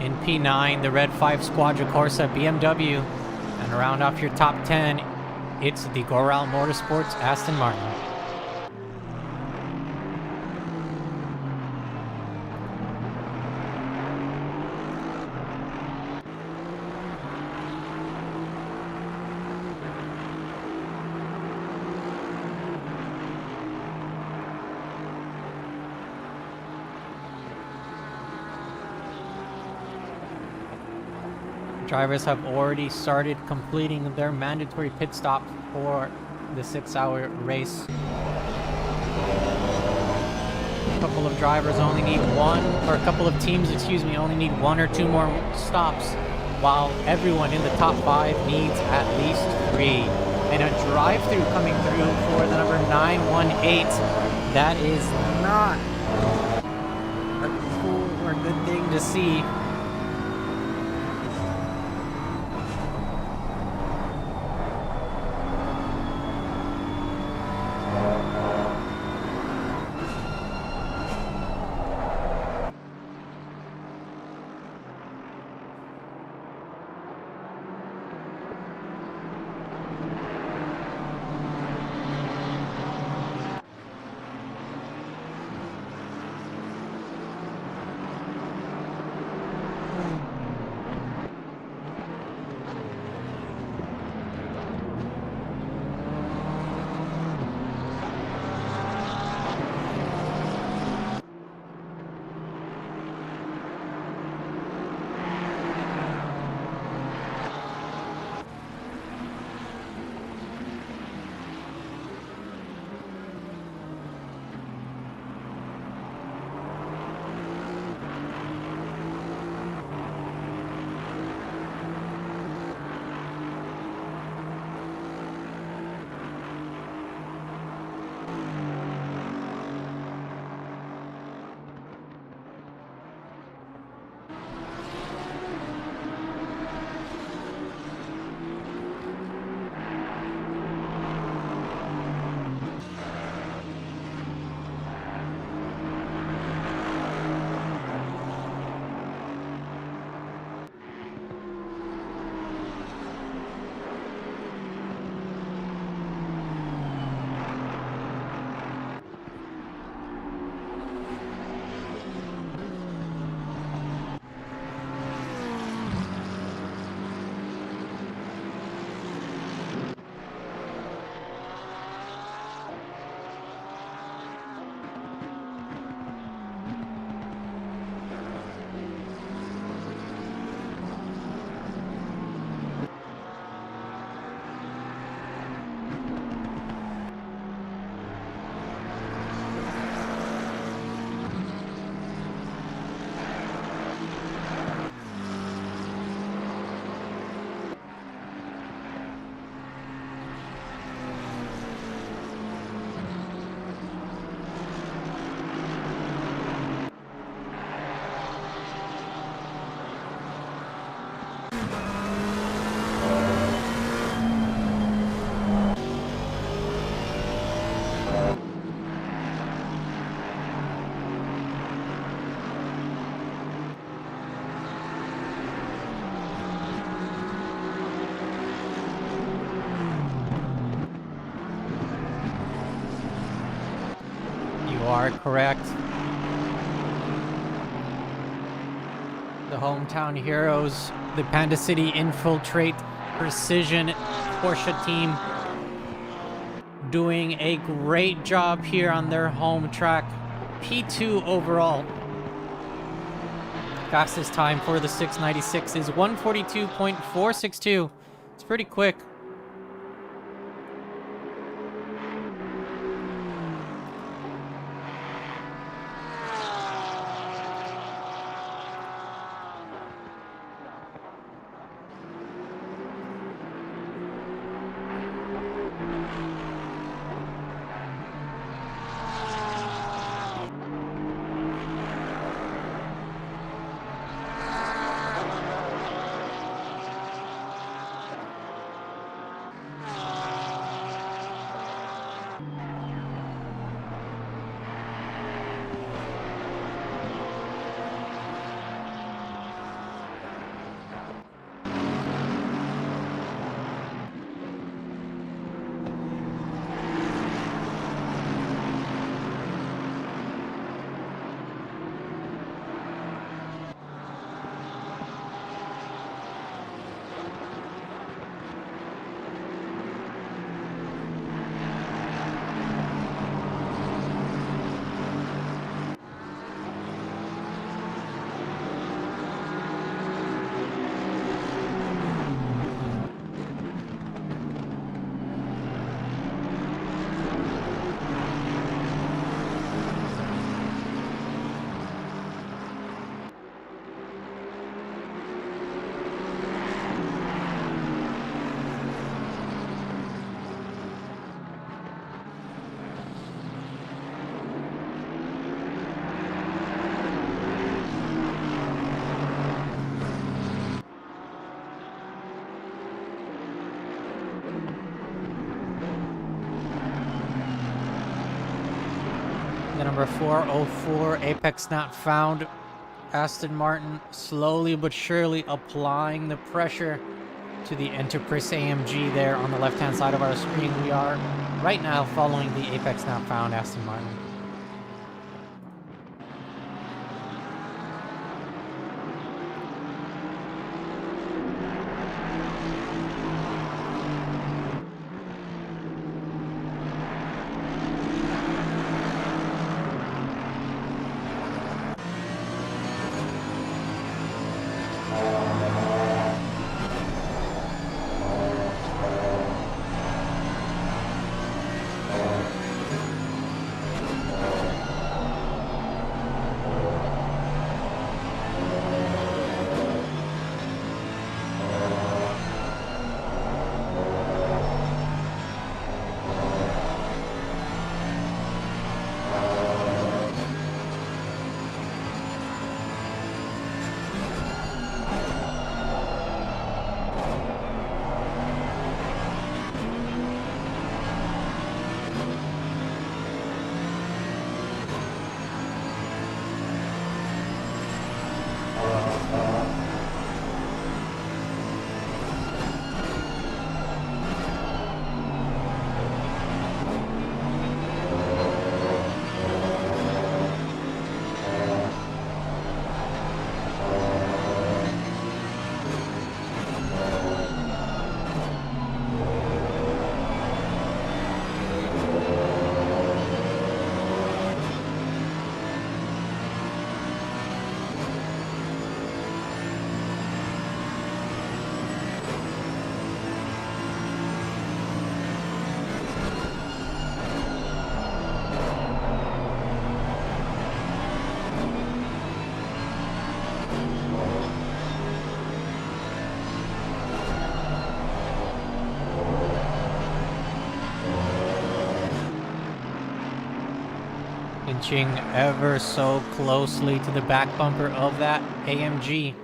In P9, the Red 5 Squadra Corsa BMW. And to round off your top 10, it's the Goral Motorsports Aston Martin. Drivers have already started completing their mandatory pit stop for the 6-hour race. A couple of drivers only need one, or a couple of teams, excuse me, only need 1 or 2 more stops, while everyone in the top 5 needs at least 3. And a drive-through coming through for the number 918. That is not a cool or good thing to see. Are correct. The hometown heroes, the Panda City Infiltrate Precision Porsche team, doing a great job here on their home track. P2 overall. Fastest time for the 696 is 1:42.462. It's pretty quick. The number 404, apex not found. Aston Martin slowly but surely applying the pressure to the Enterprise AMG there on the left-hand side of our screen. We are right now following the apex not found Aston Martin. Inching ever so closely to the back bumper of that AMG.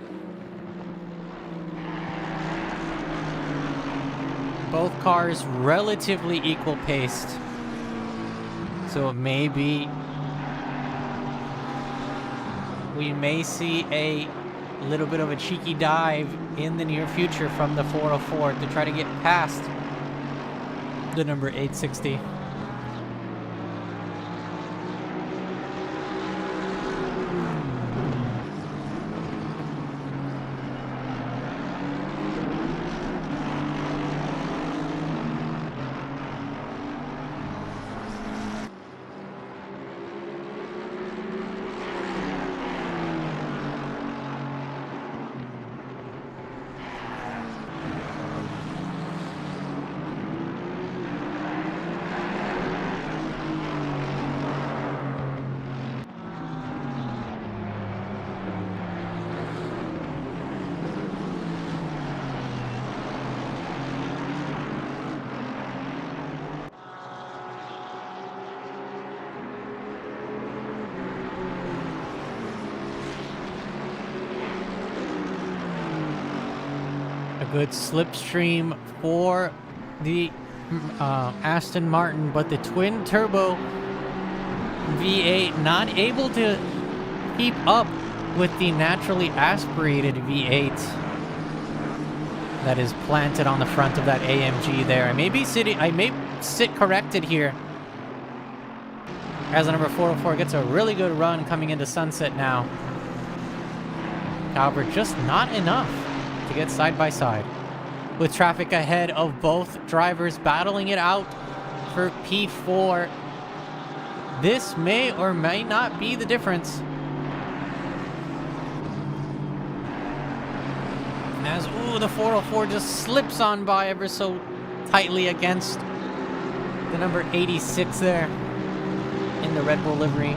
Both cars relatively equal paced. So it may be we may see a little bit of a cheeky dive in the near future from the 404 to try to get past the number 860. Good slipstream for the Aston Martin, but the twin turbo V8 not able to keep up with the naturally aspirated V8 that is planted on the front of that AMG there. I may sit corrected here as the number 404 gets a really good run coming into Sunset now. However, just not enough to get side by side. With traffic ahead of both drivers battling it out for P4, this may or may not be the difference. As, the 404 just slips on by ever so tightly against the number 86 there in the Red Bull livery.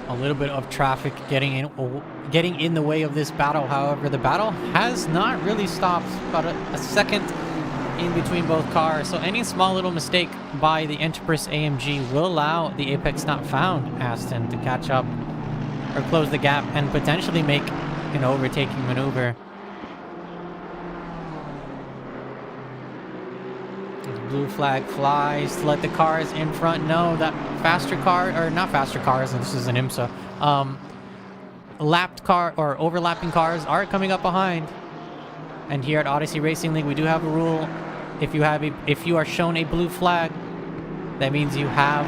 a little bit of traffic getting in the way of this battle. However, the battle has not really stopped. About a second in between both cars, so any small little mistake by the Empress AMG will allow the Apex Not Found Aston to catch up or close the gap and potentially make an overtaking maneuver. The blue flag flies to let the cars in front know that faster car, or not faster cars, and this is an IMSA, lapped car or overlapping cars are coming up behind. And here at Odyssey Racing League, we do have a rule: if you are shown a blue flag, that means you have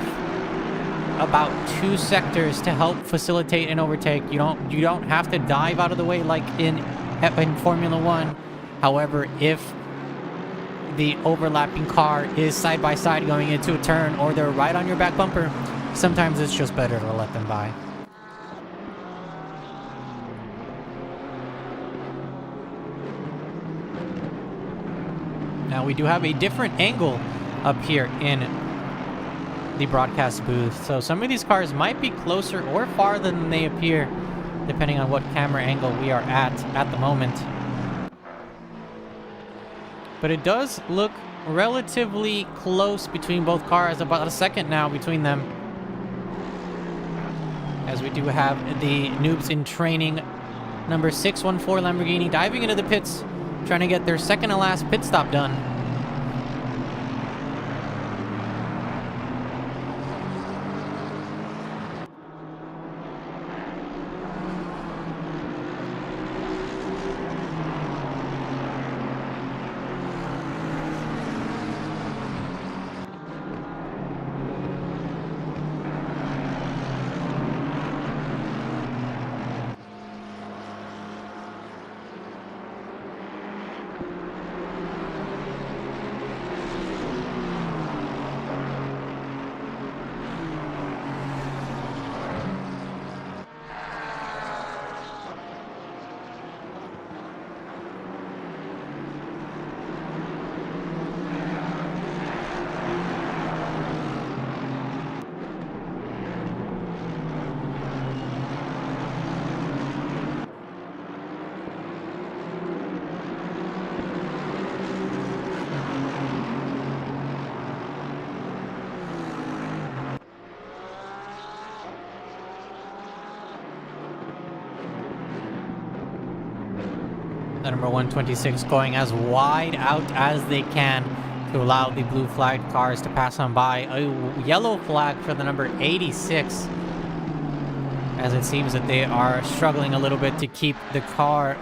about 2 sectors to help facilitate an overtake. You don't have to dive out of the way like in Formula 1. However, if the overlapping car is side by side going into a turn, or they're right on your back bumper, sometimes it's just better to let them by. Now we do have a different angle up here in the broadcast booth, so some of these cars might be closer or farther than they appear, depending on what camera angle we are at the moment. But it does look relatively close between both cars, about a second now between them, as we do have the noobs in training, number 614 Lamborghini, diving into the pits, trying to get their second to last pit stop done. The number 126 going as wide out as they can to allow the blue flag cars to pass on by. A yellow flag for the number 86, as it seems that they are struggling a little bit to keep the car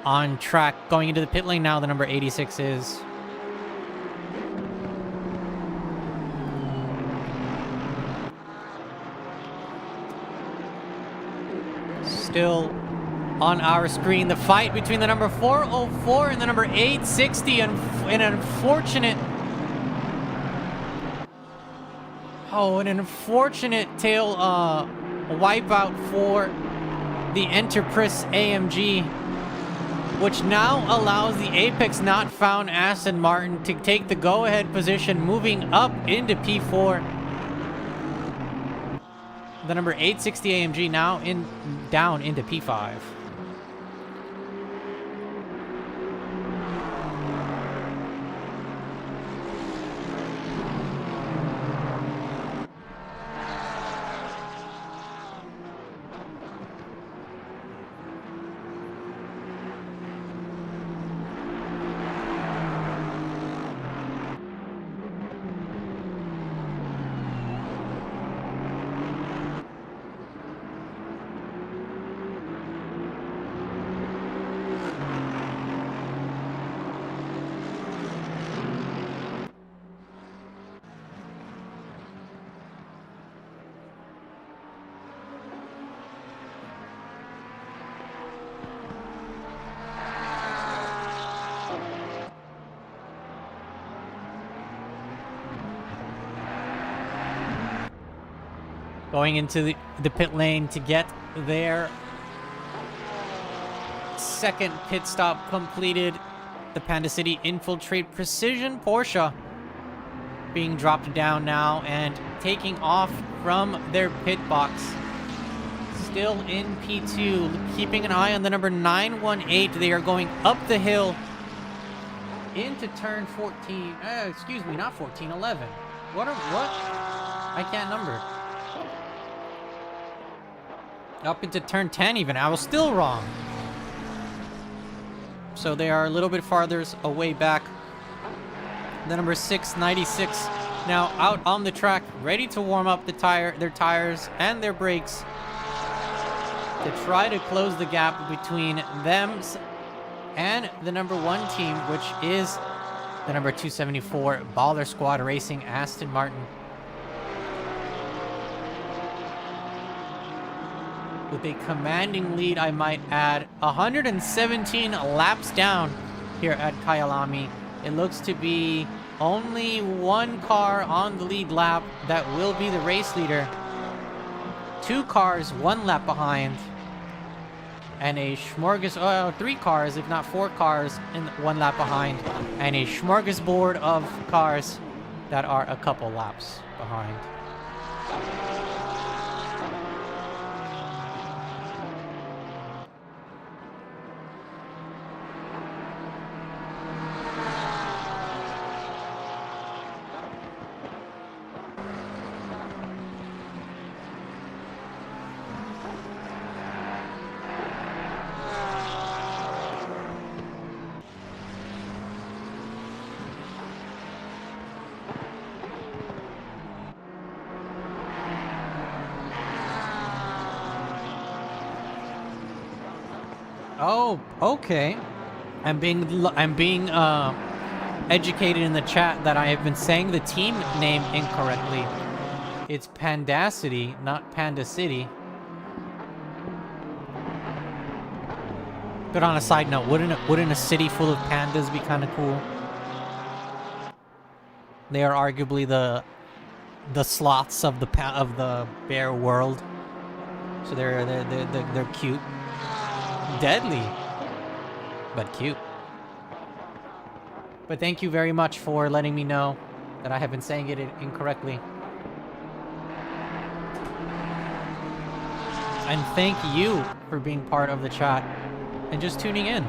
on track. Going into the pit lane now, the number 86 is. Still on our screen, the fight between the number 404 and the number 860, and an unfortunate tail wipeout for the Empress AMG, which now allows the Apex Not Found Aston Martin to take the go-ahead position, moving up into P4. The number 860 AMG now down into P5. Going into the pit lane to get their second pit stop completed, the Panda City Infiltrate Precision Porsche being dropped down now and taking off from their pit box. Still in P2, keeping an eye on the number 918. They are going up the hill into turn 14. Excuse me, not 14, 11. What? I can't number. Up into turn 10 even. I was still wrong. So they are a little bit farther away back. The number 696 now out on the track, ready to warm up their tires and their brakes to try to close the gap between them and the number 1 team, which is the number 274 Baller Squad Racing Aston Martin. With a commanding lead, I might add, 117 laps down here at KYALAMI. It looks to be only one car on the lead lap that will be the race leader. 2 cars, 1 lap behind. And a smorgasbord, 3 cars, if not 4 cars, in 1 lap behind. And a smorgasbord of cars that are a couple laps behind. Oh, okay. I'm being educated in the chat that I have been saying the team name incorrectly. It's Pandacity, not Panda City. But on a side note, wouldn't a city full of pandas be kind of cool? They are arguably the sloths of the bear world. So they're cute. Deadly, but cute. But thank you very much for letting me know that I have been saying it incorrectly. And thank you for being part of the chat and just tuning in.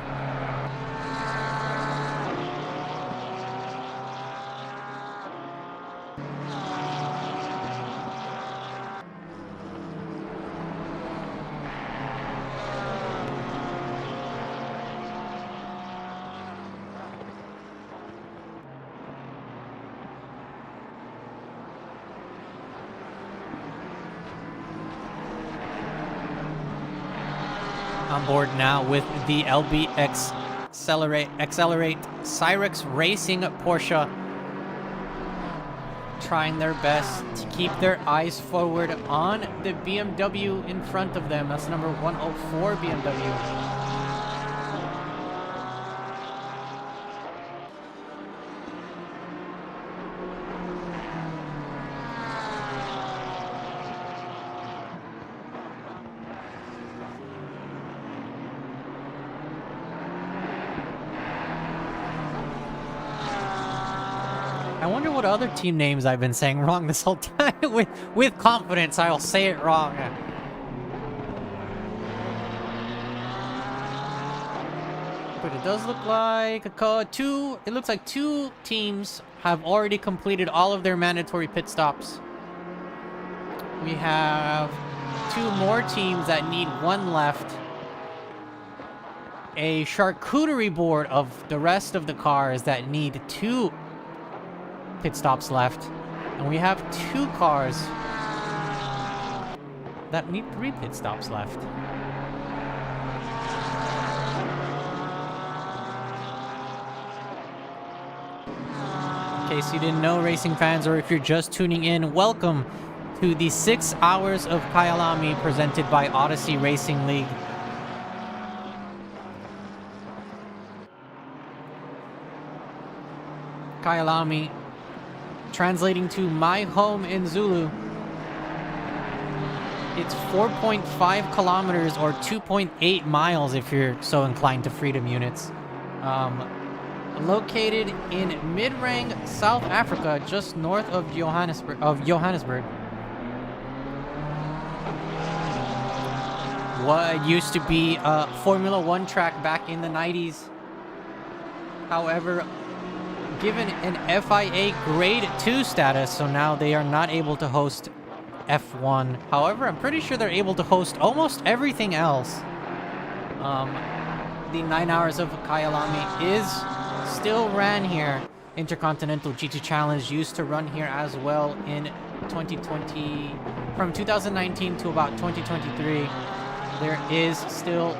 On board now with the LB Accelerate Cyrex Racing Porsche, trying their best to keep their eyes forward on the BMW in front of them. That's number 104 BMW. I wonder what other team names I've been saying wrong this whole time. with confidence, I'll say it wrong. But it does look like it looks like 2 teams have already completed all of their mandatory pit stops. We have 2 more teams that need 1 left. A charcuterie board of the rest of the cars that need 2 pit stops left, and we have 2 cars that need 3 pit stops left. In case you didn't know, racing fans, or if you're just tuning in, welcome to the 6 hours of KYALAMI presented by Odyssey Racing League. KYALAMI, translating to my home in Zulu, it's 4.5 kilometers or 2.8 miles if you're so inclined to freedom units. located in Midrang, South Africa, just north of Johannesburg. What used to be a Formula One track back in the 90s. However, given an FIA Grade 2 status, so now they are not able to host F1. However, I'm pretty sure they're able to host almost everything else. The 9 Hours of KYALAMI is still ran here. Intercontinental GT Challenge used to run here as well in 2020, from 2019 to about 2023. There is still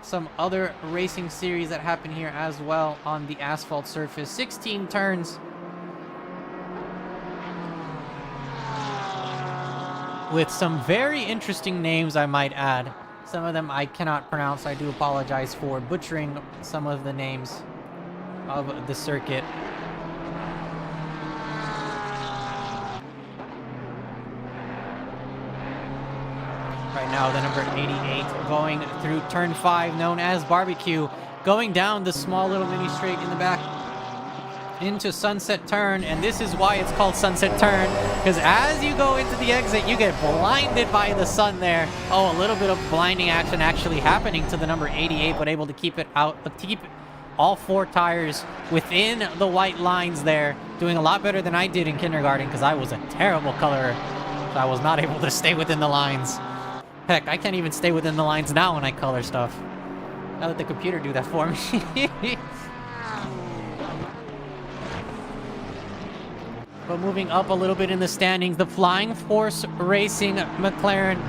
some other racing series that happen here as well on the asphalt surface. 16 turns. With some very interesting names, I might add. Some of them I cannot pronounce. I do apologize for butchering some of the names of the circuit. Right now, the number 88 going through turn 5, known as Barbecue, going down the small little mini straight in the back into Sunset Turn, and this is why it's called Sunset Turn, because as you go into the exit, you get blinded by the sun there. Oh, a little bit of blinding action actually happening to the number 88, but able to keep it out, to keep all 4 tires within the white lines there, doing a lot better than I did in kindergarten, because I was a terrible colorer, so I was not able to stay within the lines. Heck, I can't even stay within the lines now when I color stuff. I'll let the computer do that for me. But moving up a little bit in the standings, the Flying Force Racing McLaren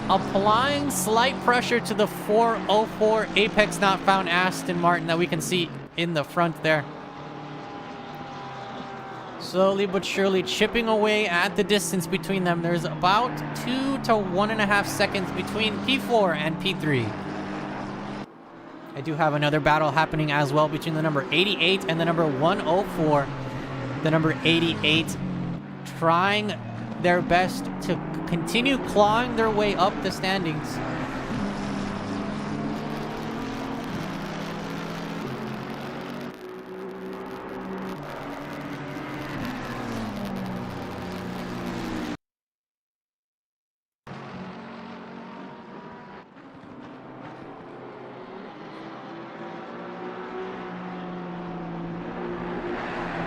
applying slight pressure to the 404 Apex Not Found Aston Martin that we can see in the front there. Slowly but surely chipping away at the distance between them. There's about 2 to 1.5 seconds between P4 and P3. I do have another battle happening as well between the number 88 and the number 104. The number 88 trying their best to continue clawing their way up the standings.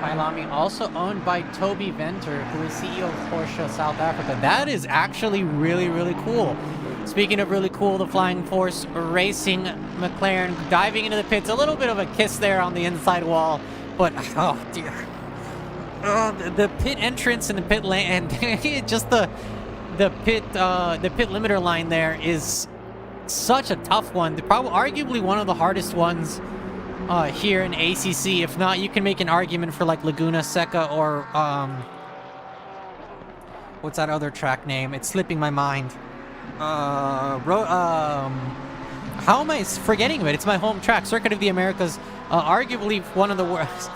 KYALAMI also owned by Toby Venter, who is CEO of Porsche South Africa. That is actually really, really cool. Speaking of really cool, the Flying Force Racing McLaren diving into the pits. A little bit of a kiss there on the inside wall, but oh dear. The pit entrance and the pit lane, and just the pit limiter line there is such a tough one. Probably arguably one of the hardest ones here in ACC. If not, you can make an argument for like Laguna Seca or what's that other track name? It's slipping my mind. How am I forgetting of it? It's my home track, Circuit of the Americas. Arguably one of the worst.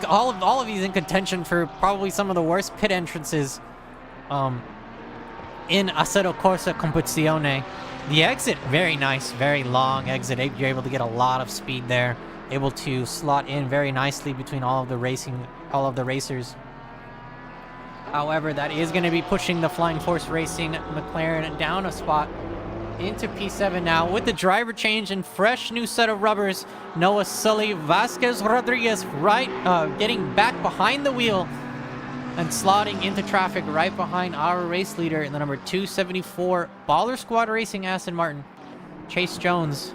All of these in contention for probably some of the worst pit entrances in Assetto Corsa Competizione. The exit, very nice, very long exit. You're able to get a lot of speed there. Able to slot in very nicely between all of the racers. However, that is going to be pushing the Flying Force Racing McLaren down a spot into P7 now with the driver change and fresh new set of rubbers. Noah Sully Vasquez Rodriguez getting back behind the wheel and slotting into traffic right behind our race leader in the number 274 Baller Squad Racing Aston Martin, Chase Jones,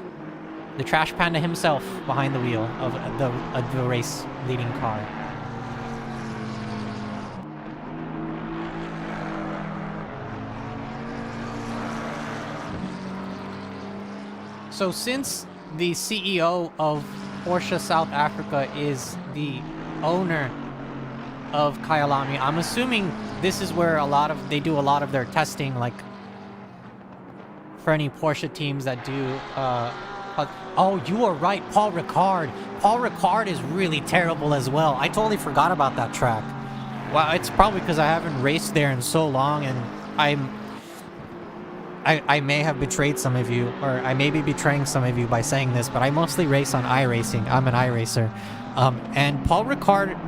the trash panda himself, behind the wheel of the race leading car. So since the CEO of Porsche South Africa is the owner of KYALAMI, I'm assuming this is where they do a lot of their testing, like for any Porsche teams that do oh, you are right, Paul Ricard. Paul Ricard is really terrible as well. I totally forgot about that track. Wow, it's probably because I haven't raced there in so long, and I may have betrayed some of you, or I may be betraying some of you by saying this, but I mostly race on iRacing. I'm an iRacer. And Paul Ricard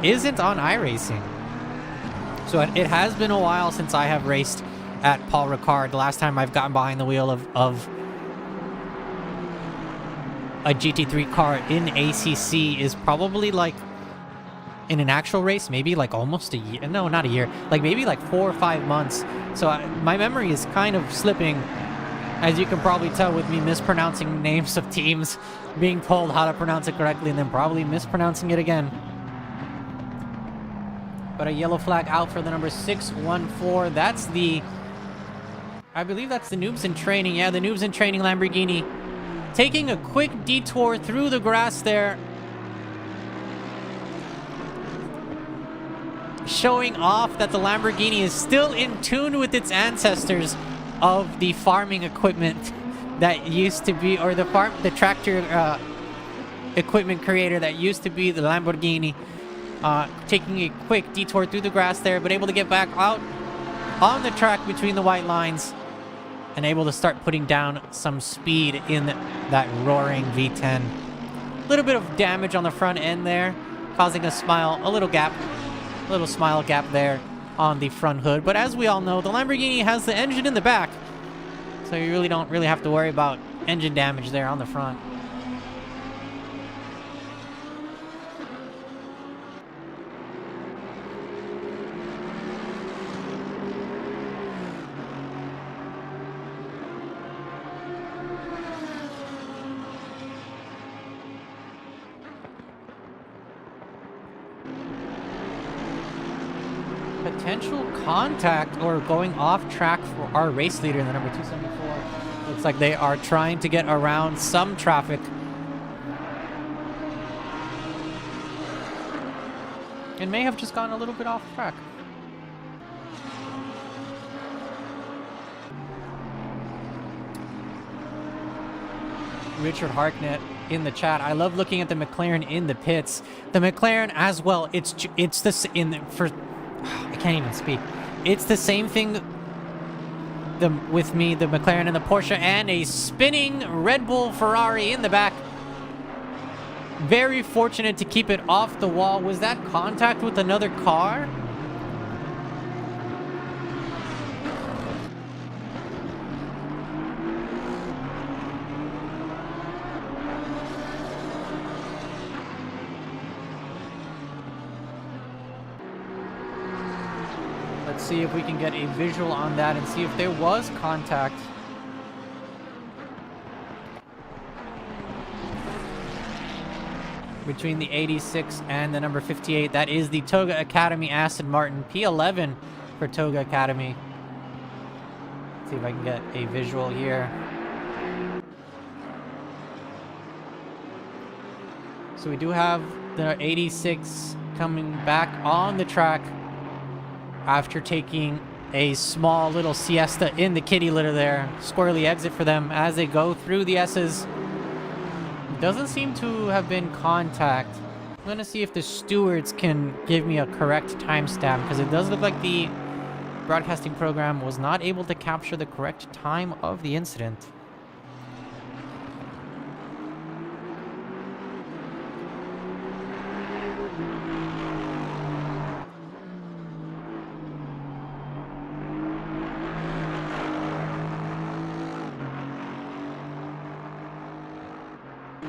isn't on iRacing. So it has been a while since I have raced at Paul Ricard. The last time I've gotten behind the wheel of a GT3 car in ACC is probably like in an actual race, maybe like almost a year. No, not a year. Like maybe like 4 or 5 months. So my memory is kind of slipping, as you can probably tell with me mispronouncing names of teams, being told how to pronounce it correctly and then probably mispronouncing it again. But a yellow flag out for the number 614. That's the, I believe that's the Noobs in Training. Yeah, the Noobs in Training Lamborghini. Taking a quick detour through the grass there. Showing off that the Lamborghini is still in tune with its ancestors of the farming equipment that used to be, or the tractor equipment creator that used to be the Lamborghini. Taking a quick detour through the grass there, but able to get back out on the track between the white lines and able to start putting down some speed in that roaring V10. A little bit of damage on the front end there, causing a little smile gap there on the front hood. But as we all know, the Lamborghini has the engine in the back, so you really don't have to worry about engine damage there on the front. Potential contact or going off track for our race leader in the number 274. Looks like they are trying to get around some traffic. And may have just gone a little bit off track. Richard Harknett in the chat. I love looking at the McLaren in the pits. The McLaren as well. It's this for. I can't even speak. It's the same thing with me, the McLaren and the Porsche, and a spinning Red Bull Ferrari in the back. Very fortunate to keep it off the wall. Was that contact with another car? Let's see if we can get a visual on that and see if there was contact. Between the 86 and the number 58. That is the Toga Academy Aston Martin P11 for Toga Academy. Let's see if I can get a visual here. So we do have the 86 coming back on the track after taking a small little siesta in the kitty litter there. Squirrely exit for them as they go through the S's. Doesn't seem to have been contact. I'm gonna see if the stewards can give me a correct timestamp, because it does look like the broadcasting program was not able to capture the correct time of the incident.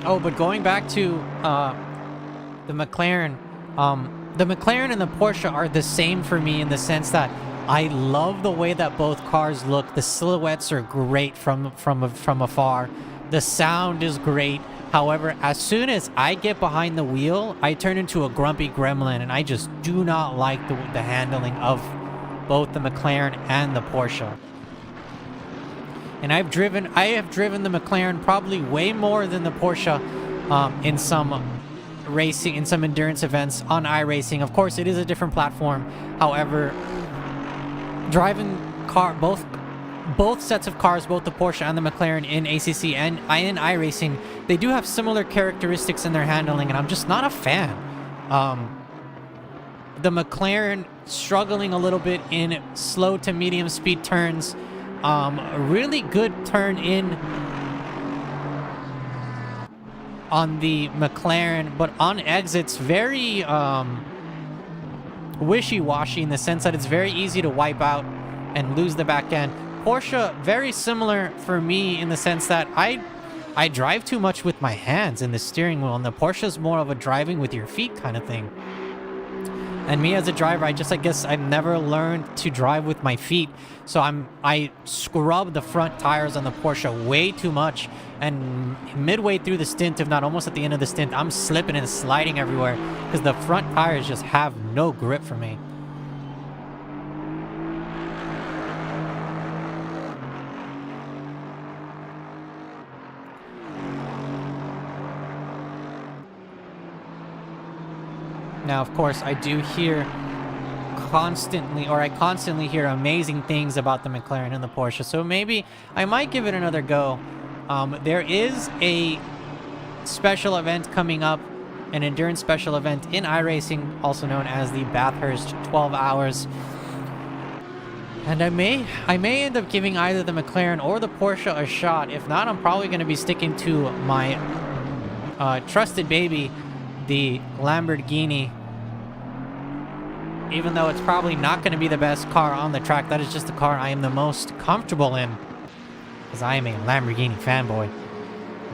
Oh, but going back to the McLaren and the Porsche are the same for me in the sense that I love the way that both cars look. The silhouettes are great from afar. The sound is great. However, as soon as I get behind the wheel, I turn into a grumpy gremlin, and I just do not like the handling of both the McLaren and the Porsche. And I have driven the McLaren probably way more than the Porsche in some racing, in some endurance events on iRacing. Of course, it is a different platform. However, driving both sets of cars, both the Porsche and the McLaren in ACC and in iRacing, they do have similar characteristics in their handling, and I'm just not a fan. The McLaren struggling a little bit in slow to medium speed turns, Really good turn in on the McLaren, but on exits, very wishy-washy in the sense that it's very easy to wipe out and lose the back end. Porsche, very similar for me in the sense that I drive too much with my hands in the steering wheel, and the Porsche is more of a driving with your feet kind of thing. And me as a driver, I guess I've never learned to drive with my feet. So I scrub the front tires on the Porsche way too much. And midway through the stint, if not almost at the end of the stint, I'm slipping and sliding everywhere because the front tires just have no grip for me. Now, of course, I constantly hear amazing things about the McLaren and the Porsche, so maybe I might give it another go. There is a special event coming up, an endurance special event in iRacing, also known as the Bathurst 12 Hours. And I may end up giving either the McLaren or the Porsche a shot. If not, I'm probably going to be sticking to my trusted baby, the Lamborghini. Even though it's probably not going to be the best car on the track, that is just the car I am the most comfortable in. Because I am a Lamborghini fanboy.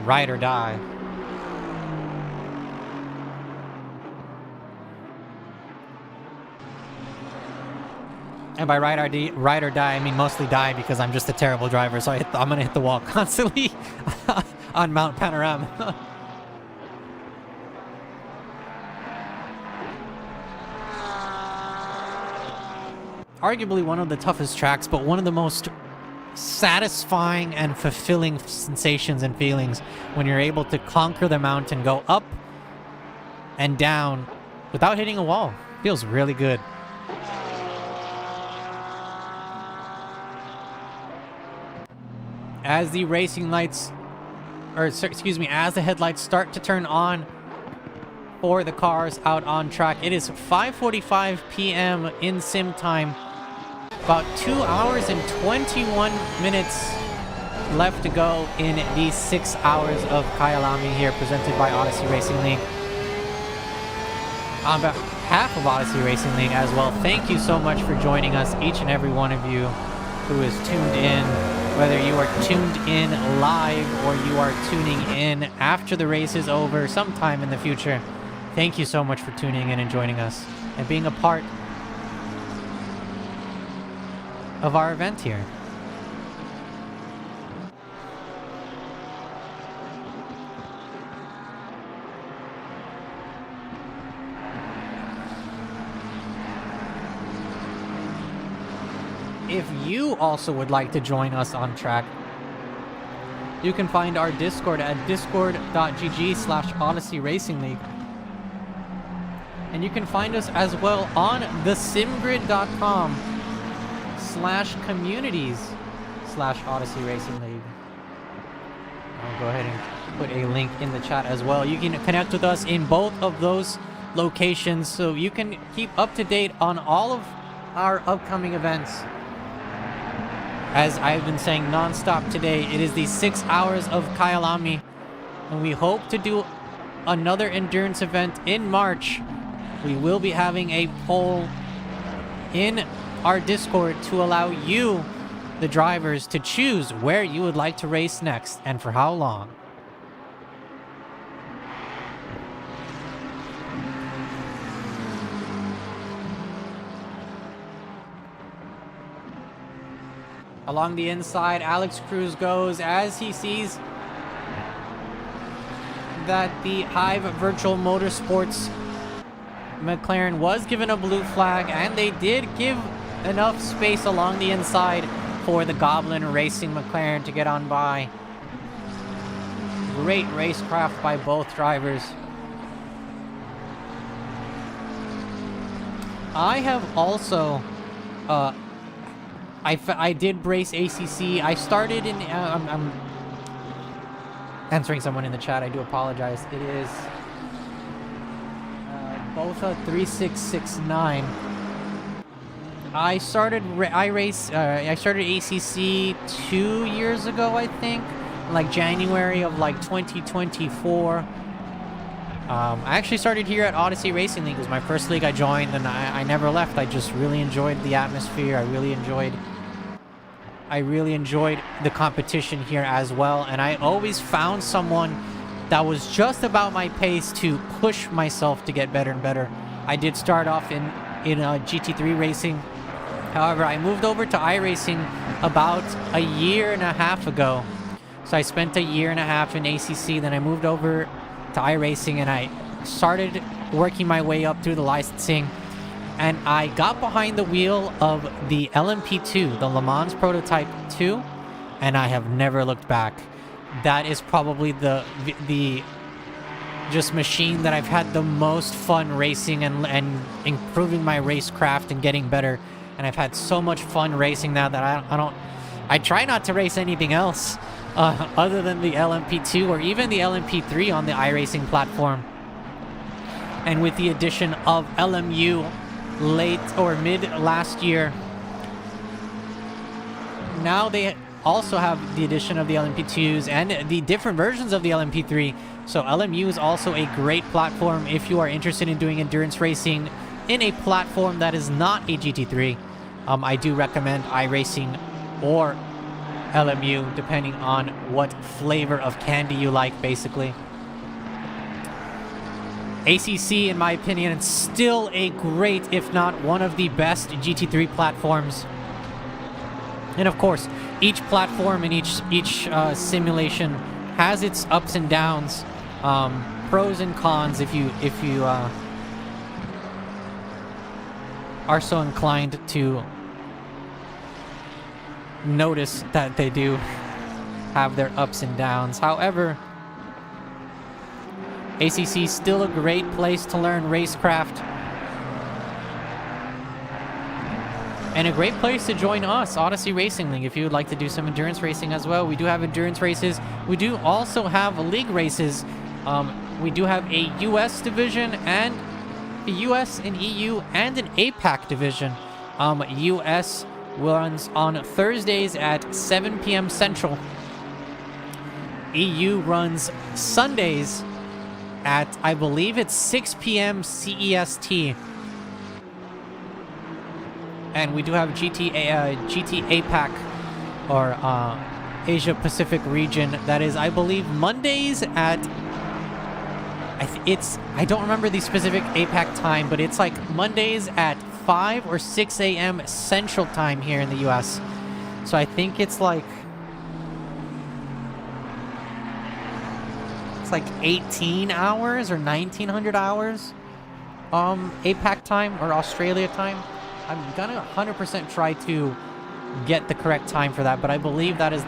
Ride or die. And by ride or die, I mean mostly die because I'm just a terrible driver. So I'm going to hit the wall constantly on Mount Panorama. Arguably one of the toughest tracks, but one of the most satisfying and fulfilling sensations and feelings when you're able to conquer the mountain, go up and down without hitting a wall. Feels really good. As the racing lights, as the headlights start to turn on for the cars out on track, it is 5:45 p.m. in sim time. About 2 hours and 21 minutes left to go in these 6 hours of KYALAMI here, presented by Odyssey Racing League. On behalf of Odyssey Racing League as well, thank you so much for joining us, each and every one of you who is tuned in, whether you are tuned in live or you are tuning in after the race is over sometime in the future. Thank you so much for tuning in and joining us and being a part of our event here. If you also would like to join us on track, you can find our Discord at discord.gg/Odyssey Racing League. And you can find us as well on thesimgrid.com/communities/Odyssey Racing League. I'll go ahead and put a link in the chat as well. You can connect with us in both of those locations so you can keep up to date on all of our upcoming events. As I've been saying non-stop today, it is the 6 hours of KYALAMI, and we hope to do another endurance event in March. We will be having a poll in our Discord to allow you, the drivers, to choose where you would like to race next and for how long. Along the inside, Alex Cruz goes as he sees that the Hive Virtual Motorsports McLaren was given a blue flag, and they did give enough space along the inside for the Goblin Racing McLaren to get on by. Great racecraft by both drivers. I have also I did brace ACC. I started in I'm answering someone in the chat. I do apologize. It is Botha 3669. I started I started ACC 2 years ago, I think, like January of like 2024. I actually started here at Odyssey Racing League. It was my first league I joined, and I never left. I just really enjoyed the atmosphere. I really enjoyed the competition here as well, and I always found someone that was just about my pace to push myself to get better and better. I did start off in GT3 racing. However, I moved over to iRacing about a year and a half ago. So I spent a year and a half in ACC, then I moved over to iRacing, and I started working my way up through the licensing, and I got behind the wheel of the LMP2, the Le Mans Prototype 2, and I have never looked back. That is probably the just machine that I've had the most fun racing and improving my racecraft and getting better. And I've had so much fun racing now that I try not to race anything else other than the LMP2 or even the LMP3 on the iRacing platform. And with the addition of LMU late or mid last year, now they also have the addition of the LMP2s and the different versions of the LMP3. So LMU is also a great platform if you are interested in doing endurance racing in a platform that is not a GT3. I do recommend iRacing or LMU, depending on what flavor of candy you like, basically. ACC, in my opinion, is still a great, if not one of the best GT3 platforms. And of course, each platform and each simulation has its ups and downs, pros and cons if you are so inclined to notice that they do have their ups and downs. However, ACC is still a great place to learn racecraft and a great place to join us, Odyssey Racing League, if you would like to do some endurance racing as well. We do have endurance races. We do also have league races. We do have a US division and a US and EU and an APAC division. US runs on Thursdays at 7 p.m. Central. EU runs Sundays at, I believe it's 6 p.m. CEST. And we do have GT APAC, or Asia Pacific region. That is, I believe, Mondays at, I don't remember the specific APAC time, but it's like Mondays at 5 or 6 a.m. Central Time here in the US. So I think it's like 18 hours or 1900 hours APAC time or Australia time. I'm gonna 100% try to get the correct time for that, but I believe that is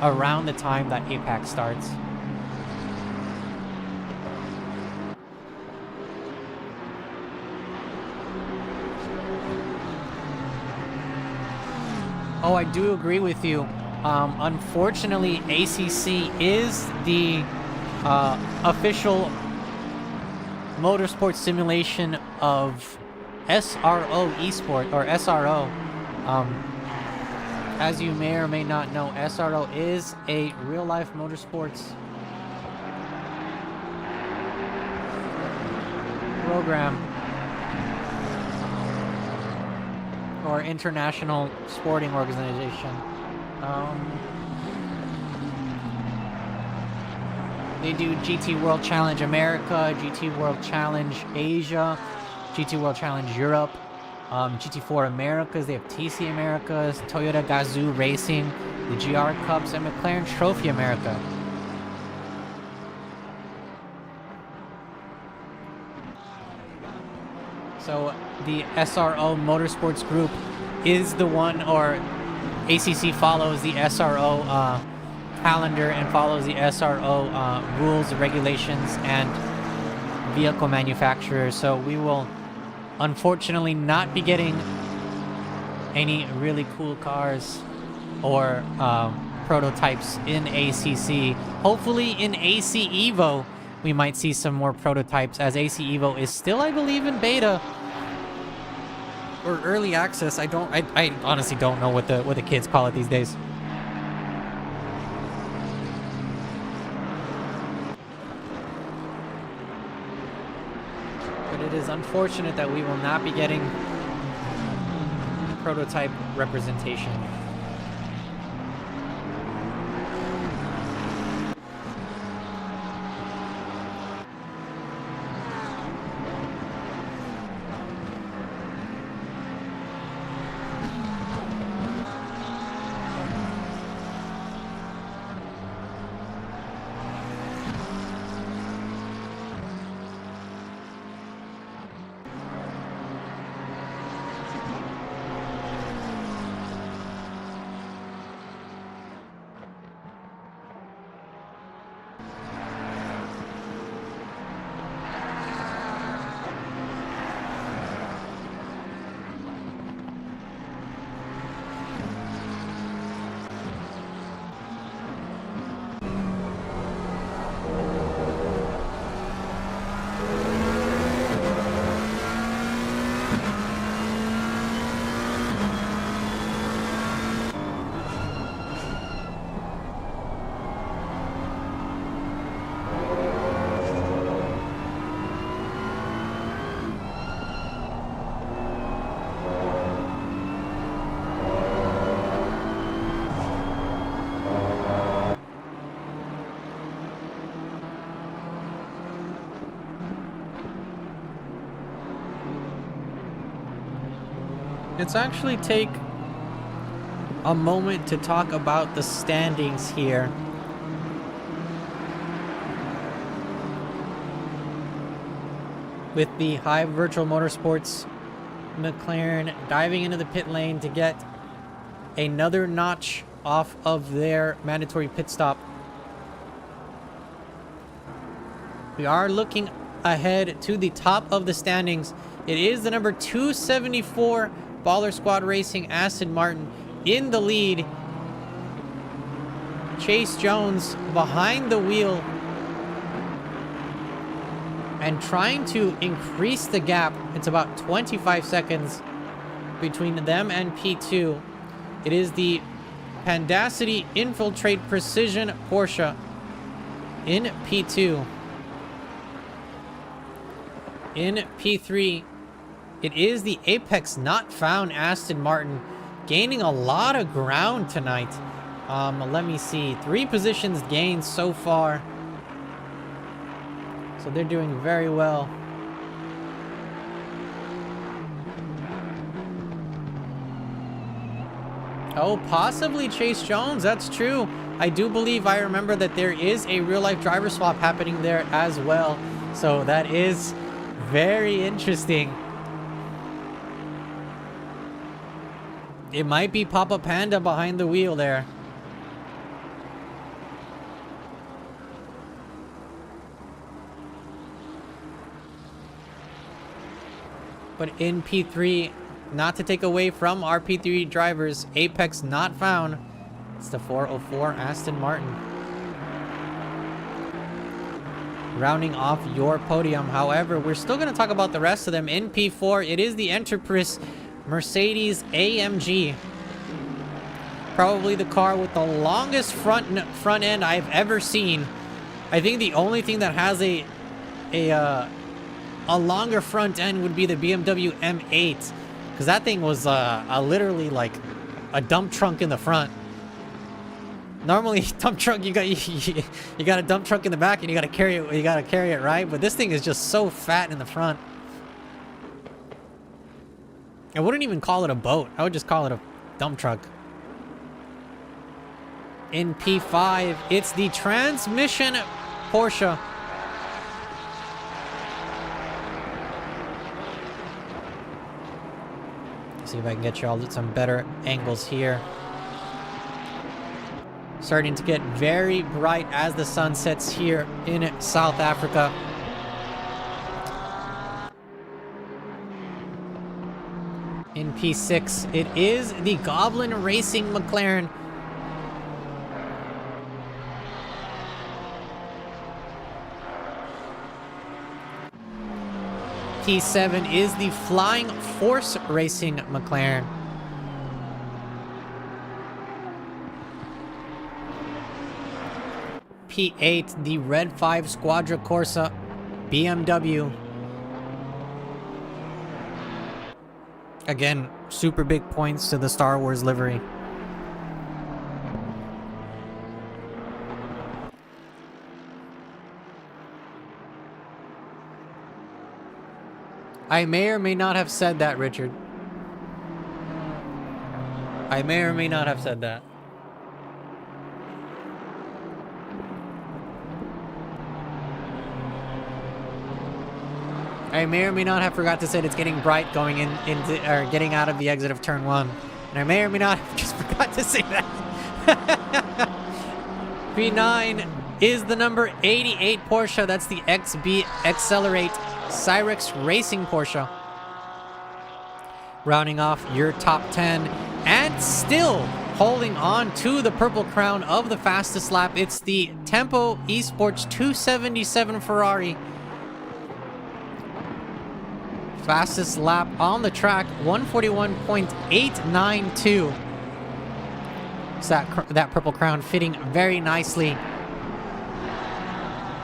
around the time that APAC starts. Oh, I do agree with you. Unfortunately, ACC is the official motorsport simulation of SRO Esport, or SRO. As you may or may not know, SRO is a real-life motorsports program, or international sporting organization. They do GT World Challenge America, GT World Challenge Asia, GT World Challenge Europe, GT4 Americas. They have TC Americas, Toyota Gazoo Racing, the GR Cups, and McLaren Trophy America. So the SRO Motorsports Group is the one, or ACC follows the SRO calendar and follows the SRO rules, regulations, and vehicle manufacturers. So we will unfortunately not be getting any really cool cars or prototypes in ACC. Hopefully in AC Evo we might see some more prototypes, as AC Evo is still, I believe, in beta. or early access. I honestly don't know what the kids call it these days. But it is unfortunate that we will not be getting prototype representation. Let's actually take a moment to talk about the standings here. With the Hive Virtual Motorsports McLaren diving into the pit lane to get another notch off of their mandatory pit stop. We are looking ahead to the top of the standings. It is the number 274 Baller Squad Racing Aston Martin in the lead. Chase Jones behind the wheel and trying to increase the gap. It's about 25 seconds between them and P2. It is the Pandacity Infiltrate Precision Porsche in P2. In P3, it is the Apex Not Found Aston Martin, gaining a lot of ground tonight. Let me see. 3 positions gained so far. So they're doing very well. Oh, possibly Chase Jones. That's true. I do believe I remember that there is a real-life driver swap happening there as well. So that is very interesting. It might be Papa Panda behind the wheel there. But in P3, not to take away from our P3 drivers, Apex Not Found. It's the 404 Aston Martin. Rounding off your podium. However, we're still going to talk about the rest of them. In P4, it is the Enterprise Mercedes AMG. Probably the car with the longest front end I've ever seen. I think the only thing that has a longer front end would be the BMW M8, because that thing was literally like a dump trunk in the front. Normally, dump trunk you got a dump trunk in the back and you got to carry it right, but this thing is just so fat in the front. I wouldn't even call it a boat. I would just call it a dump truck. In P5, it's the Transmission Porsche. See if I can get you all some better angles here. Starting to get very bright as the sun sets here in South Africa. In P6, it is the Goblin Racing McLaren. P7 is the Flying Force Racing McLaren. P8, the Red 5 Squadra Corsa BMW. Again, super big points to the Star Wars livery. I may or may not have said that, Richard. I may or may not have said that. I may or may not have forgot to say it's getting bright going into or getting out of the exit of turn 1. And I may or may not have just forgot to say that. P9 is the number 88 Porsche. That's the XB Accelerate Cyrex Racing Porsche. Rounding off your top 10 and still holding on to the purple crown of the fastest lap. It's the Tempo Esports 277 Ferrari. Fastest lap on the track, 141.892. So that purple crown fitting very nicely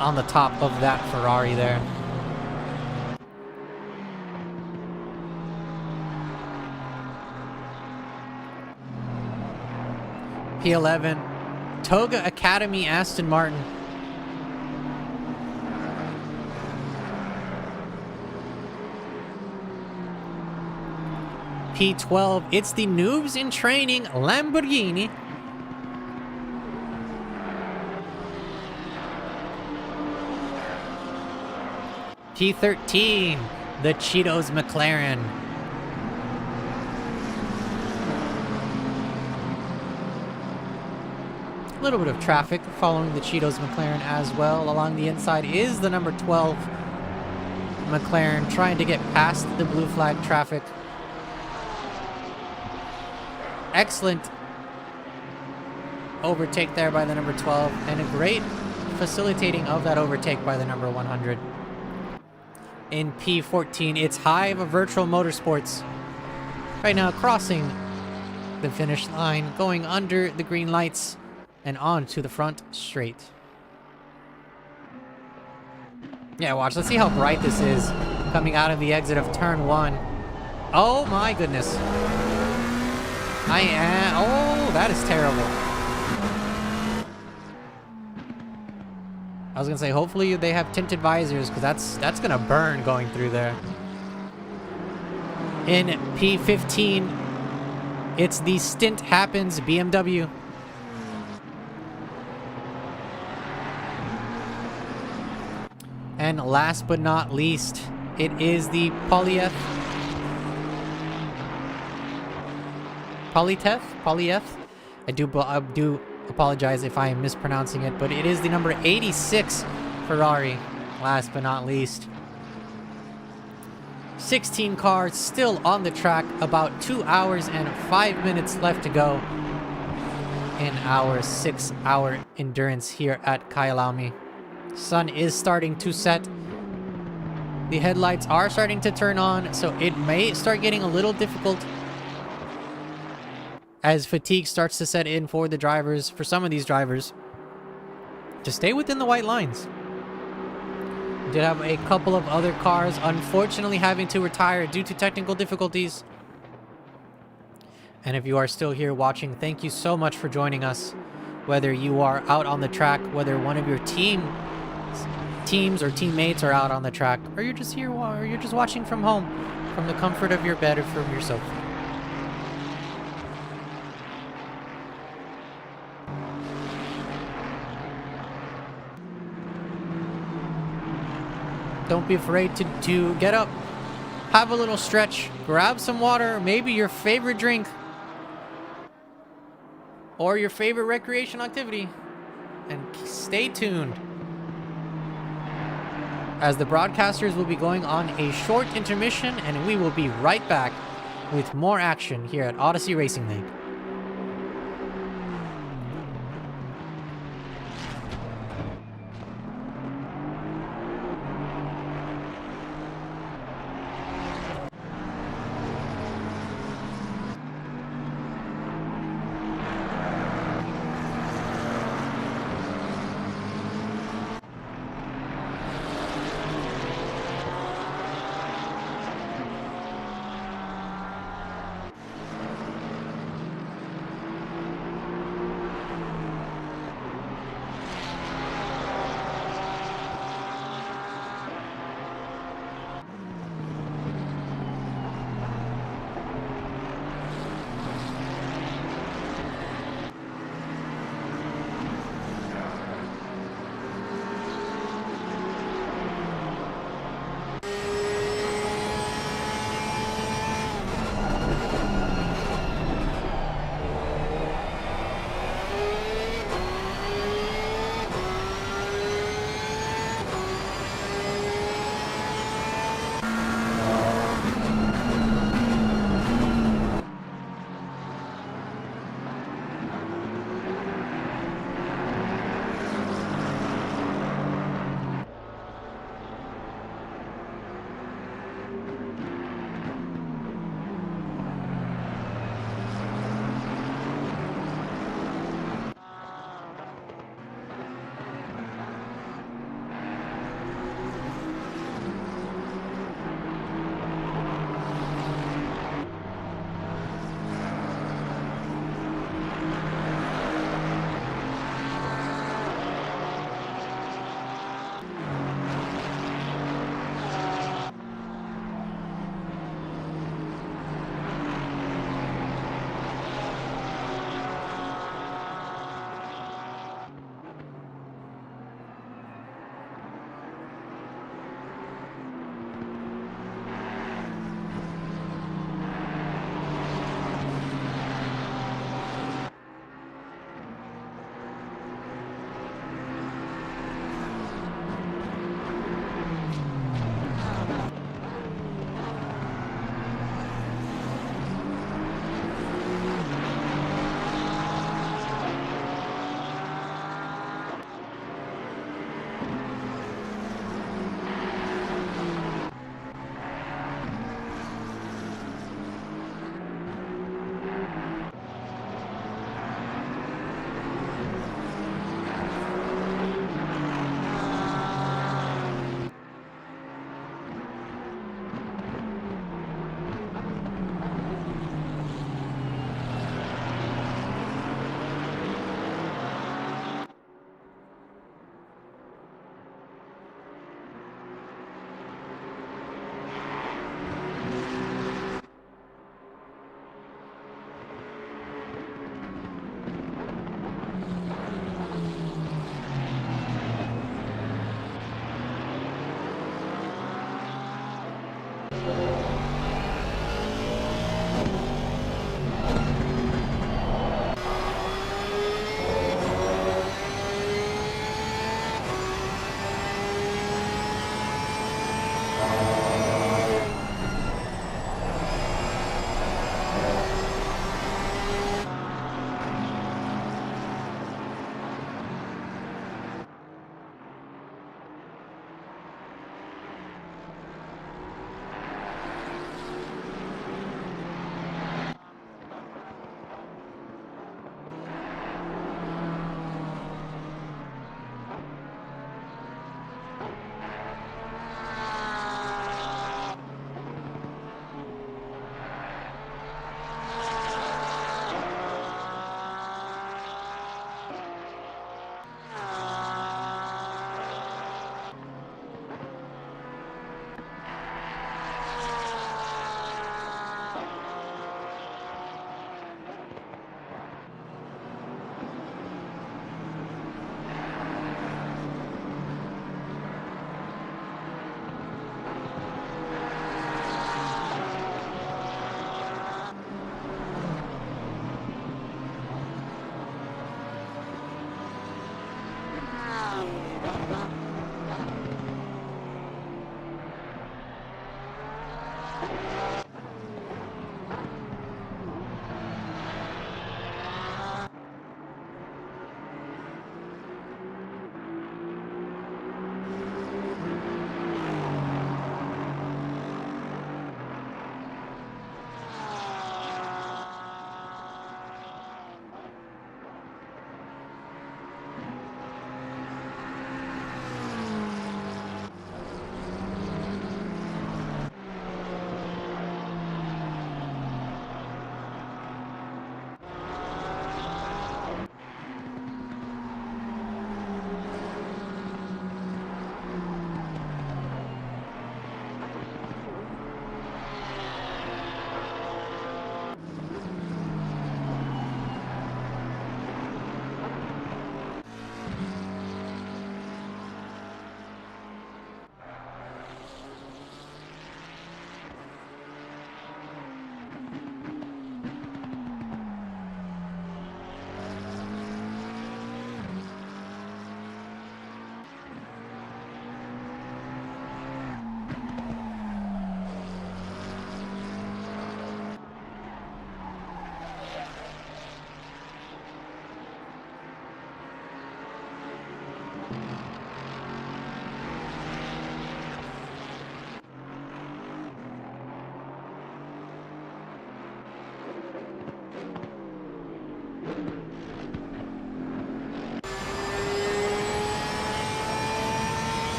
on the top of that Ferrari there. P11, Toga Academy Aston Martin. P12, it's the Noobs in Training Lamborghini. P13, the Cheetos McLaren. A little bit of traffic following the Cheetos McLaren as well. Along the inside is the number 12 McLaren trying to get past the blue flag traffic. Excellent overtake there by the number 12 and a great facilitating of that overtake by the number 100. In P14, it's Hive Virtual Motorsports. Right now crossing the finish line, going under the green lights and on to the front straight. Yeah, watch. Let's see how bright this is coming out of the exit of turn 1. Oh my goodness. Oh, that is terrible. I was gonna say, hopefully they have tinted visors, because that's gonna burn going through there. In P15, it's the Stint Happens BMW. And last but not least, it is the Polyeth. I do apologize if I am mispronouncing it, but it is the number 86 Ferrari, last but not least. 16 cars still on the track, about 2 hours and 5 minutes left to go in our 6-hour endurance here at KYALAMI. Sun is starting to set. The headlights are starting to turn on, so it may start getting a little difficult as fatigue starts to set in for the drivers, for some of these drivers, to stay within the white lines. We did have a couple of other cars unfortunately having to retire due to technical difficulties. And if you are still here watching, thank you so much for joining us. Whether you are out on the track, whether one of your teams or teammates are out on the track, or you're just here, or you're just watching from home, from the comfort of your bed or from your sofa. Don't be afraid to get up, have a little stretch, grab some water, maybe your favorite drink, or your favorite recreational activity, and stay tuned, as the broadcasters will be going on a short intermission, and we will be right back with more action here at Odyssey Racing League.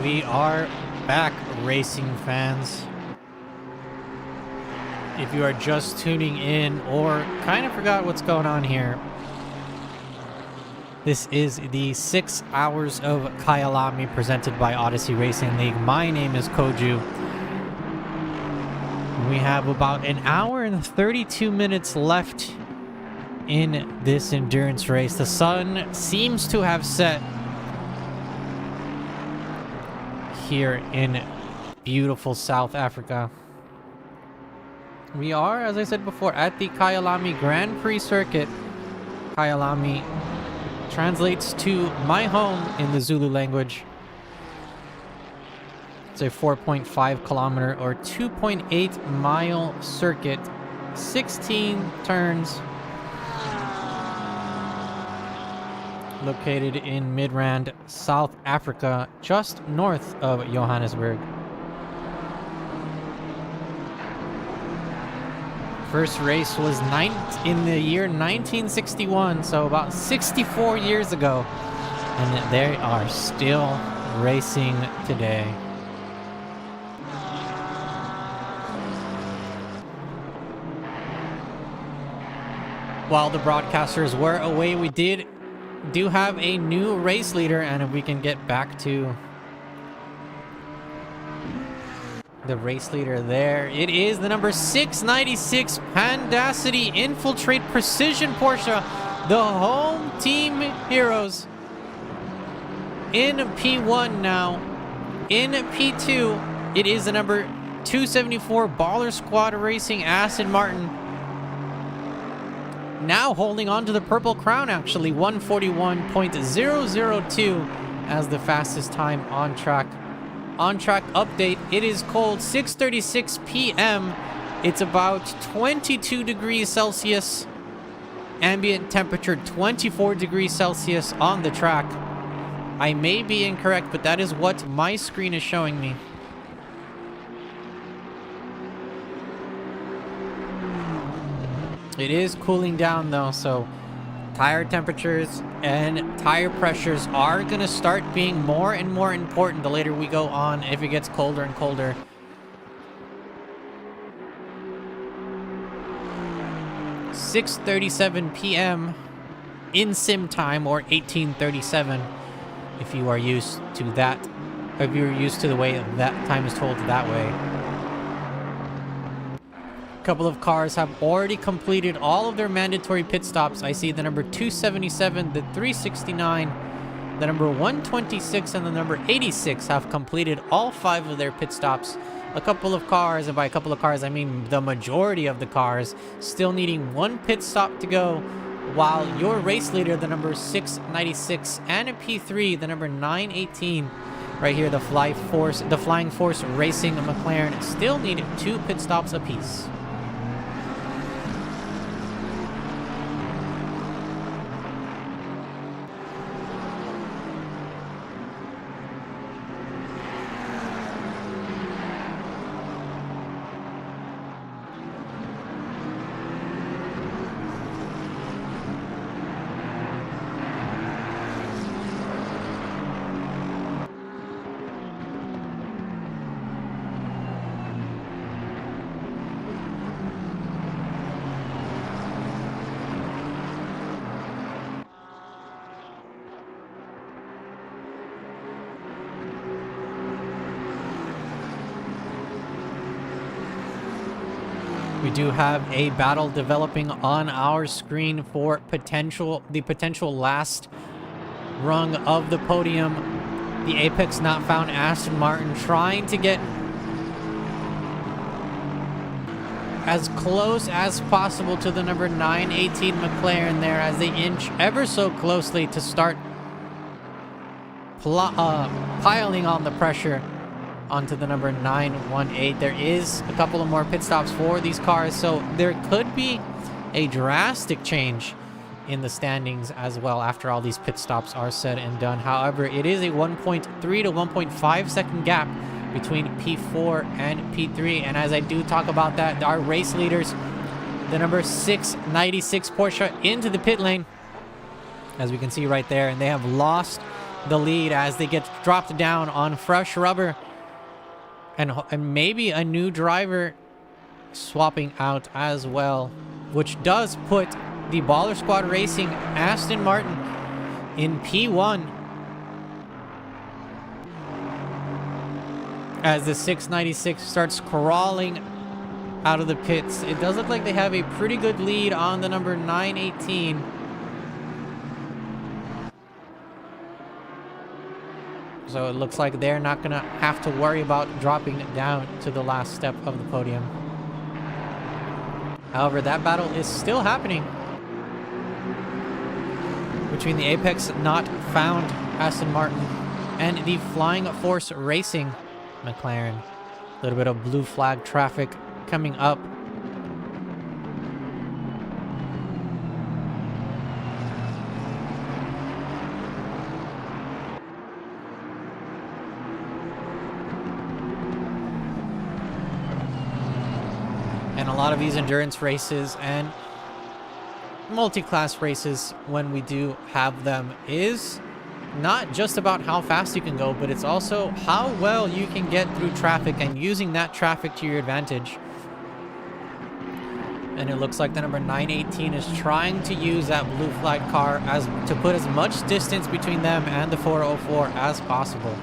We are back, racing fans. If you are just tuning in or kind of forgot what's going on here, this is the 6 hours of KYALAMI presented by Odyssey Racing League. My name is Koju. We have about an hour and 32 minutes left in this endurance race. The sun seems to have set here in beautiful South Africa. We are, as I said before, at the KYALAMI Grand Prix circuit. KYALAMI translates to my home in the Zulu language. It's a 4.5 kilometer or 2.8 mile circuit, 16 turns, located in Midrand, South Africa, just north of Johannesburg. First race was in the year 1961, so about 64 years ago, and they are still racing today. While the broadcasters were away, we do have a new race leader, and if we can get back to the race leader there, it is the number 696 Pandacity Infiltrate Precision Porsche, the home team heroes. In P1 now. In P2, it is the number 274 Baller Squad Racing Aston Martin. Now holding on to the Purple Crown, actually, 141.002 as the fastest time on track. On track update, it is cold, 6:36 p.m. It's about 22 degrees Celsius. Ambient temperature 24 degrees Celsius on the track. I may be incorrect, but that is what my screen is showing me. It is cooling down though, so tire temperatures and tire pressures are going to start being more and more important the later we go on if it gets colder and colder. (6:37 p.m. in sim time, or 18:37 if you are used to that, if you're used to the way that time is told that way. Couple of cars have already completed all of their mandatory pit stops. I see the number 277, the 369, the number 126, and the number 86 have completed all 5 of their pit stops. A couple of cars, and by a couple of cars I mean the majority of the cars, still needing 1 pit stop to go, while your race leader, the number 696, and in P3, the number 918, right here, the Flying Force Racing McLaren, still needed 2 pit stops apiece. We do have a battle developing on our screen for the potential last rung of the podium. The Apex Not Found Aston Martin trying to get as close as possible to the number 918 McLaren there, as they inch ever so closely to start piling on the pressure onto the number 918. There is a couple of more pit stops for these cars, so there could be a drastic change in the standings as well after all these pit stops are said and done. However, it is a 1.3 to 1.5 second gap between P4 and P3, and as I do talk about that, our race leaders, the number 696 Porsche into the pit lane, as we can see right there, and they have lost the lead as they get dropped down on fresh rubber. And maybe a new driver swapping out as well, which does put the Baller Squad Racing Aston Martin in P1 as the 696 starts crawling out of the pits. It does look like they have a pretty good lead on the number 918. So it looks like they're not going to have to worry about dropping down to the last step of the podium. However, that battle is still happening between the Apex Not Found Aston Martin and the Flying Force Racing McLaren. A little bit of blue flag traffic coming up. And a lot of these endurance races and multi-class races, when we do have them, is not just about how fast you can go, but it's also how well you can get through traffic and using that traffic to your advantage. And it looks like the number 918 is trying to use that blue flag car to put as much distance between them and the 404 as possible.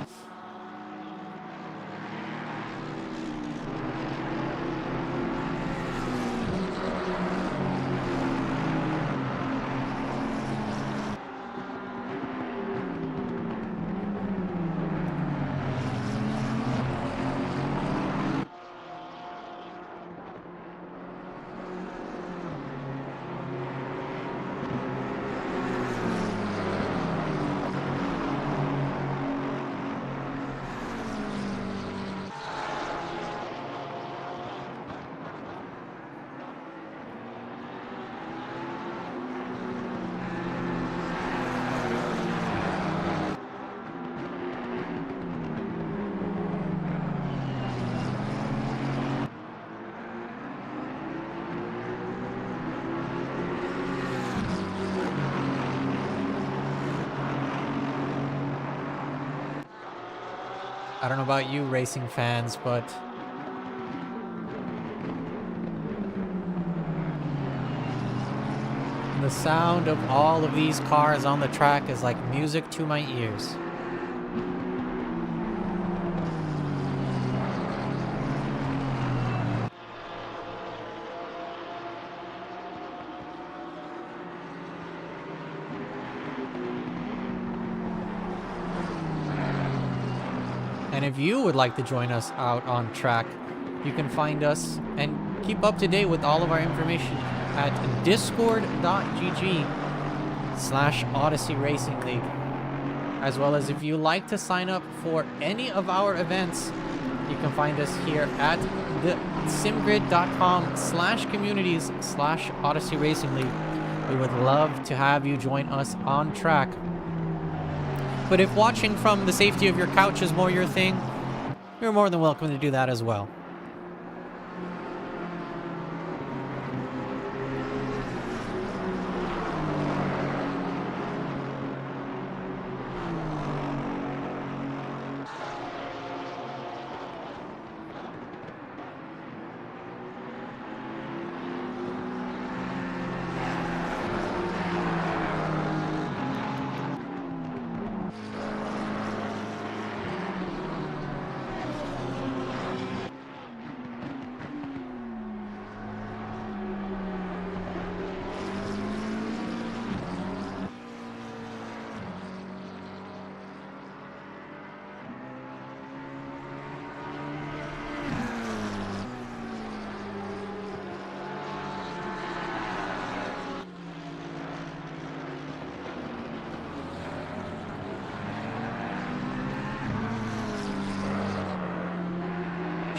I don't know about you racing fans, but the sound of all of these cars on the track is like music to my ears. And if you would like to join us out on track, you can find us and keep up to date with all of our information at discord.gg/Odyssey Racing League. As well as if you like to sign up for any of our events, you can find us here at the simgrid.com/communities/Odyssey Racing League. We would love to have you join us on track. But if watching from the safety of your couch is more your thing, you're more than welcome to do that as well.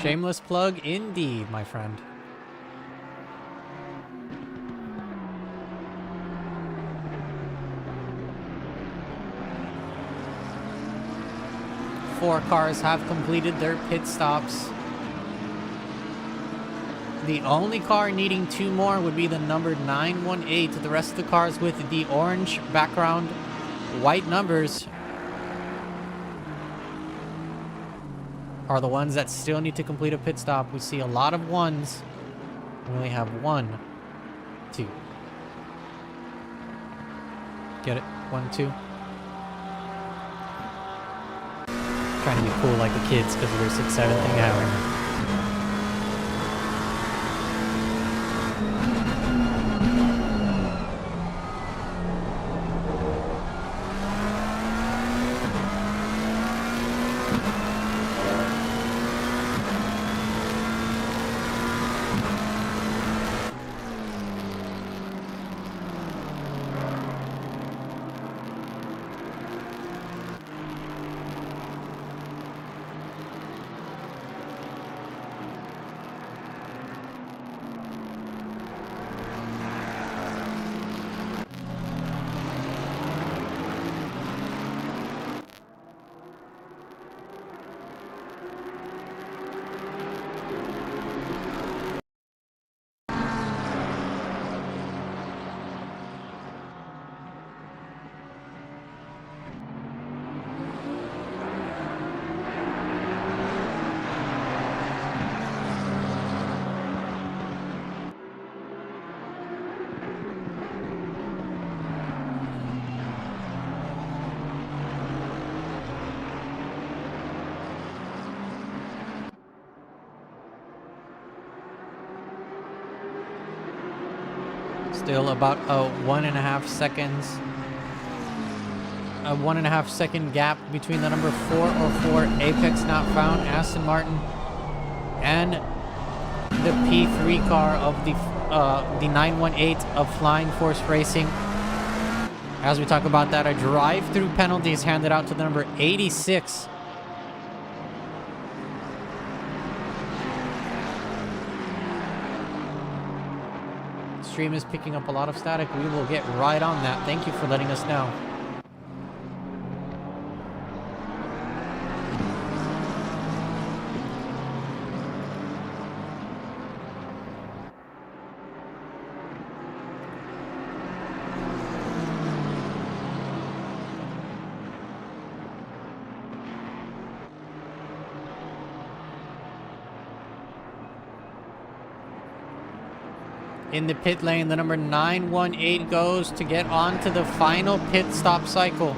Shameless plug indeed, my friend. Four cars have completed their pit stops. The only car needing two more would be the number 918. The rest of the cars with the orange background, white numbers, are the ones that still need to complete a pit stop. We see a lot of ones. We only have 1, 2. Get it? 1, 2. Trying to be cool like the kids because of their 6, 7 thing out. Still about a 1.5 seconds. A 1.5 second gap between the number 404 Apex Not Found Aston Martin and the P3 car of the 918 of Flying Force Racing. As we talk about that, a drive-through penalty is handed out to the number 86. Stream is picking up a lot of static. We will get right on that. Thank you for letting us know. In the pit lane, the number 918 goes to get on to the final pit stop cycle,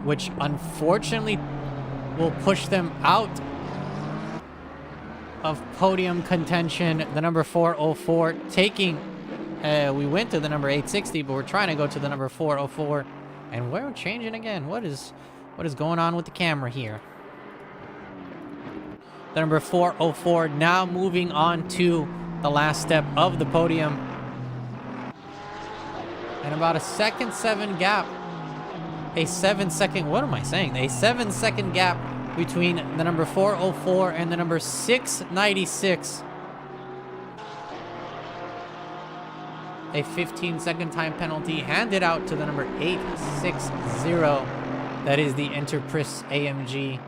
which unfortunately will push them out of podium contention. The number 404 taking, we went to the number 860, but we're trying to go to the number 404, and we're changing again. What is going on with the camera here? The number 404 now moving on to the last step of the podium. And about a 7 gap. A 7 second, what am I saying? A 7 second gap between the number 404 and the number 696. A 15-second time penalty handed out to the number 860. That is the Enterprise AMG.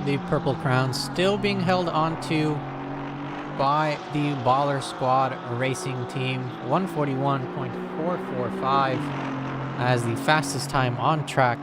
The Purple Crown still being held onto by the Baller Squad Racing Team. 141.445 as the fastest time on track.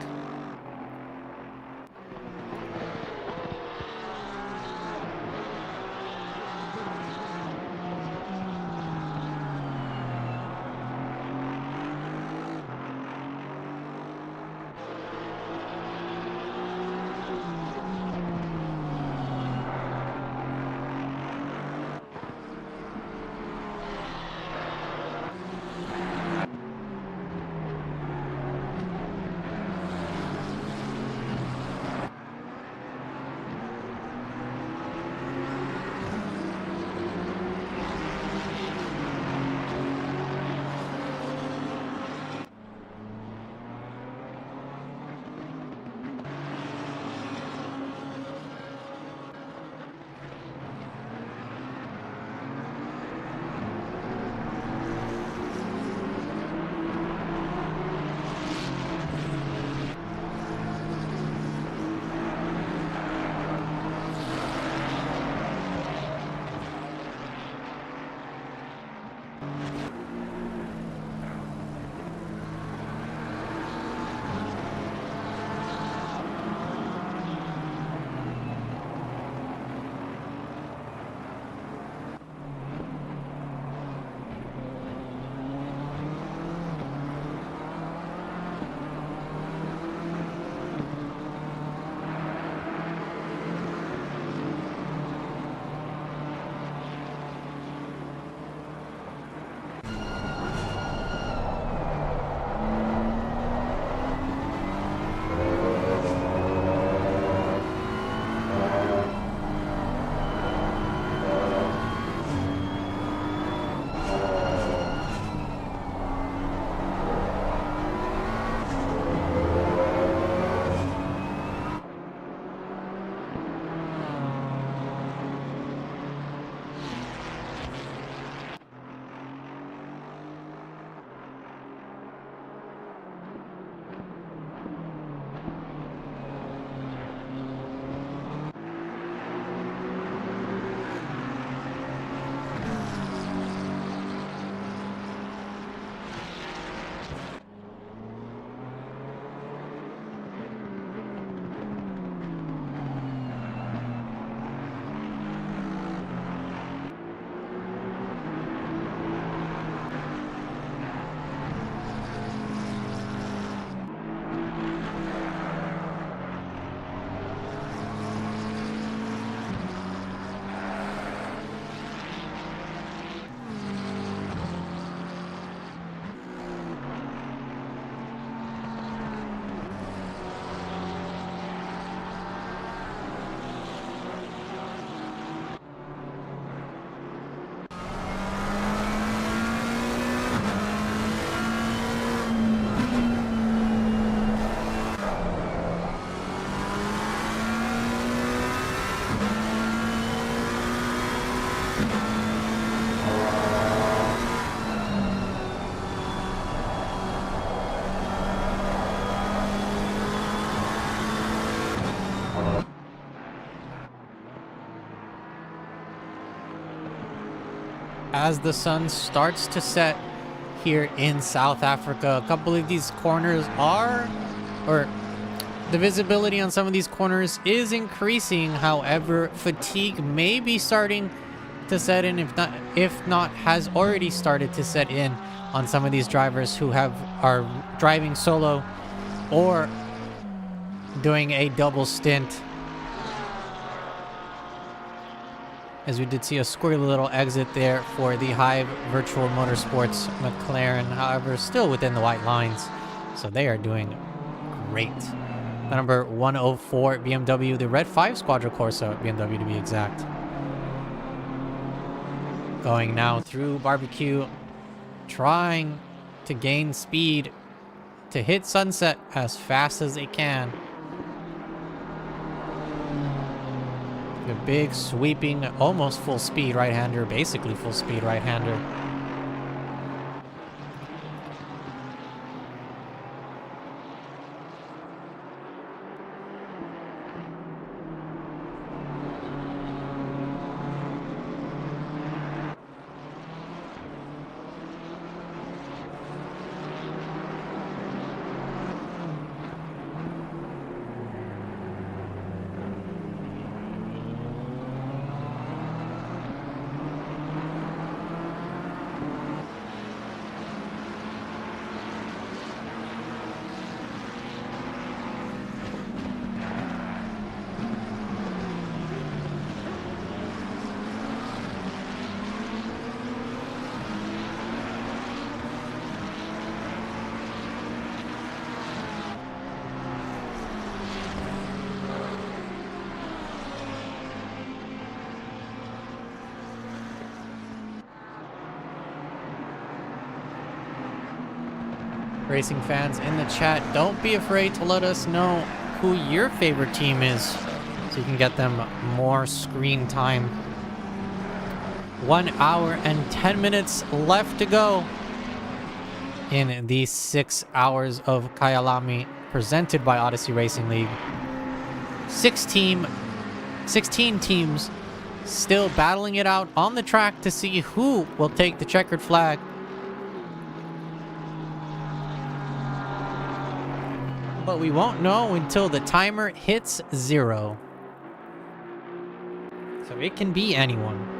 As the sun starts to set here in South Africa, a couple of these corners or the visibility on some of these corners is increasing. However, fatigue may be starting to set in, if not has already started to set in on some of these drivers who are driving solo or doing a double stint. As we did see a squirrely little exit there for the Hive Virtual Motorsports McLaren, however, still within the white lines. So they are doing great. The number 104 BMW, the Red 5 Squadra Corsa BMW to be exact. Going now through Barbecue, trying to gain speed to hit Sunset as fast as they can. The big sweeping, almost full speed right-hander, basically full speed right-hander. Racing fans in the chat, don't be afraid to let us know who your favorite team is so you can get them more screen time. 1 hour and 10 minutes left to go in these 6 hours of KYALAMI presented by Odyssey Racing League. 16 teams still battling it out on the track to see who will take the checkered flag. But we won't know until the timer hits 0. So it can be anyone.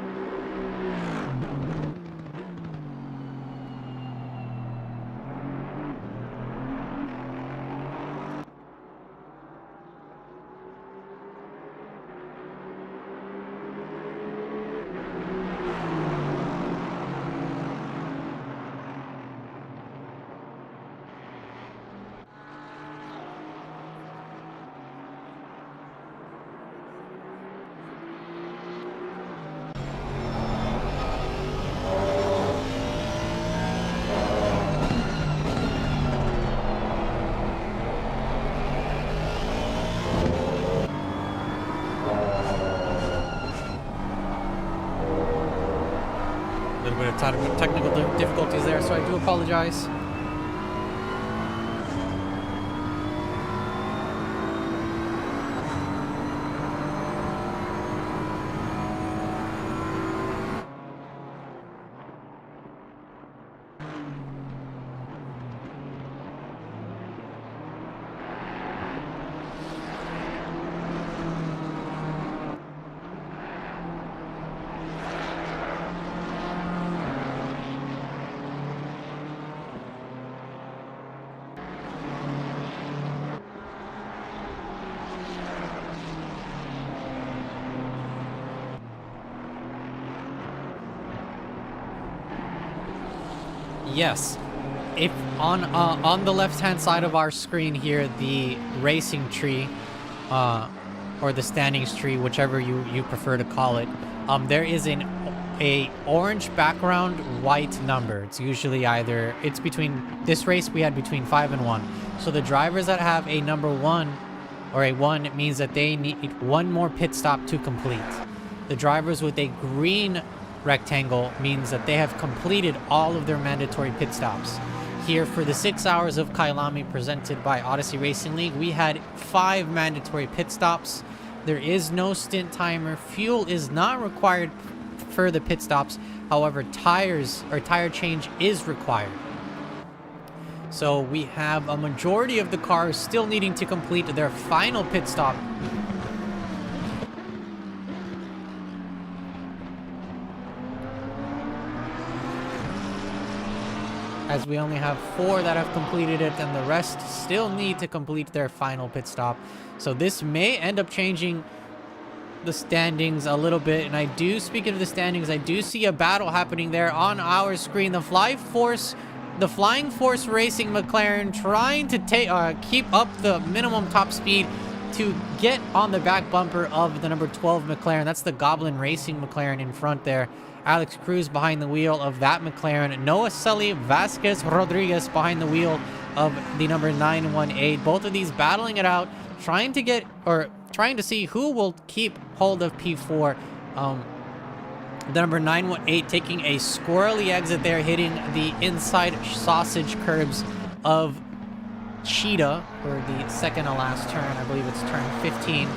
A little bit of technical difficulties there, so I do apologize. Yes, if on the left-hand side of our screen here, the racing tree, or the standings tree, whichever you prefer to call it, there is a orange background, white number. It's usually it's between, this race we had between 5 and 1. So the drivers that have a number 1 or a 1, it means that they need one more pit stop to complete. The drivers with a green rectangle means that they have completed all of their mandatory pit stops. Here for the 6 hours of KYALAMI presented by Odyssey Racing League, we had 5 mandatory pit stops. There is no stint timer. Fuel is not required for the pit stops. However, tires or tire change is required. So we have a majority of the cars still needing to complete their final pit stop. As we only have 4 that have completed it, and the rest still need to complete their final pit stop. So this may end up changing the standings a little bit. And speaking of the standings, I do see a battle happening there on our screen. The Flying Force Racing McLaren trying to keep up the minimum top speed to get on the back bumper of the number 12 McLaren. That's the Goblin Racing McLaren in front there. Alex Cruz behind the wheel of that McLaren. Noah Sully, Vasquez Rodriguez behind the wheel of the number 918. Both of these battling it out, trying to see who will keep hold of P4. The number 918 taking a squirrely exit there, hitting the inside sausage curbs of Cheetah for the second to last turn. I believe it's turn 15.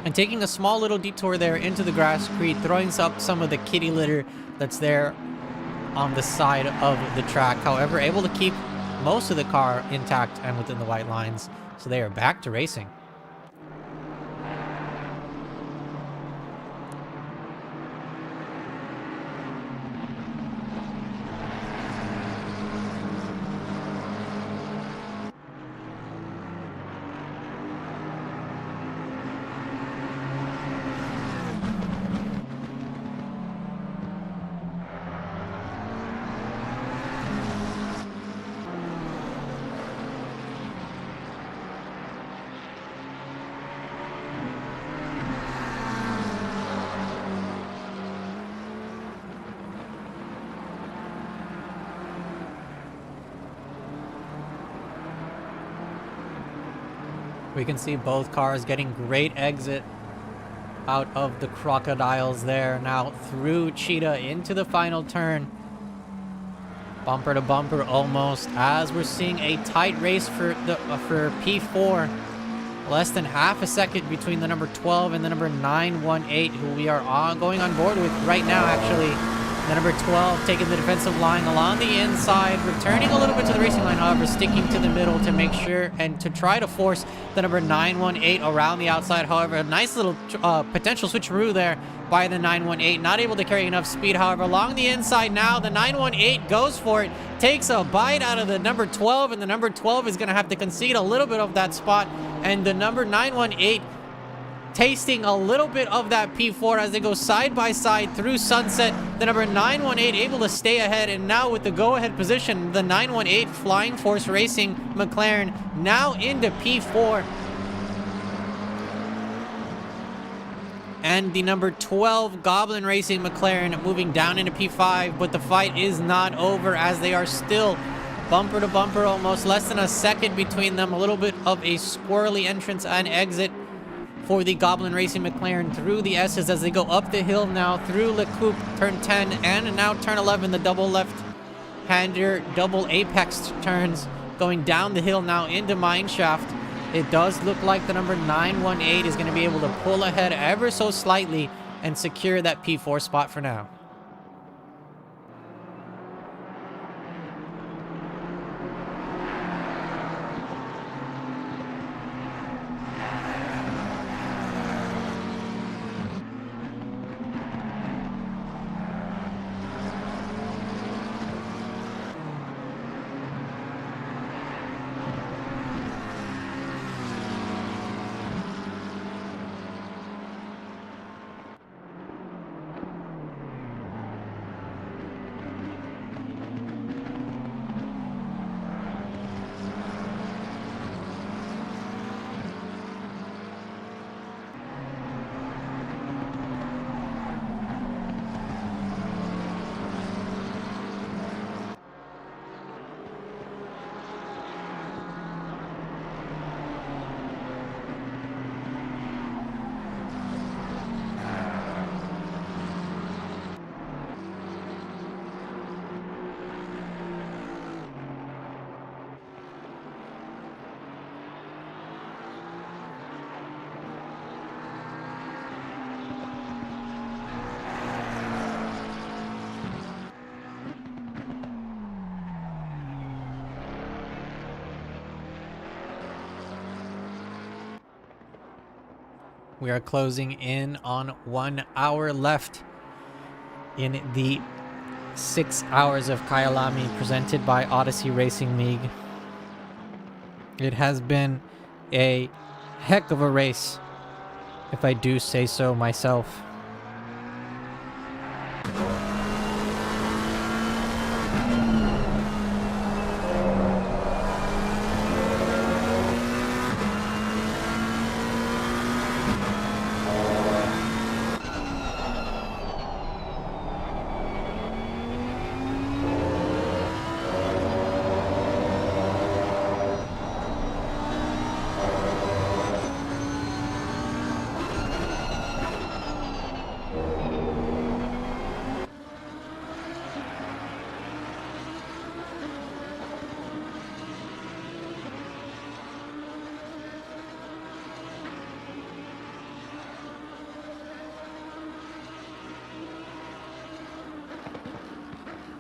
And taking a small little detour there into the grass creek, throwing up some of the kitty litter that's there on the side of the track. However, able to keep most of the car intact and within the white lines. So they are back to racing. We can see both cars getting great exit out of the crocodiles there. Now through Cheetah into the final turn. Bumper to bumper almost, as we're seeing a tight race for P4. Less than half a second between the number 12 and the number 918, who we are going on board with right now, actually. The number 12 taking the defensive line along the inside, returning a little bit to the racing line, however, sticking to the middle to make sure and to try to force the number 918 around the outside. However, a nice little potential switcheroo there by the 918. Not able to carry enough speed, however, along the inside now, the 918 goes for it, takes a bite out of the number 12, and the number 12 is going to have to concede a little bit of that spot, and the number 918 tasting a little bit of that P4 as they go side by side through Sunset. The number 918 able to stay ahead, and now with the go-ahead position, the 918 Flying Force Racing McLaren now into P4. And the number 12 Goblin Racing McLaren moving down into P5, but the fight is not over as they are still bumper to bumper, almost less than a second between them. A little bit of a squirrely entrance and exit for the Goblin Racing McLaren through the S's as they go up the hill now through Le Coupe, turn 10, and now turn 11, the double left-hander, double apex turns going down the hill now into Mineshaft. It does look like the number 918 is going to be able to pull ahead ever so slightly and secure that P4 spot for now. We are closing in on 1 hour left in the 6 hours of KYALAMI presented by Odyssey Racing League. It has been a heck of a race, if I do say so myself.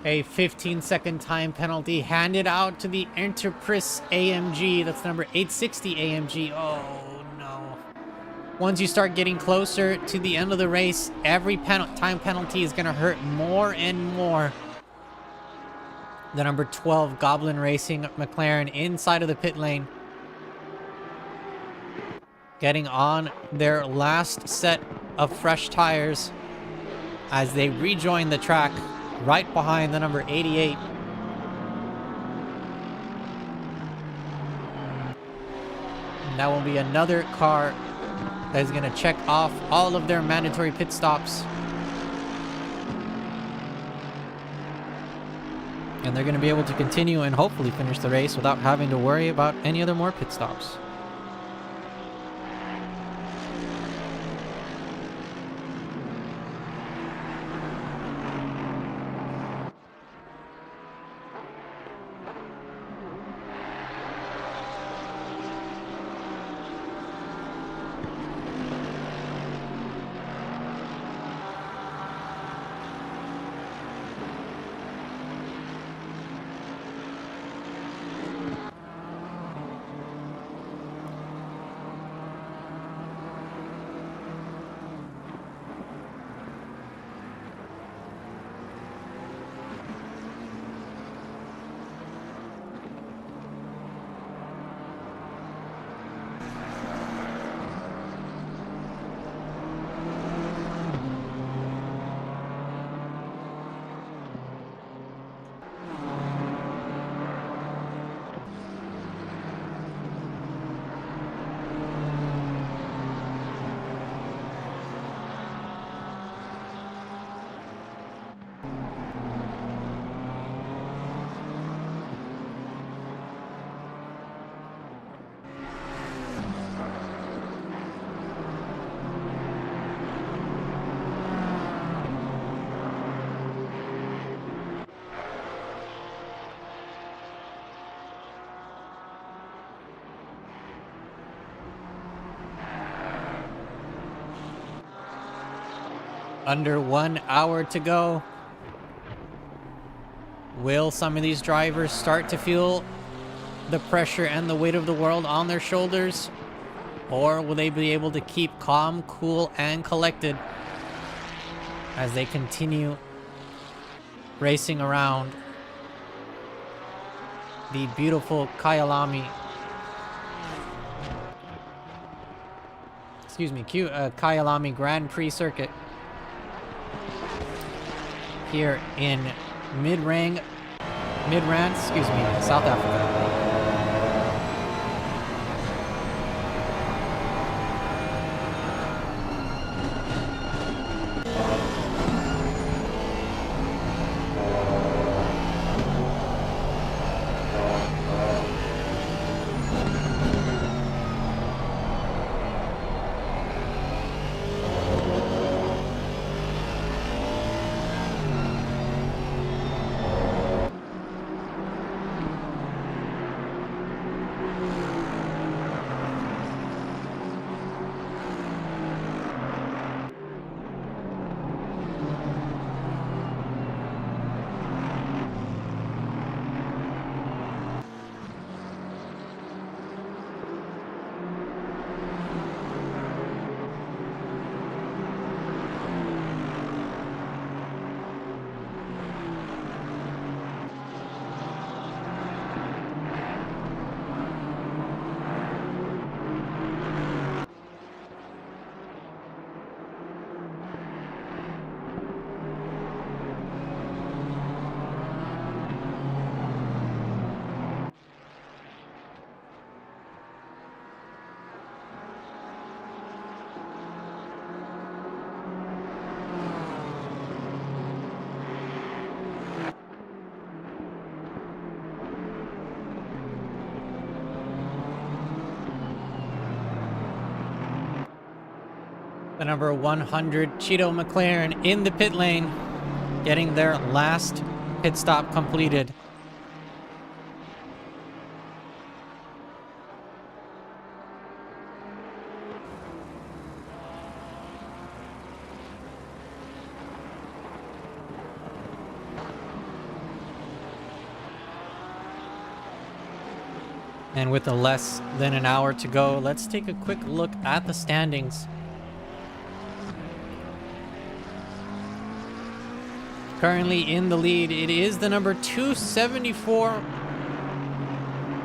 A 15-second time penalty handed out to the Interpris AMG. That's number 860 AMG. Oh, no. Once you start getting closer to the end of the race, every time penalty is going to hurt more and more. The number 12 Goblin Racing McLaren inside of the pit lane, getting on their last set of fresh tires as they rejoin the track right behind the number 88. And that will be another car that is going to check off all of their mandatory pit stops. And they're going to be able to continue and hopefully finish the race without having to worry about any other more pit stops. Under 1 hour to go. Will some of these drivers start to feel the pressure and the weight of the world on their shoulders? Or will they be able to keep calm, cool, and collected as they continue racing around the beautiful KYALAMI? Excuse me, KYALAMI Grand Prix circuit here in Midrand, South Africa. The number 100 Cheeto McLaren in the pit lane, getting their last pit stop completed. And with less than an hour to go, let's take a quick look at the standings. Currently in the lead, it is the number 274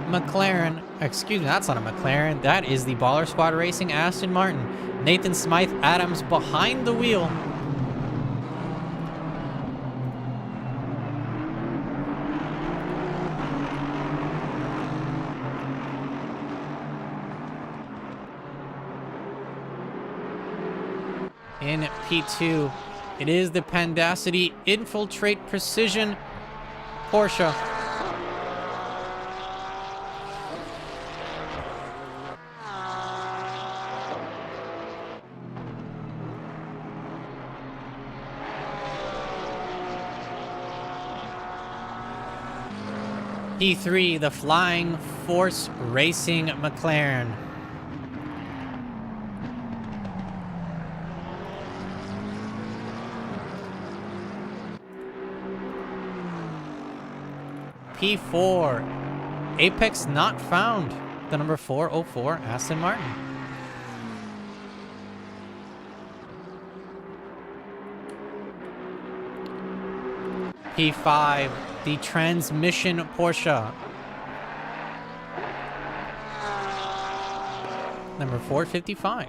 McLaren. Excuse me, that's not a McLaren. That is the Baller Squad Racing Aston Martin. Nathan Smythe Adams behind the wheel. In P2, it is the Pandacity Infiltrate Precision Porsche. P3, the Flying Force Racing McLaren. P4, Apex Not Found, the number 404 Aston Martin. P5, the Transmission Porsche, number 455.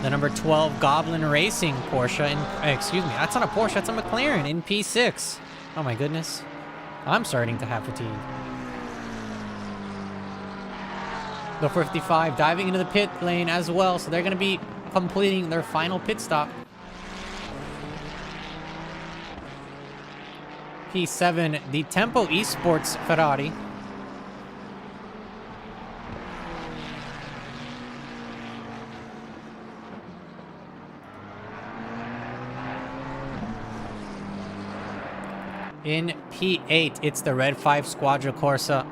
The number 12 Goblin Racing Porsche excuse me, that's not a Porsche, that's a McLaren in P6. Oh my goodness. I'm starting to have fatigue. The 455 diving into the pit lane as well, so they're going to be completing their final pit stop. P7, the Tempo Esports Ferrari. In P8, it's the Red 5 Squadra Corsa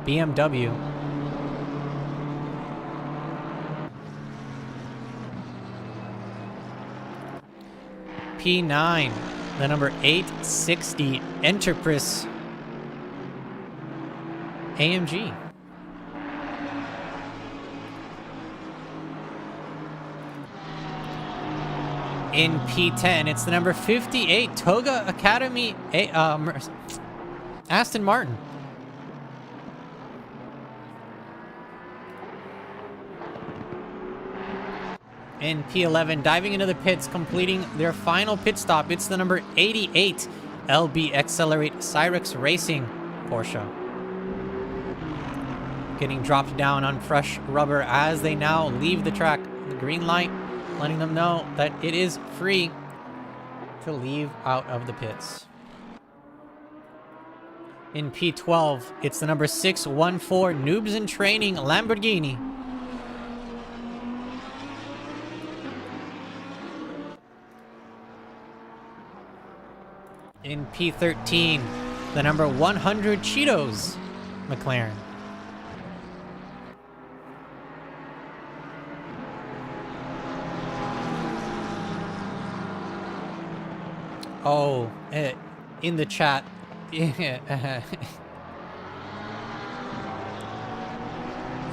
BMW. P9, the number 860 Enterprise AMG. In P10, it's the number 58 Toga Academy Aston Martin. In P11, diving into the pits, completing their final pit stop, it's the number 88 LB Accelerate Cyrex Racing Porsche. Getting dropped down on fresh rubber as they now leave the track. The green light letting them know that it is free to leave out of the pits. In P12, it's the number 614 Noobs in Training Lamborghini. In P13, the number 100 Cheetos McLaren. Oh, in the chat. Yeah,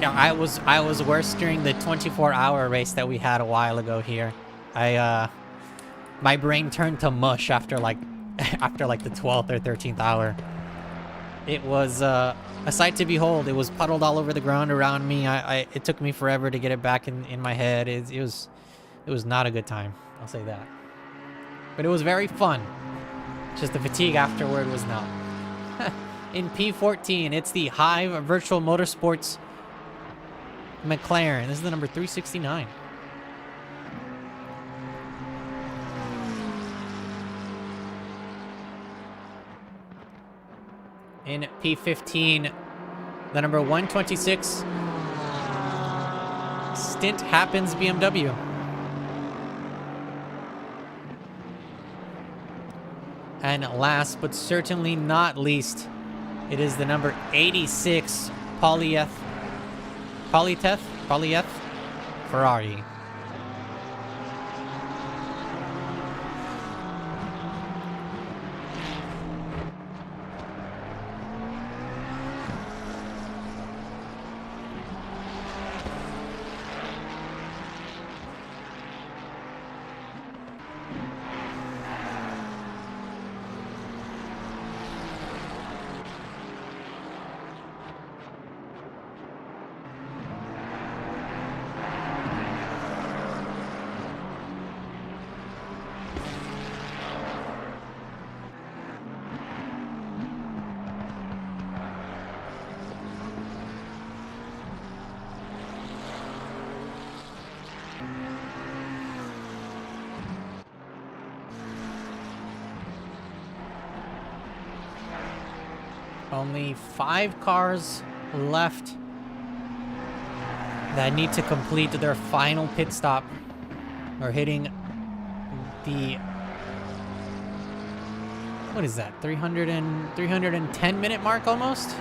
I was worse during the 24-hour race that we had a while ago here. My brain turned to mush after like the 12th or 13th hour. It was a sight to behold. It was puddled all over the ground around me. It took me forever to get it back in my head. It was not a good time. I'll say that. But it was very fun. Just the fatigue afterward was not. In P14, it's the Hive Virtual Motorsports McLaren. This is the number 369. In P15, the number 126 Stint Happens BMW. And last but certainly not least, it is the number 86 Polyeth Ferrari. Only 5 cars left that need to complete their final pit stop. We're hitting the... what is that? 310 minute mark almost?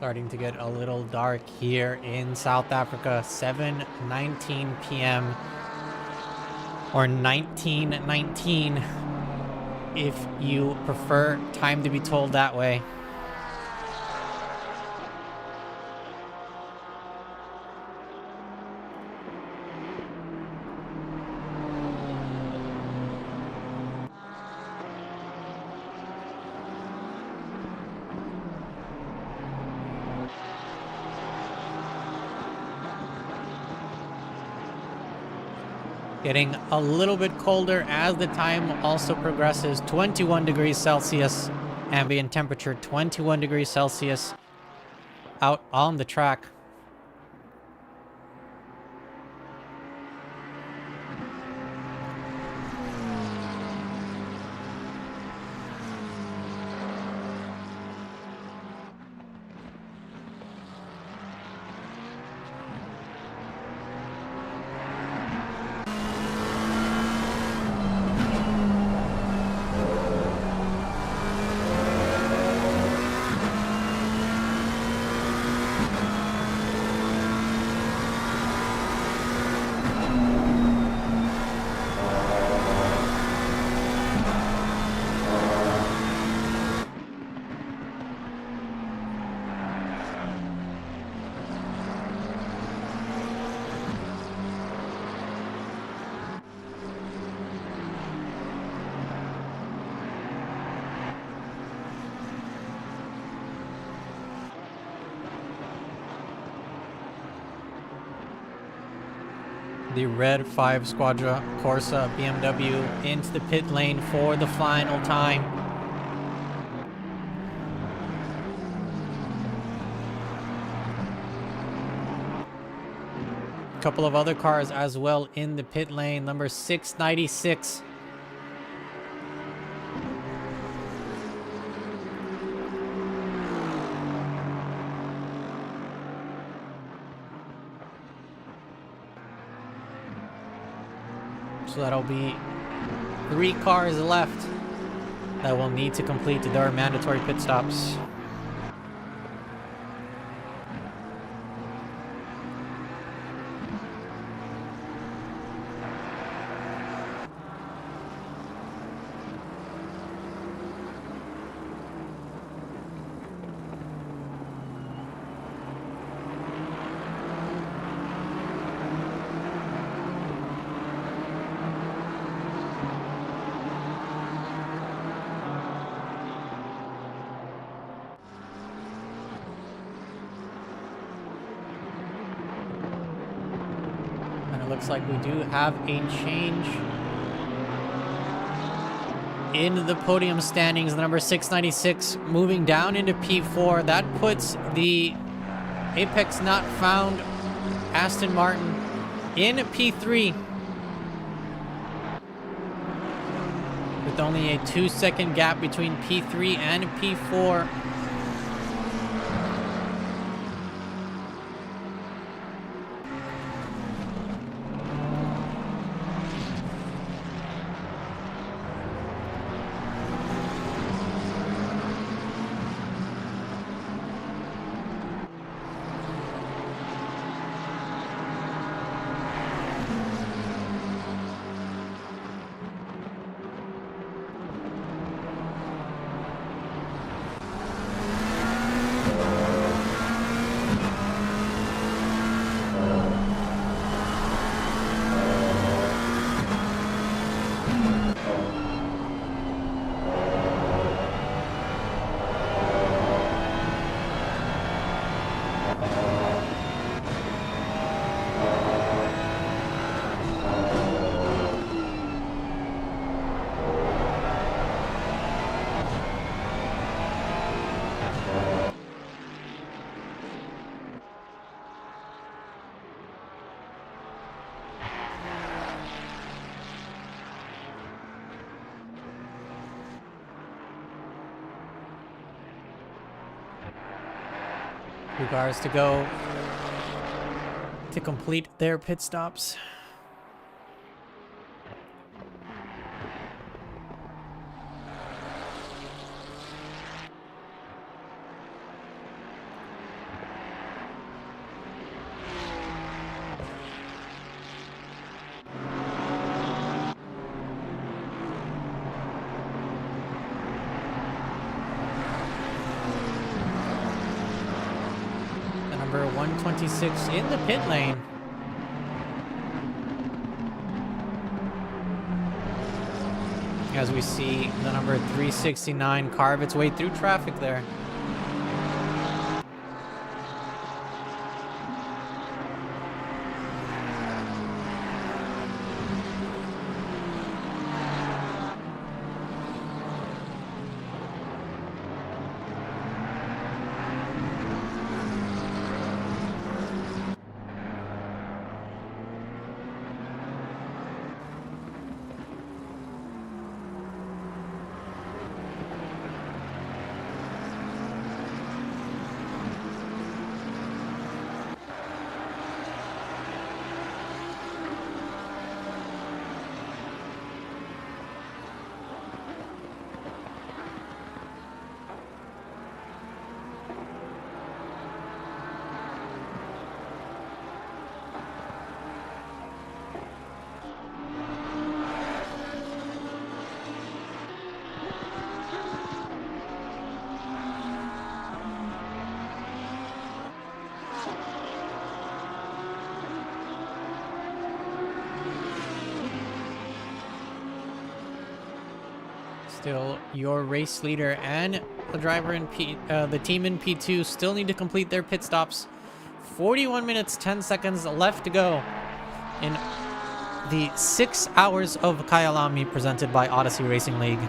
Starting to get a little dark here in South Africa. 7:19 p.m. or 19:19 if you prefer time to be told that way. Getting a little bit colder as the time also progresses. 21 degrees Celsius, ambient temperature, 21 degrees Celsius out on the track. The red 5 Squadra Corsa BMW into the pit lane for the final time. A couple of other cars as well in the pit lane. Number 696. So that'll be 3 cars left that will need to complete their mandatory pit stops. Looks like we do have a change in the podium standings. The number 696 moving down into P4. That puts the Apex Not Found Aston Martin in P3 with only a 2-second gap between P3 and P4. Two cars to go to complete their pit stops. number 126 in the pit lane. As we see the number 369 carve its way through traffic there. Still, your race leader and the driver in the team in P2 still need to complete their pit stops. 41 minutes, 10 seconds left to go in the 6 hours of KYALAMI presented by Odyssey Racing League.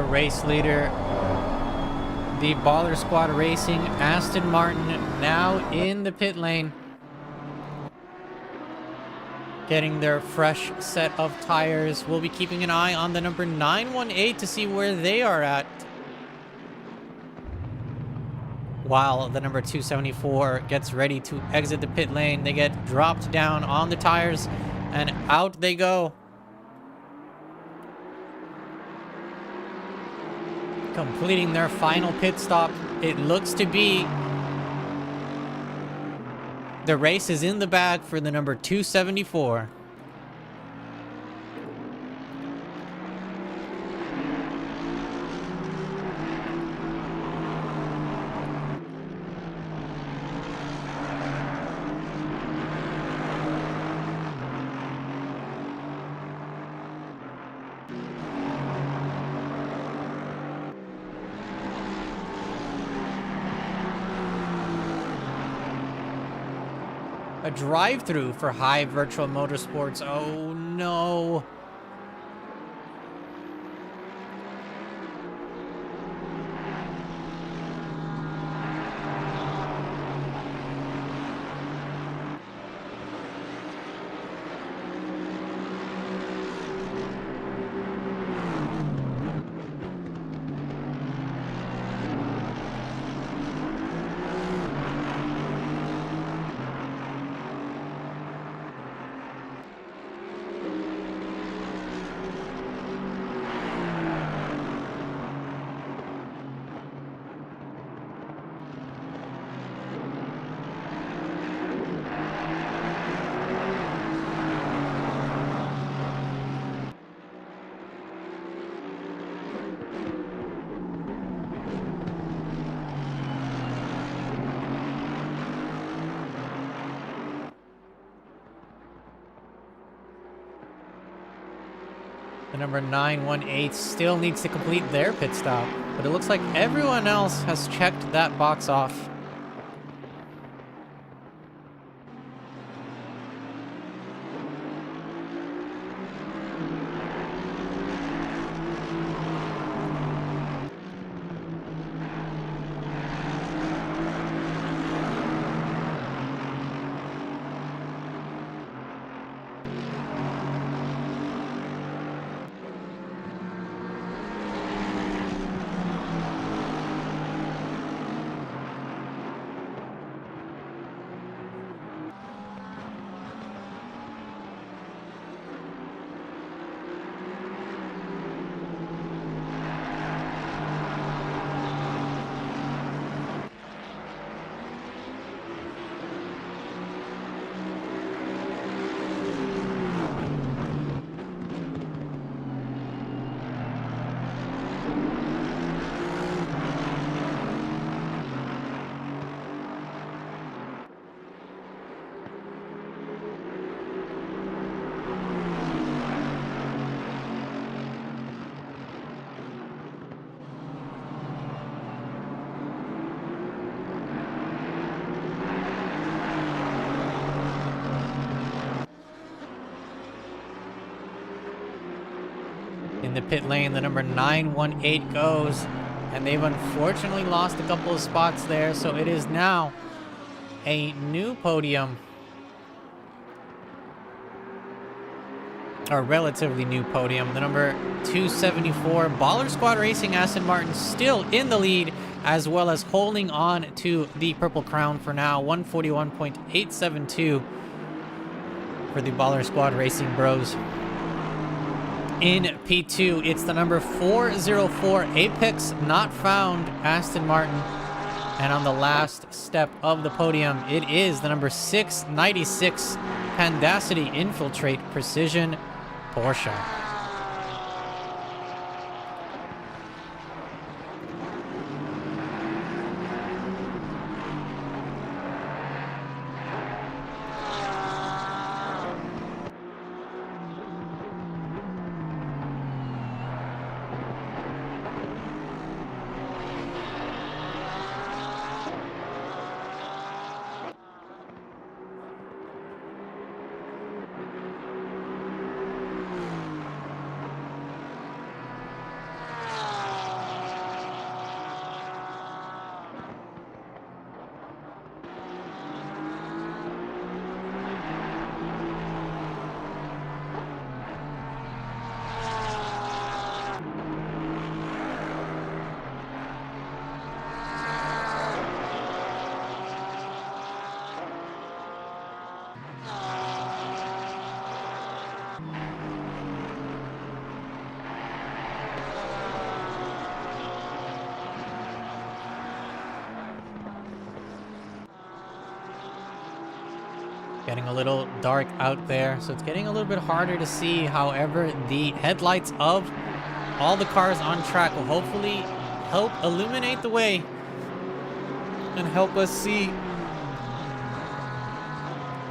Race leader, the Baller Squad Racing, Aston Martin, now in the pit lane, getting their fresh set of tires. We'll be keeping an eye on the number 918 to see where they are at. while the number 274 gets ready to exit the pit lane. They get dropped down on the tires, and out they go. Completing their final pit stop. It looks to be the race is in the bag for the number 274. A drive-through for High Virtual Motorsports. Oh no. The number 918 still needs to complete their pit stop, but it looks like everyone else has checked that box off. In the pit lane, the number 918 goes, and they've unfortunately lost a couple of spots there, so it is now a new podium, or relatively new podium. The number 274 Baller Squad Racing Aston Martin still in the lead, as well as holding on to the Purple Crown for now. 141.872 for the Baller Squad Racing Bros. In P2, it's the number 404 Apex Not Found Aston Martin. And on the last step of the podium, it is the number 696 Pandacity Infiltrate Precision Porsche. Getting a little dark out there, so it's getting a little bit harder to see. However, the headlights of all the cars on track will hopefully help illuminate the way and help us see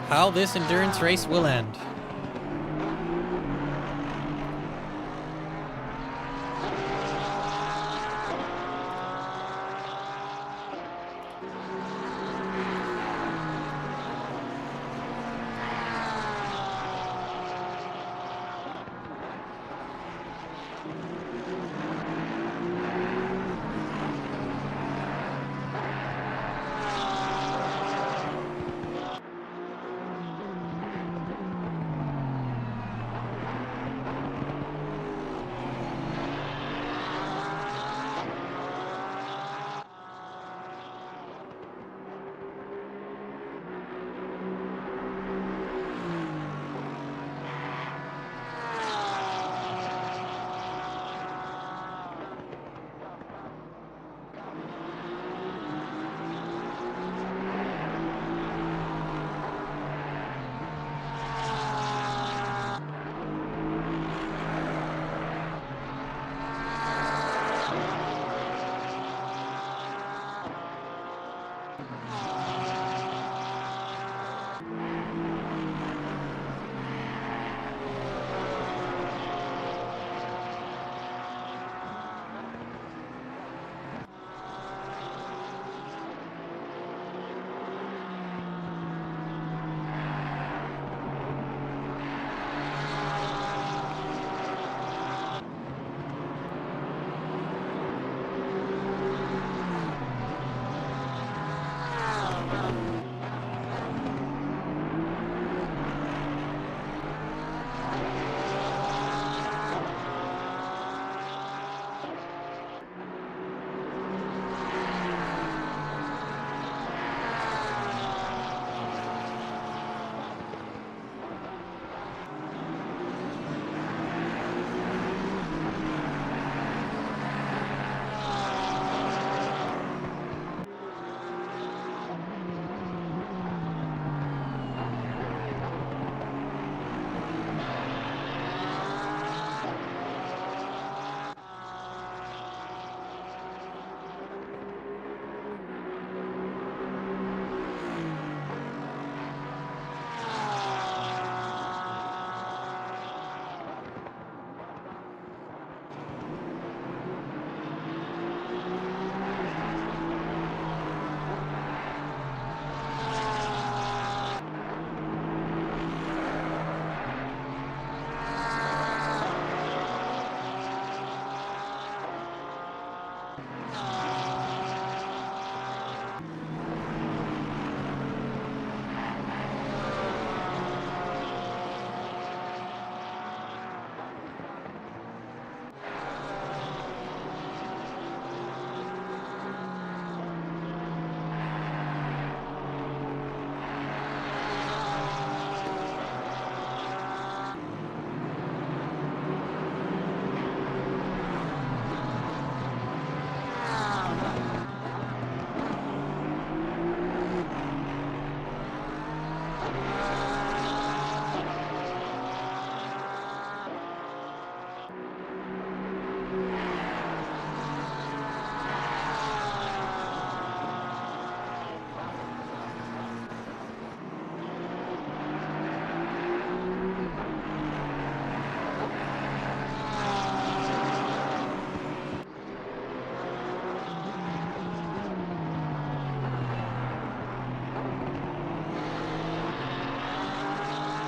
how this endurance race will end.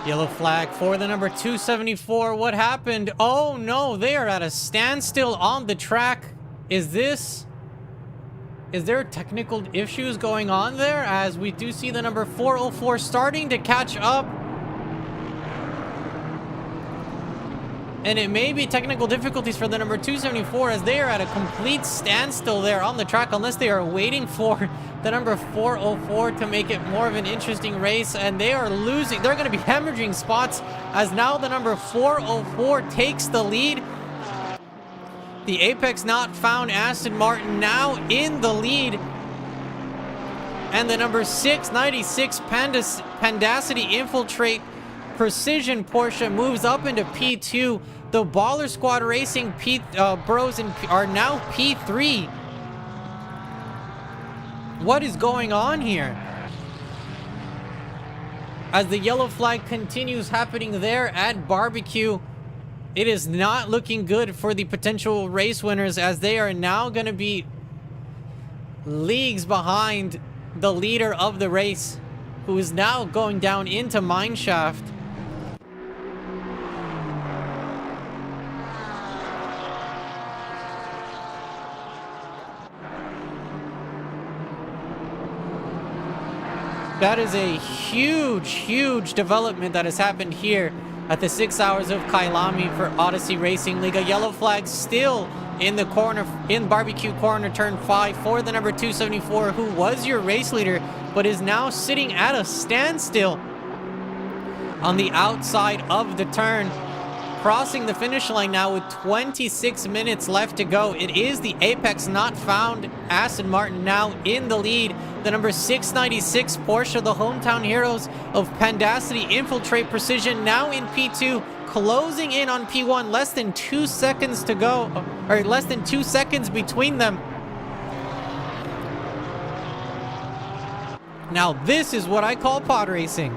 Yellow flag for the number 274. What happened? Oh no, they are at a standstill on the track. Is there technical issues going on there? As we do see the number 404 starting to catch up. And it may be technical difficulties for the number 274 as they are at a complete standstill there on the track, unless they are waiting for the number 404 to make it more of an interesting race. And they are losing. They're going to be hemorrhaging spots as now the number 404 takes the lead. The Apex Not Found Aston Martin now in the lead. And the number 696 Pandacity Infiltrate Precision Porsche moves up into P2. The Baller Squad Racing bros are now P3. What is going on here? As the yellow flag continues happening there at Barbecue, it is not looking good for the potential race winners, as they are now going to be leagues behind the leader of the race, who is now going down into Mineshaft. That is a huge development that has happened here at the 6 hours of KYALAMI for Odyssey Racing League. A yellow flag still in the corner, in Barbecue corner, turn 5 for the number 274, who was your race leader, but is now sitting at a standstill on the outside of the turn. Crossing the finish line now with 26 minutes left to go. It is the Apex Not Found Aston Martin now in the lead. The number 696 Porsche, the hometown heroes of Pandacity Infiltrate Precision, now in P2, closing in on P1. Less than 2 seconds to go, or less than 2 seconds between them. Now this is what I call pod racing.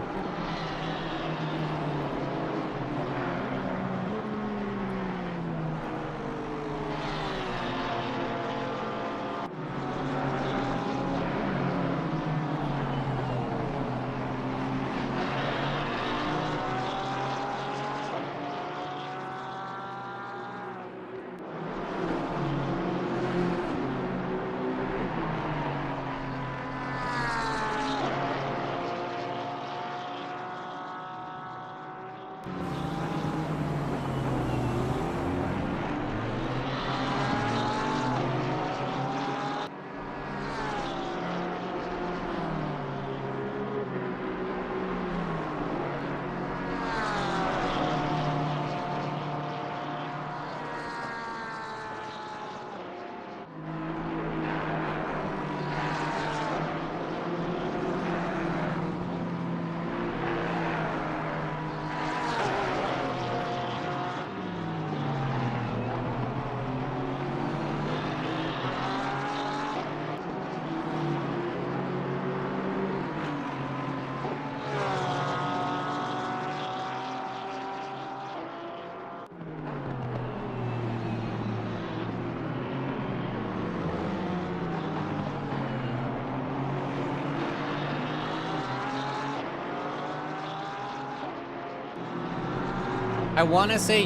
I want to say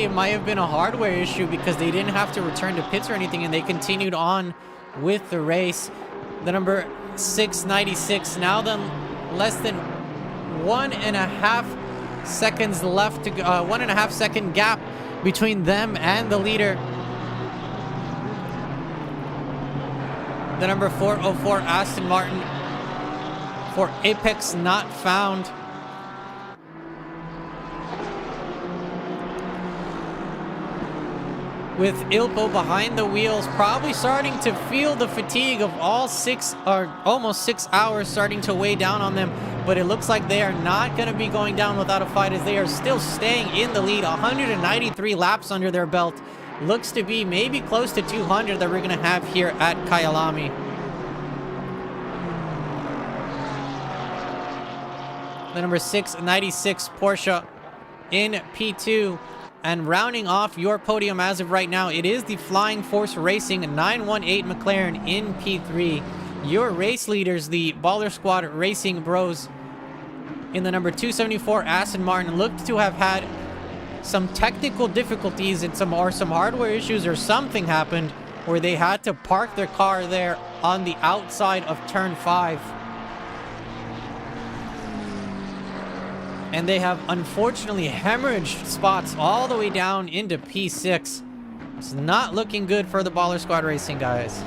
it might have been a hardware issue, because they didn't have to return to pits or anything, and they continued on with the race. The number 696, now then less than 1.5 seconds left to go, 1.5 second gap between them and the leader. The number 404 Aston Martin for Apex Not Found. With Ilpo behind the wheels, probably starting to feel the fatigue of all almost 6 hours starting to weigh down on them. But it looks like they are not going to be going down without a fight, as they are still staying in the lead. 193 laps under their belt. Looks to be maybe close to 200 that we're going to have here at KYALAMI. The number 696 Porsche in P2. And rounding off your podium as of right now, it is the Flying Force Racing 918 McLaren in P3. Your race leaders, the Baller Squad Racing Bros, in the number 274 Aston Martin, looked to have had some technical difficulties and some hardware issues, or something happened where they had to park their car there on the outside of turn 5. And they have unfortunately hemorrhaged spots all the way down into P6. It's not looking good for the Baller Squad Racing guys.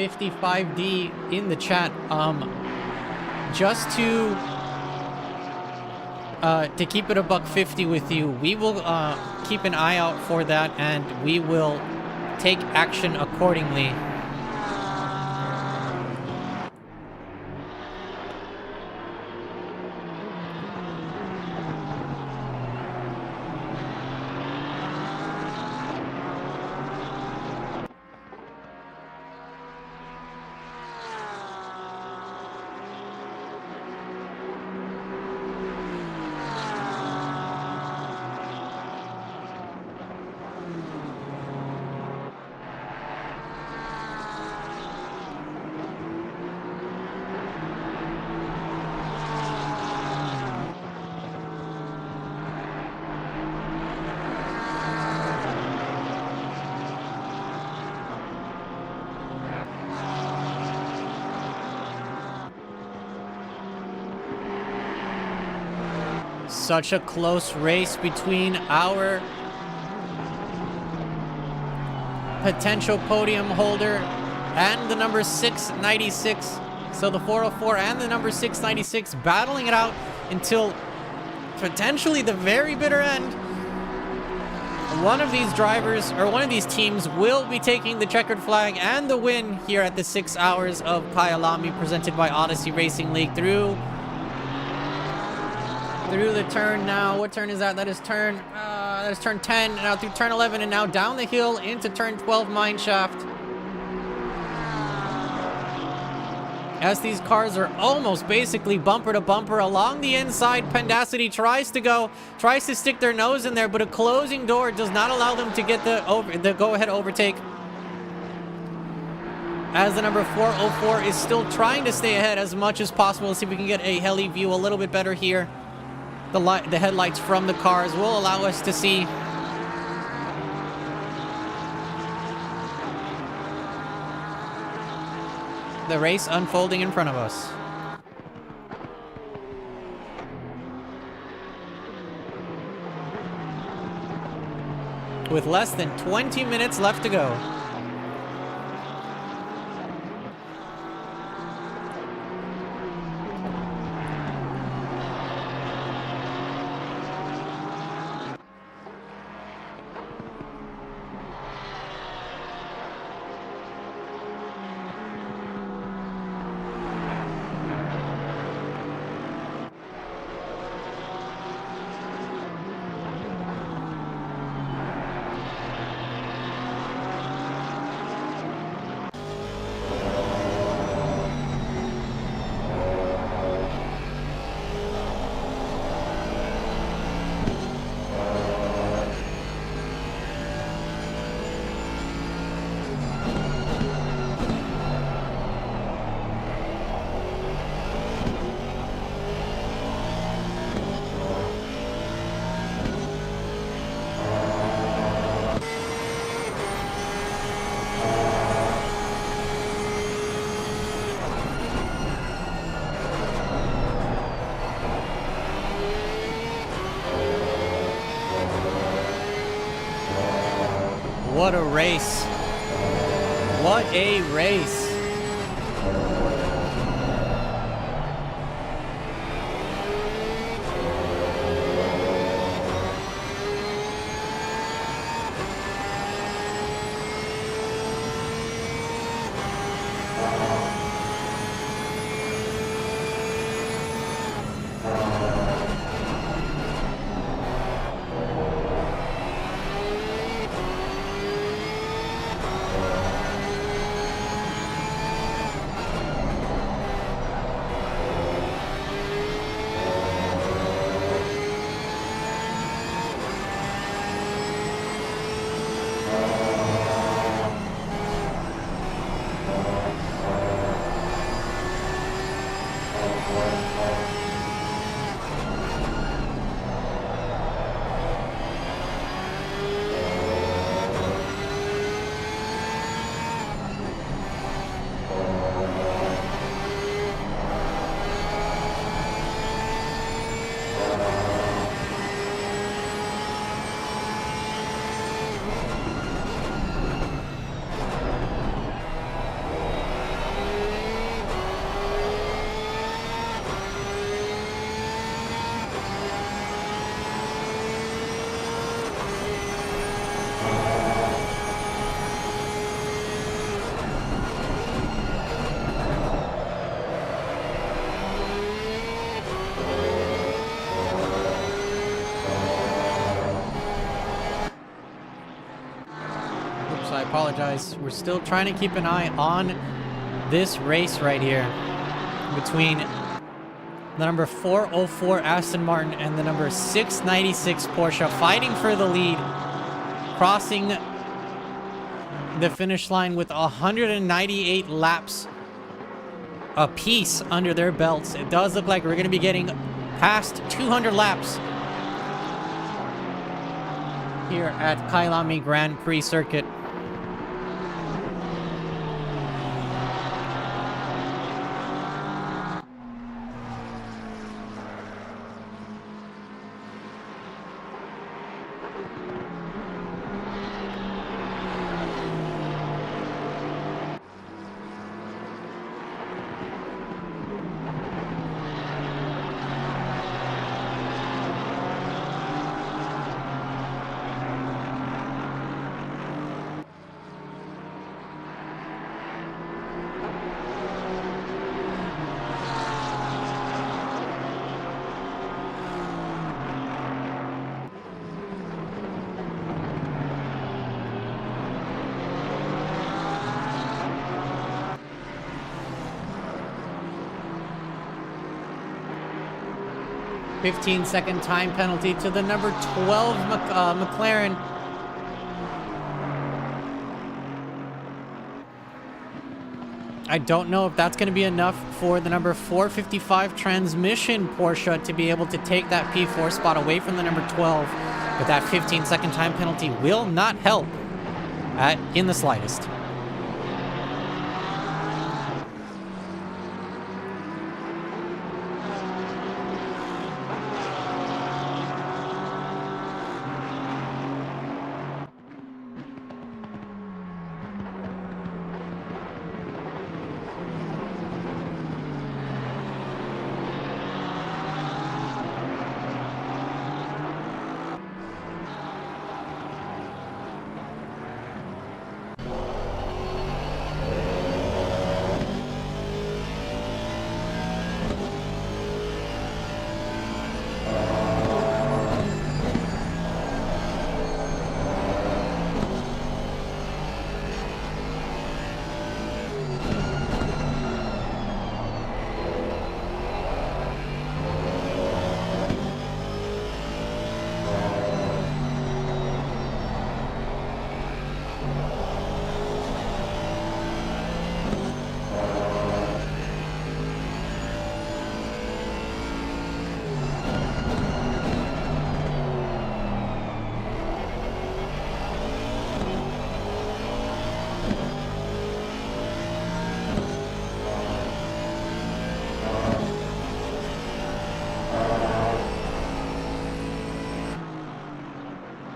55D in the chat. Just to keep it a $1.50 with you, we will keep an eye out for that, and we will take action accordingly. Such a close race between our potential podium holder and the number 696. So the 404 and the number 696 battling it out until potentially the very bitter end. One of these drivers, or one of these teams, will be taking the checkered flag and the win here at the 6 hours of KYALAMI, presented by Odyssey Racing League. Through the turn now. What turn is that? That is turn 10. Now through turn 11, and now down the hill into turn 12 mineshaft. As these cars are almost basically bumper to bumper along the inside, Pendacity tries to stick their nose in there, but a closing door does not allow them to get the go-ahead overtake. As the number 404 is still trying to stay ahead as much as possible. Let's see if we can get a heli view a little bit better here. The headlights from the cars will allow us to see the race unfolding in front of us. With less than 20 minutes left to go. What a race. What a race. apologize. We're still trying to keep an eye on this race right here between the number 404 Aston Martin and the number 696 Porsche, fighting for the lead, crossing the finish line with 198 laps apiece under their belts. It does look like we're going to be getting past 200 laps here at KYALAMI Grand Prix circuit. "15-second time penalty to the number 12 McLaren. I don't know if that's going to be enough for the number 455 transmission Porsche to be able to take that P4 spot away from the number 12. But that 15-second time penalty will not help in the slightest.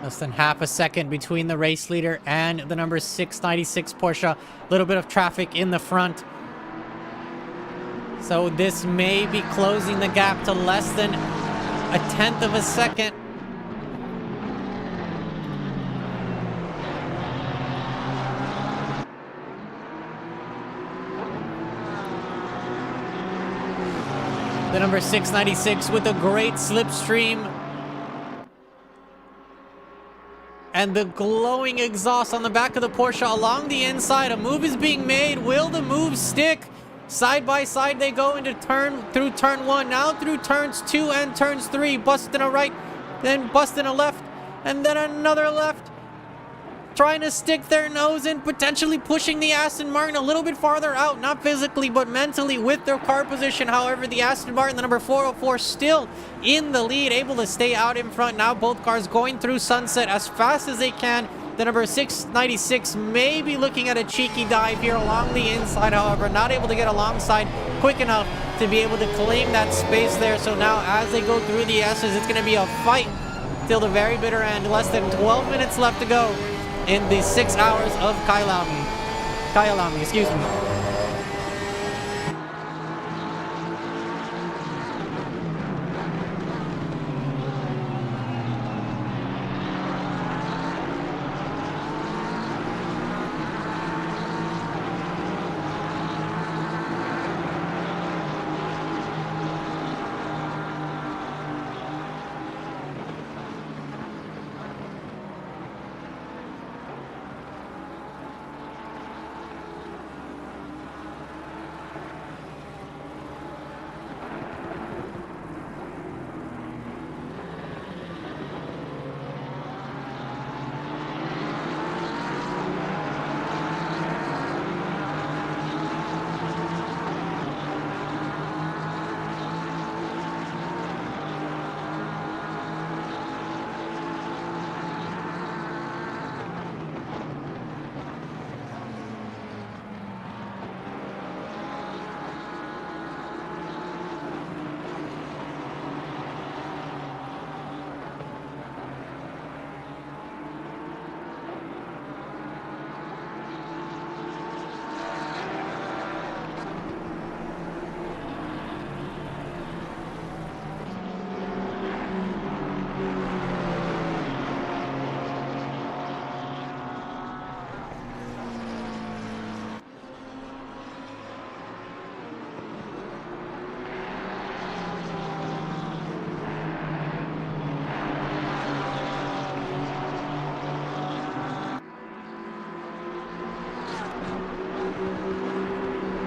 Less than half a second between the race leader and the number 696 Porsche. A little bit of traffic in the front. So this may be closing the gap to less than a tenth of a second. The number 696 with a great slipstream. And the glowing exhaust on the back of the Porsche along the inside. A move is being made. Will the move stick? Side by side they go into through turn 1, now through turns 2 and turns 3. Busting a right, then busting a left, and then another left. Trying to stick their nose in, potentially pushing the Aston Martin a little bit farther out, not physically, but mentally with their car position. However, the Aston Martin, the number 404, still in the lead, able to stay out in front. Now both cars going through sunset as fast as they can. The number 696 may be looking at a cheeky dive here along the inside, however, not able to get alongside quick enough to be able to claim that space there. So now as they go through the S's, it's going to be a fight till the very bitter end. Less than 12 minutes left to go in the 6 hours of KYALAMI, excuse me.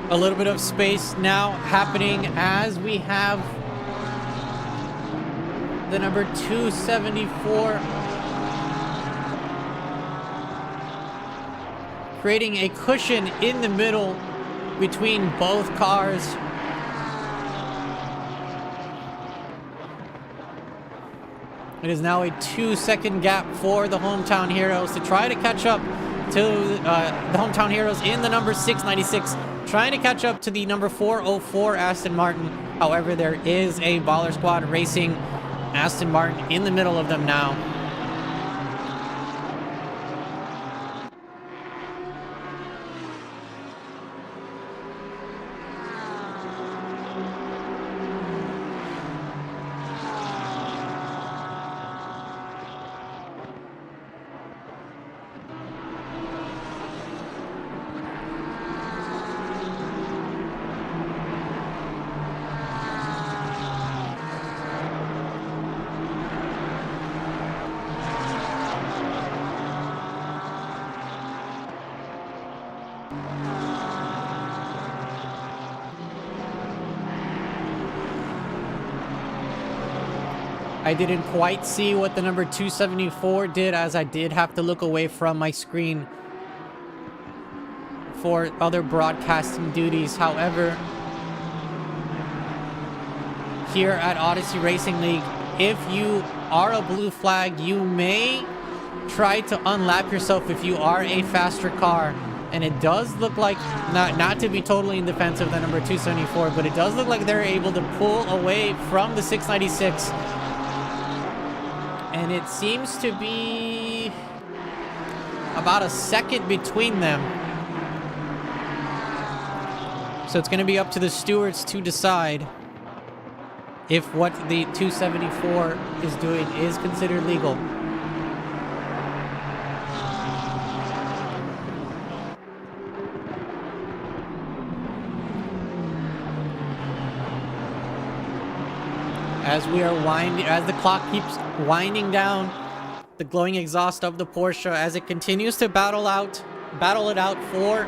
A little bit of space now happening as we have the number 274 creating a cushion in the middle between both cars. It is now a 2-second gap for the Hometown Heroes to try to catch up to the Hometown Heroes in the number 696, trying to catch up to the number 404 Aston Martin. However, there is a Baller Squad Racing Aston Martin in the middle of them now. I didn't quite see what the number 274 did, as I did have to look away from my screen for other broadcasting duties. However, here at Odyssey Racing League, if you are a blue flag, you may try to unlap yourself if you are a faster car. And it does look like, not to be totally in defense of the number 274, but it does look like they're able to pull away from the 696. And it seems to be about a second between them. So it's going to be up to the stewards to decide if what the 274 is doing is considered legal. As we are as the clock keeps winding down, the glowing exhaust of the Porsche as it continues to battle it out for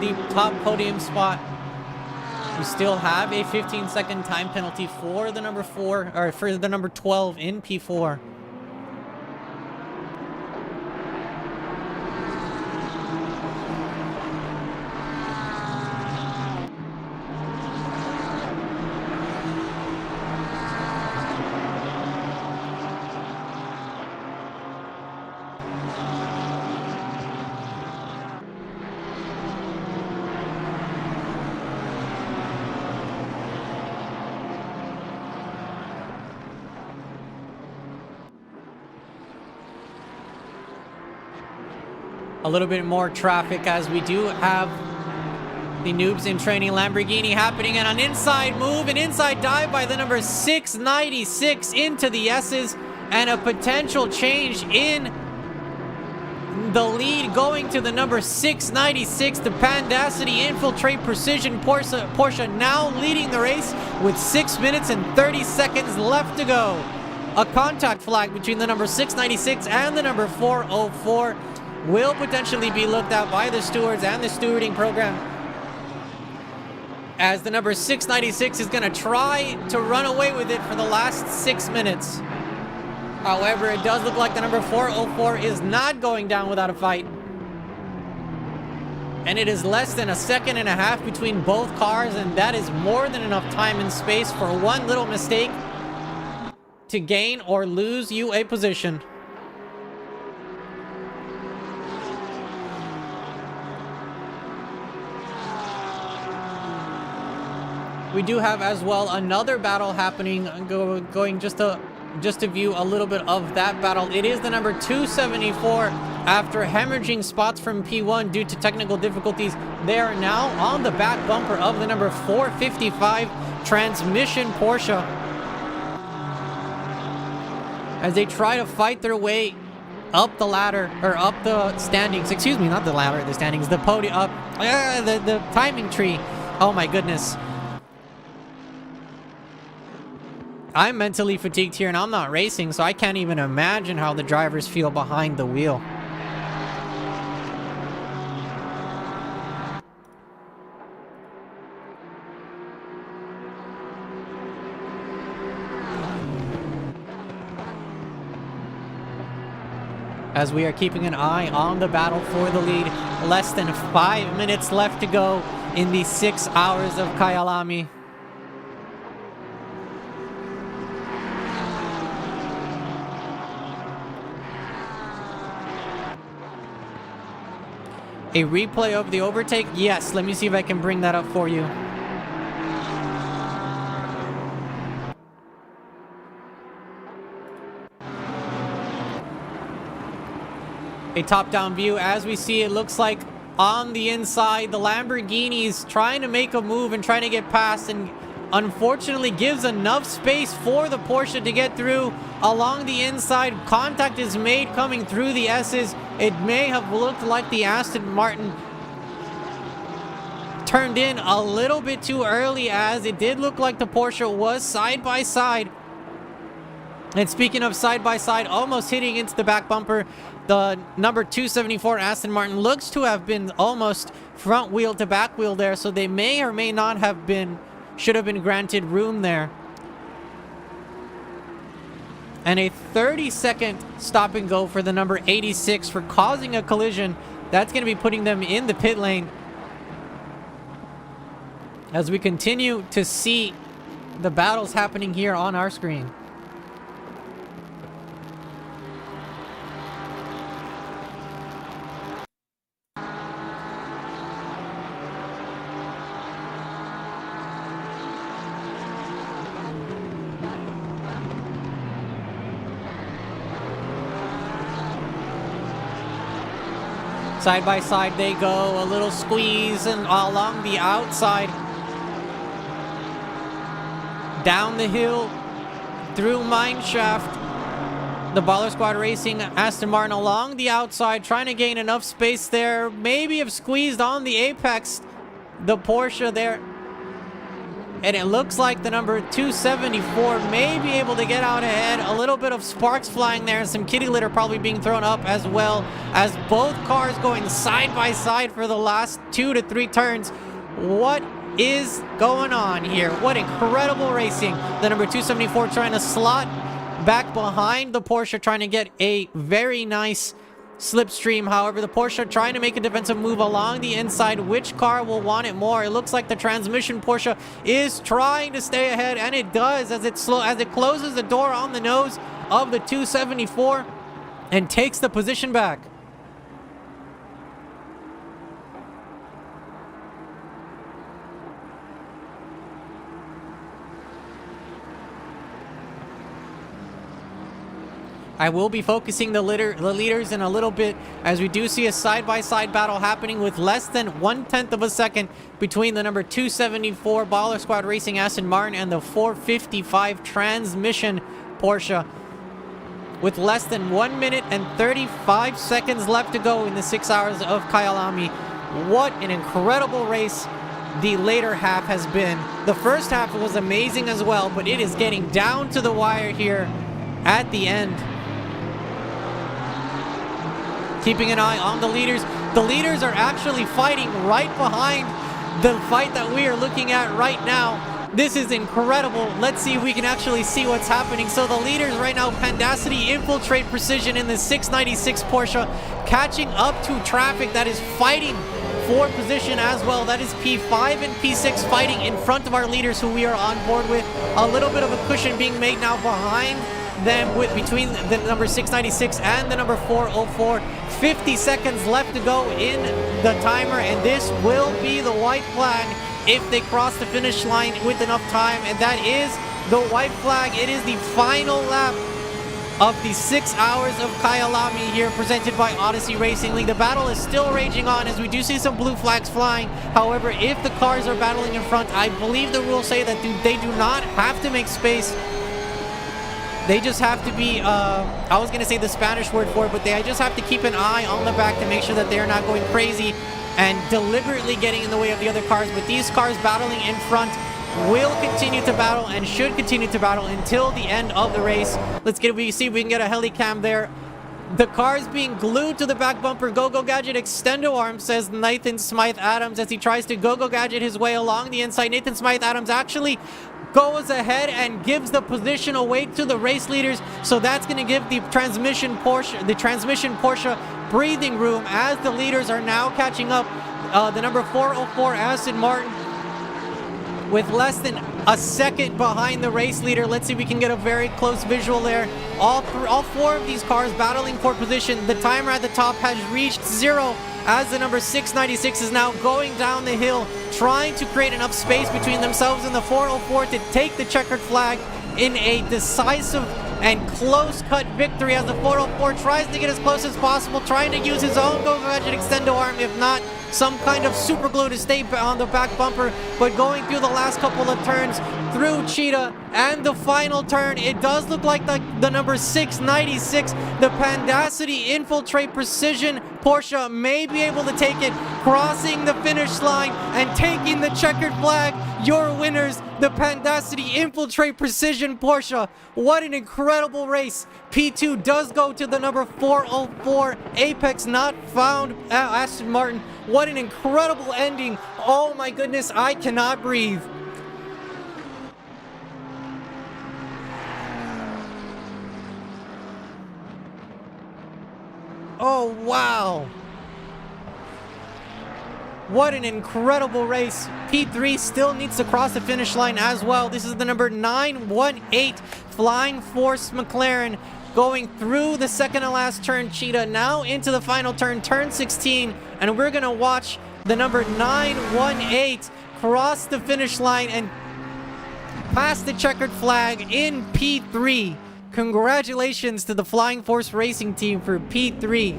the top podium spot. We still have a 15-second time penalty for the number 4, or for the number 12 in P4. A little bit more traffic as we do have the Noobs in Training Lamborghini happening, and an inside move, an inside dive by the number 696 into the S's, and a potential change in the lead going to the number 696. The Pandacity Infiltrate Precision Porsche now leading the race with 6 minutes and 30 seconds left to go. A contact flag between the number 696 and the number 404 will potentially be looked at by the stewards and the stewarding program, as the number 696 is going to try to run away with it for the last 6 minutes. However, it does look like the number 404 is not going down without a fight. And it is less than a second and a half between both cars, and that is more than enough time and space for one little mistake to gain or lose you a position. We do have as well another battle happening, going just to view a little bit of that battle. It is the number 274. After hemorrhaging spots from P1 due to technical difficulties, they are now on the back bumper of the number 455 transmission Porsche, as they try to fight their way up the ladder, or up the standings. Excuse me, not the ladder, the standings, the podium, up the timing tree. Oh my goodness. I'm mentally fatigued here, and I'm not racing, so I can't even imagine how the drivers feel behind the wheel. as we are keeping an eye on the battle for the lead. Less than 5 minutes left to go in the 6 hours of KYALAMI. A replay of the overtake? Yes, let me see if I can bring that up for you. A top-down view. As we see, it looks like on the inside, the Lamborghini is trying to make a move and trying to get past, and unfortunately gives enough space for the Porsche to get through along the inside. Contact is made coming through the S's. It may have looked like the Aston Martin turned in a little bit too early, as it did look like the Porsche was side by side. And speaking of side by side, almost hitting into the back bumper, the number 274 Aston Martin looks to have been almost front wheel to back wheel there, so they may or may not have been, should have been granted room there. And a 30-second stop and go for the number 86 for causing a collision. That's going to be putting them in the pit lane. As we continue to see the battles happening here on our screen. Side by side they go, a little squeeze and along the outside. Down the hill, through Mineshaft. The Baller Squad Racing Aston Martin along the outside, trying to gain enough space there. Maybe have squeezed on the apex, the Porsche there. And it looks like the number 274 may be able to get out ahead. A little bit of sparks flying there, and some kitty litter probably being thrown up, as well as both cars going side by side for the last 2 to 3 turns. What is going on here? What incredible racing. The number 274 trying to slot back behind the Porsche, trying to get a very nice slipstream. However, the Porsche trying to make a defensive move along the inside. Which car will want it more? It looks like the transmission Porsche is trying to stay ahead, and it does as it closes the door on the nose of the 274 and takes the position back. I will be focusing the leaders in a little bit, as we do see a side-by-side battle happening with less than 1/10 of a second between the number 274 Baller Squad Racing Aston Martin and the 455 transmission Porsche. With less than 1 minute and 35 seconds left to go in the 6 hours of KYALAMI. What an incredible race the later half has been. The first half was amazing as well, but it is getting down to the wire here at the end. Keeping an eye on the leaders. The leaders are actually fighting right behind the fight that we are looking at right now. This is incredible. Let's see if we can actually see what's happening. So the leaders right now, Pandacity, Infiltrate, Precision in the 696 Porsche, catching up to traffic that is fighting for position as well. That is P5 and P6 fighting in front of our leaders, who we are on board with. A little bit of a cushion being made now behind them, with between the number 696 and the number 404. 50 seconds left to go in the timer, and this will be the white flag if they cross the finish line with enough time, and that is the white flag. It is the final lap of the 6 hours of KYALAMI here, presented by Odyssey Racing League. The battle is still raging on, as we do see some blue flags flying. However, if the cars are battling in front, I believe the rules say that they do not have to make space. They just have to be, I was going to say the Spanish word for it, but they just have to keep an eye on the back to make sure that they're not going crazy and deliberately getting in the way of the other cars. But these cars battling in front will continue to battle and should continue to battle until the end of the race. Let's see if we can get a heli cam there. The car's being glued to the back bumper. Go-Go Gadget extendo arm, says Nathan Smythe Adams, as he tries to Go-Go Gadget his way along the inside. Nathan Smythe Adams actually goes ahead and gives the position away to the race leaders. So that's going to give the transmission Porsche breathing room as the leaders are now catching up. The number 404 Aston Martin with less than a second behind the race leader. Let's see if we can get a very close visual there. All four of these cars battling for position. The timer at the top has reached 0 as the number 696 is now going down the hill, trying to create enough space between themselves and the 404 to take the checkered flag in a decisive and close-cut victory, as the 404 tries to get as close as possible, trying to use his own Go Gadget Extendo arm, if not some kind of super glue to stay on the back bumper. But going through the last couple of turns through Cheetah and the final turn, it does look like the number 696, the Pandacity Infiltrate Precision Porsche, may be able to take it, crossing the finish line and taking the checkered flag. Your winners, the Pandacity Infiltrate Precision Porsche. What an incredible race. P2 does go to the number 404 Apex Not Found Aston Martin. What an incredible ending. Oh my goodness, I cannot breathe. Oh wow. What an incredible race. P3 still needs to cross the finish line as well. This is the number 918 Flying Force McLaren going through the second to last turn, Cheetah, now into the final turn, turn 16, and we're gonna watch the number 918 cross the finish line and pass the checkered flag in P3. Congratulations to the Flying Force Racing team for P3.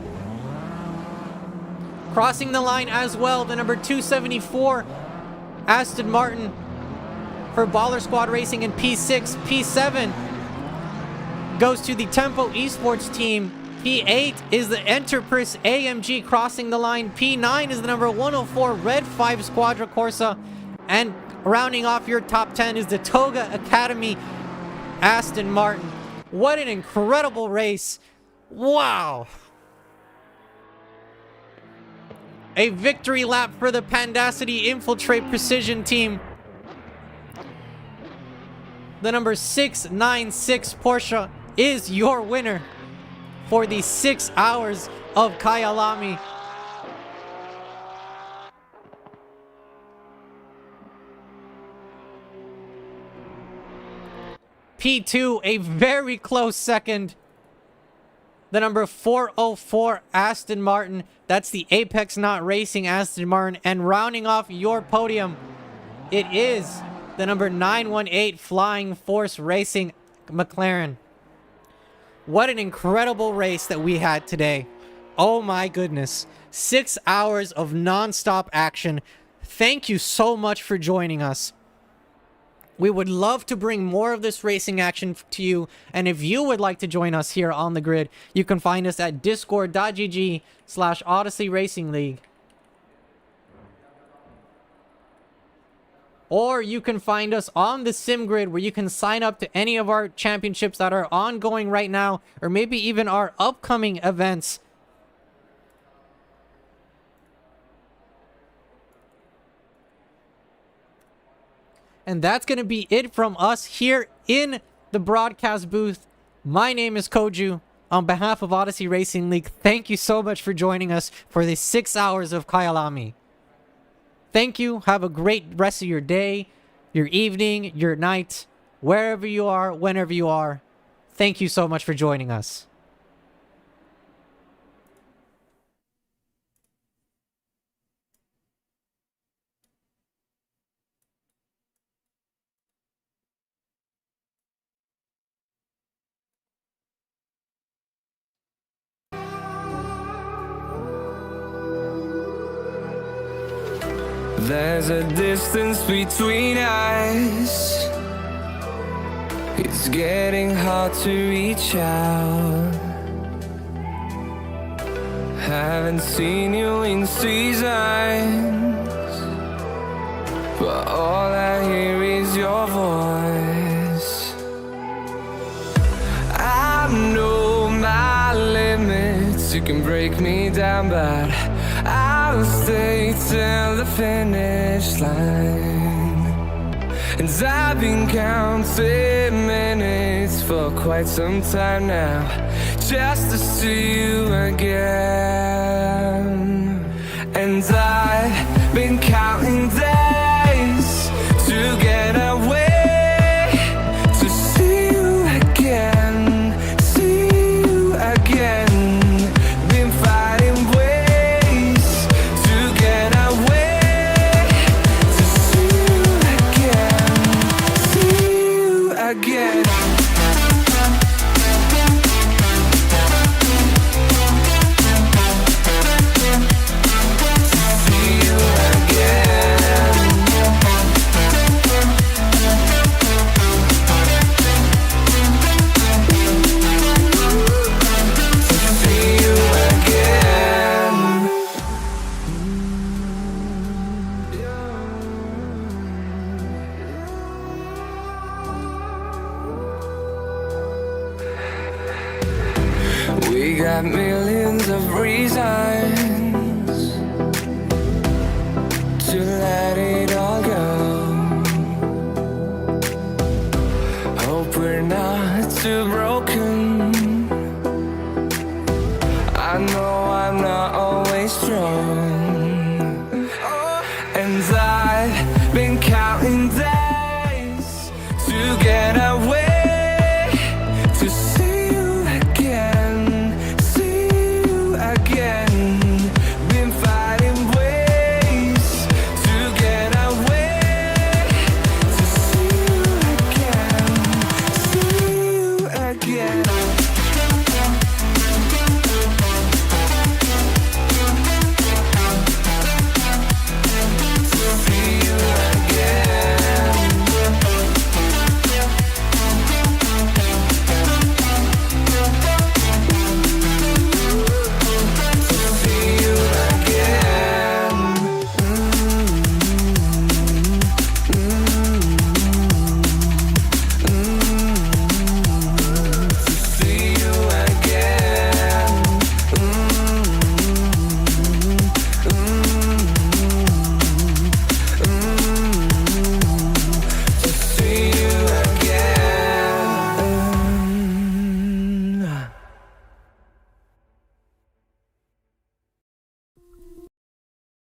Crossing the line as well, the number 274 Aston Martin for Baller Squad Racing in P6. P7 goes to the Tempo Esports team. P8 is the Enterprise AMG crossing the line. P9 is the number 104 Red 5 Squadra Corsa. And rounding off your top 10 is the Toga Academy Aston Martin. What an incredible race. Wow. A victory lap for the Pandacity Infiltrate Precision team. The number 696 Porsche is your winner for the 6 hours of KYALAMI. P2, a very close second. The number 404 Aston Martin. That's the Apex Not Racing Aston Martin. And rounding off your podium, it is the number 918 Flying Force Racing McLaren. What an incredible race that we had today. Oh my goodness. 6 hours of non-stop action. Thank you so much for joining us. We would love to bring more of this racing action to you. And if you would like to join us here on the grid, you can find us at discord.gg/Odyssey Racing League. Or you can find us on the Sim Grid, where you can sign up to any of our championships that are ongoing right now, or maybe even our upcoming events. And that's going to be it from us here in the broadcast booth. My name is Koju. On behalf of Odyssey Racing League, thank you so much for joining us for the 6 hours of KYALAMI. Thank you. Have a great rest of your day, your evening, your night, wherever you are, whenever you are. Thank you so much for joining us. There's a distance between us. It's getting hard to reach out. Haven't seen you in seasons, but all I hear is your voice. I know my limits. You can break me down, but I'll stay till the finish line. And I've been counting minutes for quite some time now, just to see you again. And I've been counting days to get away, to see you again, see you again. Been finding ways to get away, to see you again, see you again. We got millions of reasons to let it